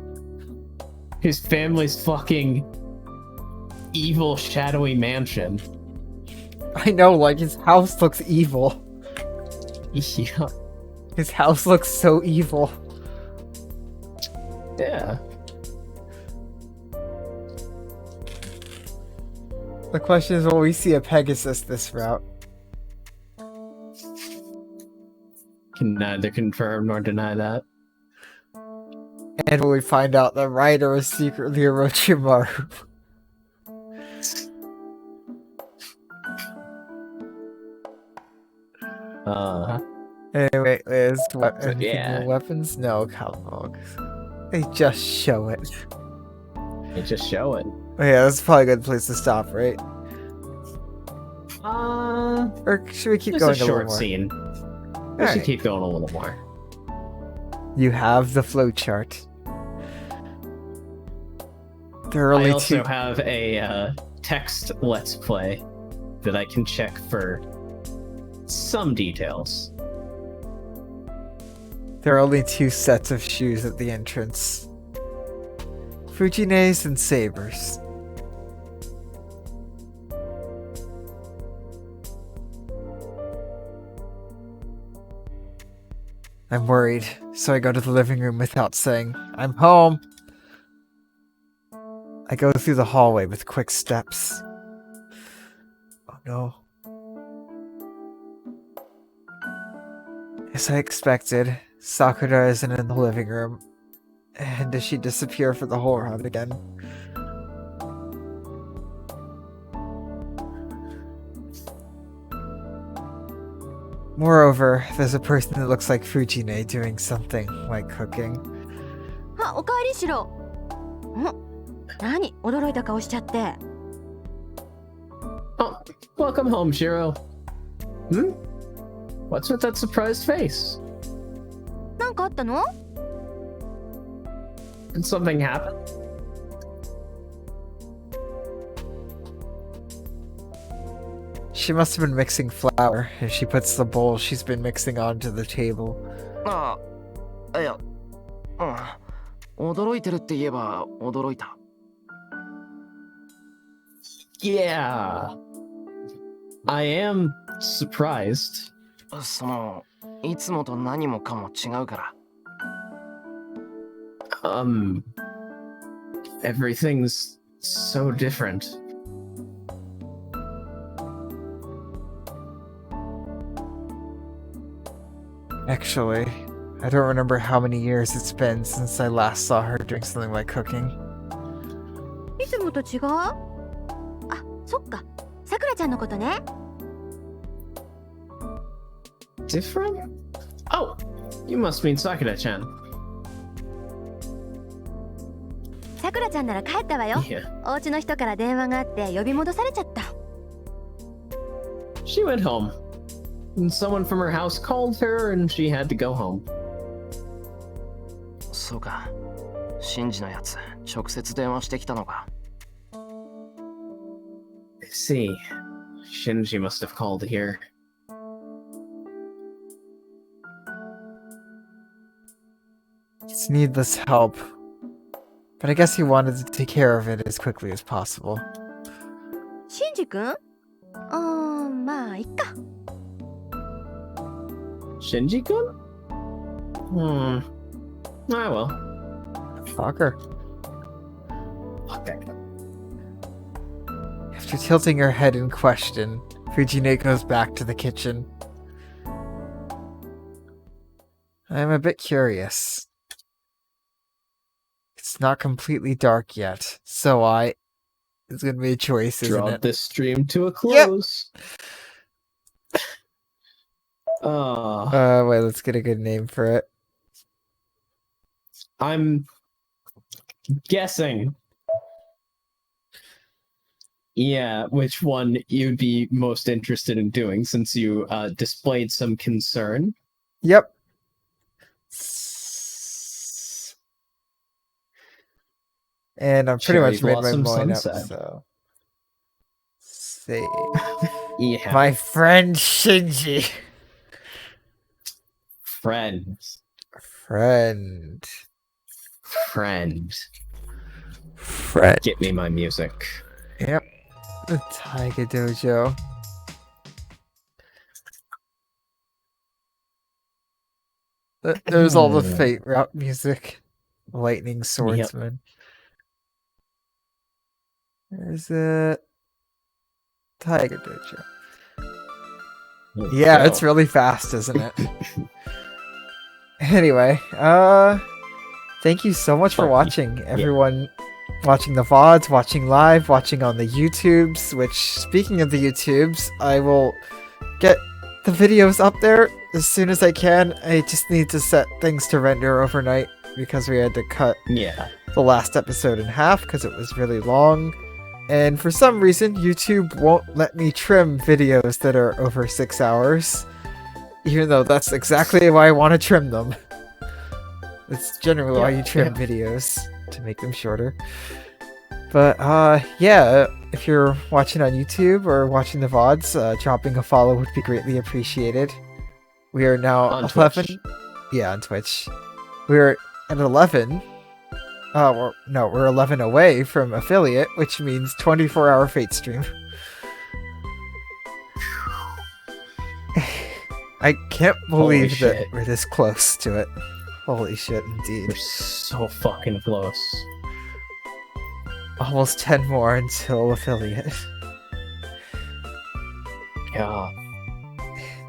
His family's fucking evil, shadowy mansion. I know, like, his house looks evil. Yeah. His house looks so evil. Yeah. The question is, will we see a Pegasus this route? Can neither confirm nor deny that. And will we find out the writer is secretly Orochimaru? Anyway, is Yeah. weapons? No, catalogs. They just show it. They just show it. Oh, yeah, that's probably a good place to stop, right? Or should we keep It's going a a little short more? scene. We should Alright. keep going a little more. You have the flowchart. There are I only also two. have a text let's play that I can check for some details. There are only two sets of shoes at the entrance. Fujine's and Saber's. I'm worried, so I go to the living room without saying, I'm home. I go through the hallway with quick steps. Oh no. As I expected, Sakura isn't in the living room, And does she disappear for the whole round again? Moreover, there's a person that looks like Fujine doing something like cooking. あ、おかえりしろ。ん？何驚いた顔しちゃって。Oh, welcome home, Shirou. Hmm? What's with that surprised face? なんかあったの？ Did something happen? She must have been mixing flour as she puts the bowl she's been mixing onto the table. ああ、いや、驚いてるって言えば驚いた。Yeah. I am surprised. その、いつもと何もかも違うから。Everything's so different. Actually, I don't remember how many years it's been since I last saw her doing something like cooking. いつもと違う？あ、そっか。さくらちゃんのことね。Different? Oh, you must mean Sakura-chan. さくらちゃんなら帰ったわよ。Yeah. お家の人から電話があって呼び戻されちゃった。She went home. And someone from her house called her and she had to go home. そうか。シンジのやつ、直接電話してきたのか。I see. Shinji must have called here. It's needless help. But I guess he wanted to take care of it as quickly as possible. シンジ君？まあいっか。Shinji-kun? Ah, well. Fuck her. Fuck that guy. After tilting her head in question, Fujine goes back to the kitchen. I'm a bit curious. It's not completely dark yet, so it's gonna be a choice, isn't Draw it? this stream to a close. Yep. Wait, let's get a good name for it. I'm guessing. Yeah, which one you'd be most interested in doing since you displayed some concern. Yep. And I'm pretty Cherry much made my Blossom mind Sunset. up, so... Save. Yeah. My friend Shinji. Friend. Friend. Get me my music. Yep. The Taiga Dojo. There's all the Fate route music. Lightning Swordsman. There's a Taiga Dojo. Yeah, it's really fast, isn't it? Anyway, thank you so much for watching, everyone. Watching the VODs, watching live, watching on the YouTubes, which, speaking of the YouTubes, I will get the videos up there as soon as I can. I just need to set things to render overnight because we had to cut the last episode in half because it was really long. And for some reason, YouTube won't let me trim videos that are over 6 hours. Even though that's exactly why I want to trim them. It's generally why you trim videos, to make them shorter. But, yeah, if you're watching on YouTube or watching the VODs, dropping a follow would be greatly appreciated. We are now on 11... Twitch. Yeah, on Twitch. We're at 11... we're 11 away from affiliate, which means 24-hour Fate stream. I can't believe that we're this close to it. Holy shit, indeed. We're so fucking close. Almost 10 more until affiliate. Yeah.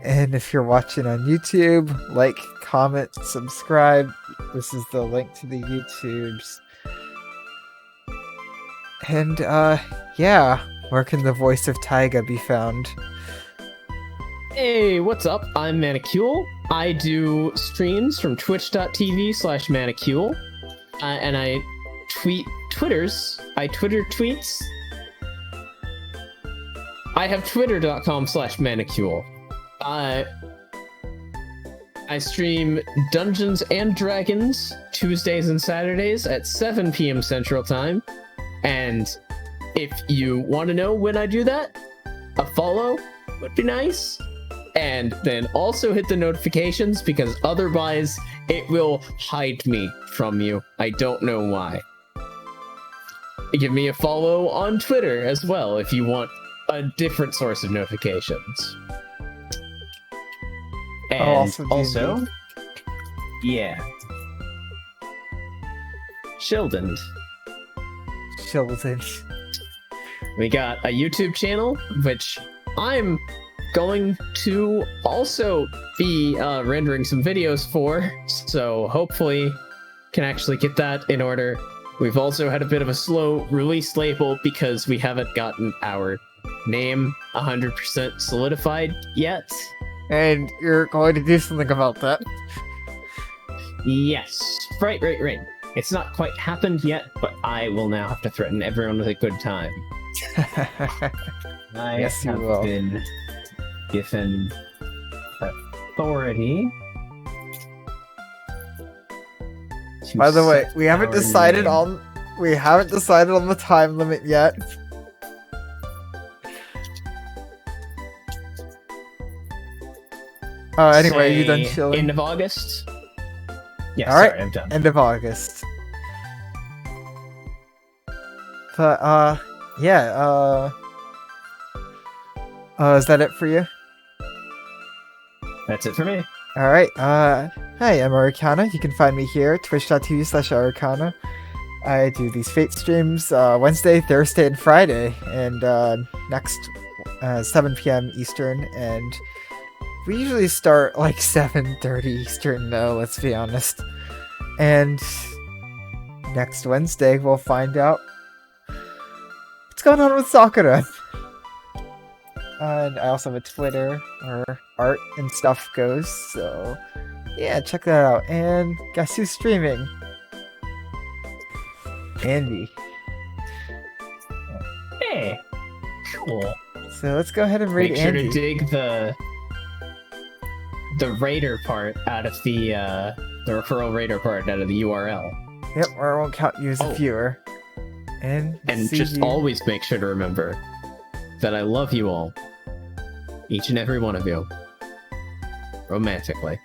And if you're watching on YouTube, like, comment, subscribe, This is the link to the YouTubes. And, yeah. Where can the voice of Taiga be found? Hey, what's up? I'm Manicule. I do streams from twitch.tv/Manicule. And I Twitter tweets. I have twitter.com/Manicule. I stream Dungeons and Dragons Tuesdays and Saturdays at 7 p.m. Central Time. And if you want to know when I do that, a follow would be nice. And then also hit the notifications, because otherwise it will hide me from you. I don't know why. Give me a follow on Twitter as well if you want a different source of notifications. And also, yeah, Sheldon. We got a YouTube channel, which I'm going to also be rendering some videos for, so hopefully can actually get that in order. We've also had a bit of a slow release label because we haven't gotten our name 100% solidified yet. And you're going to do something about that. Yes, right. It's not quite happened yet, but I will now have to threaten everyone with a good time. I Yes, you have will. been given authority. to By the way, set we haven't our decided name. on the time limit yet. Anyway, you done Say chilling? End of August? Yeah, All right. sorry, I'm done. End of August. But, yeah, is that it for you? That's it for me. Alright, hi, I'm Arcana. You can find me here, twitch.tv/Arcana. I do these Fate streams, Wednesday, Thursday, and Friday, and, next, 7 p.m. Eastern, and we usually start, like, 7:30 Eastern, though, let's be honest. And next Wednesday, we'll find out what's going on with Sakura. And I also have a Twitter where art and stuff goes, so yeah, check that out. And guess who's streaming? Andy. Hey, cool. So let's go ahead and rate Make sure Andy. to dig the raider part out of the referral raider part out of the URL. Yep, or I won't count you as a Oh. viewer. And see just you. always make sure to remember that I love you all. Each and every one of you. Romantically.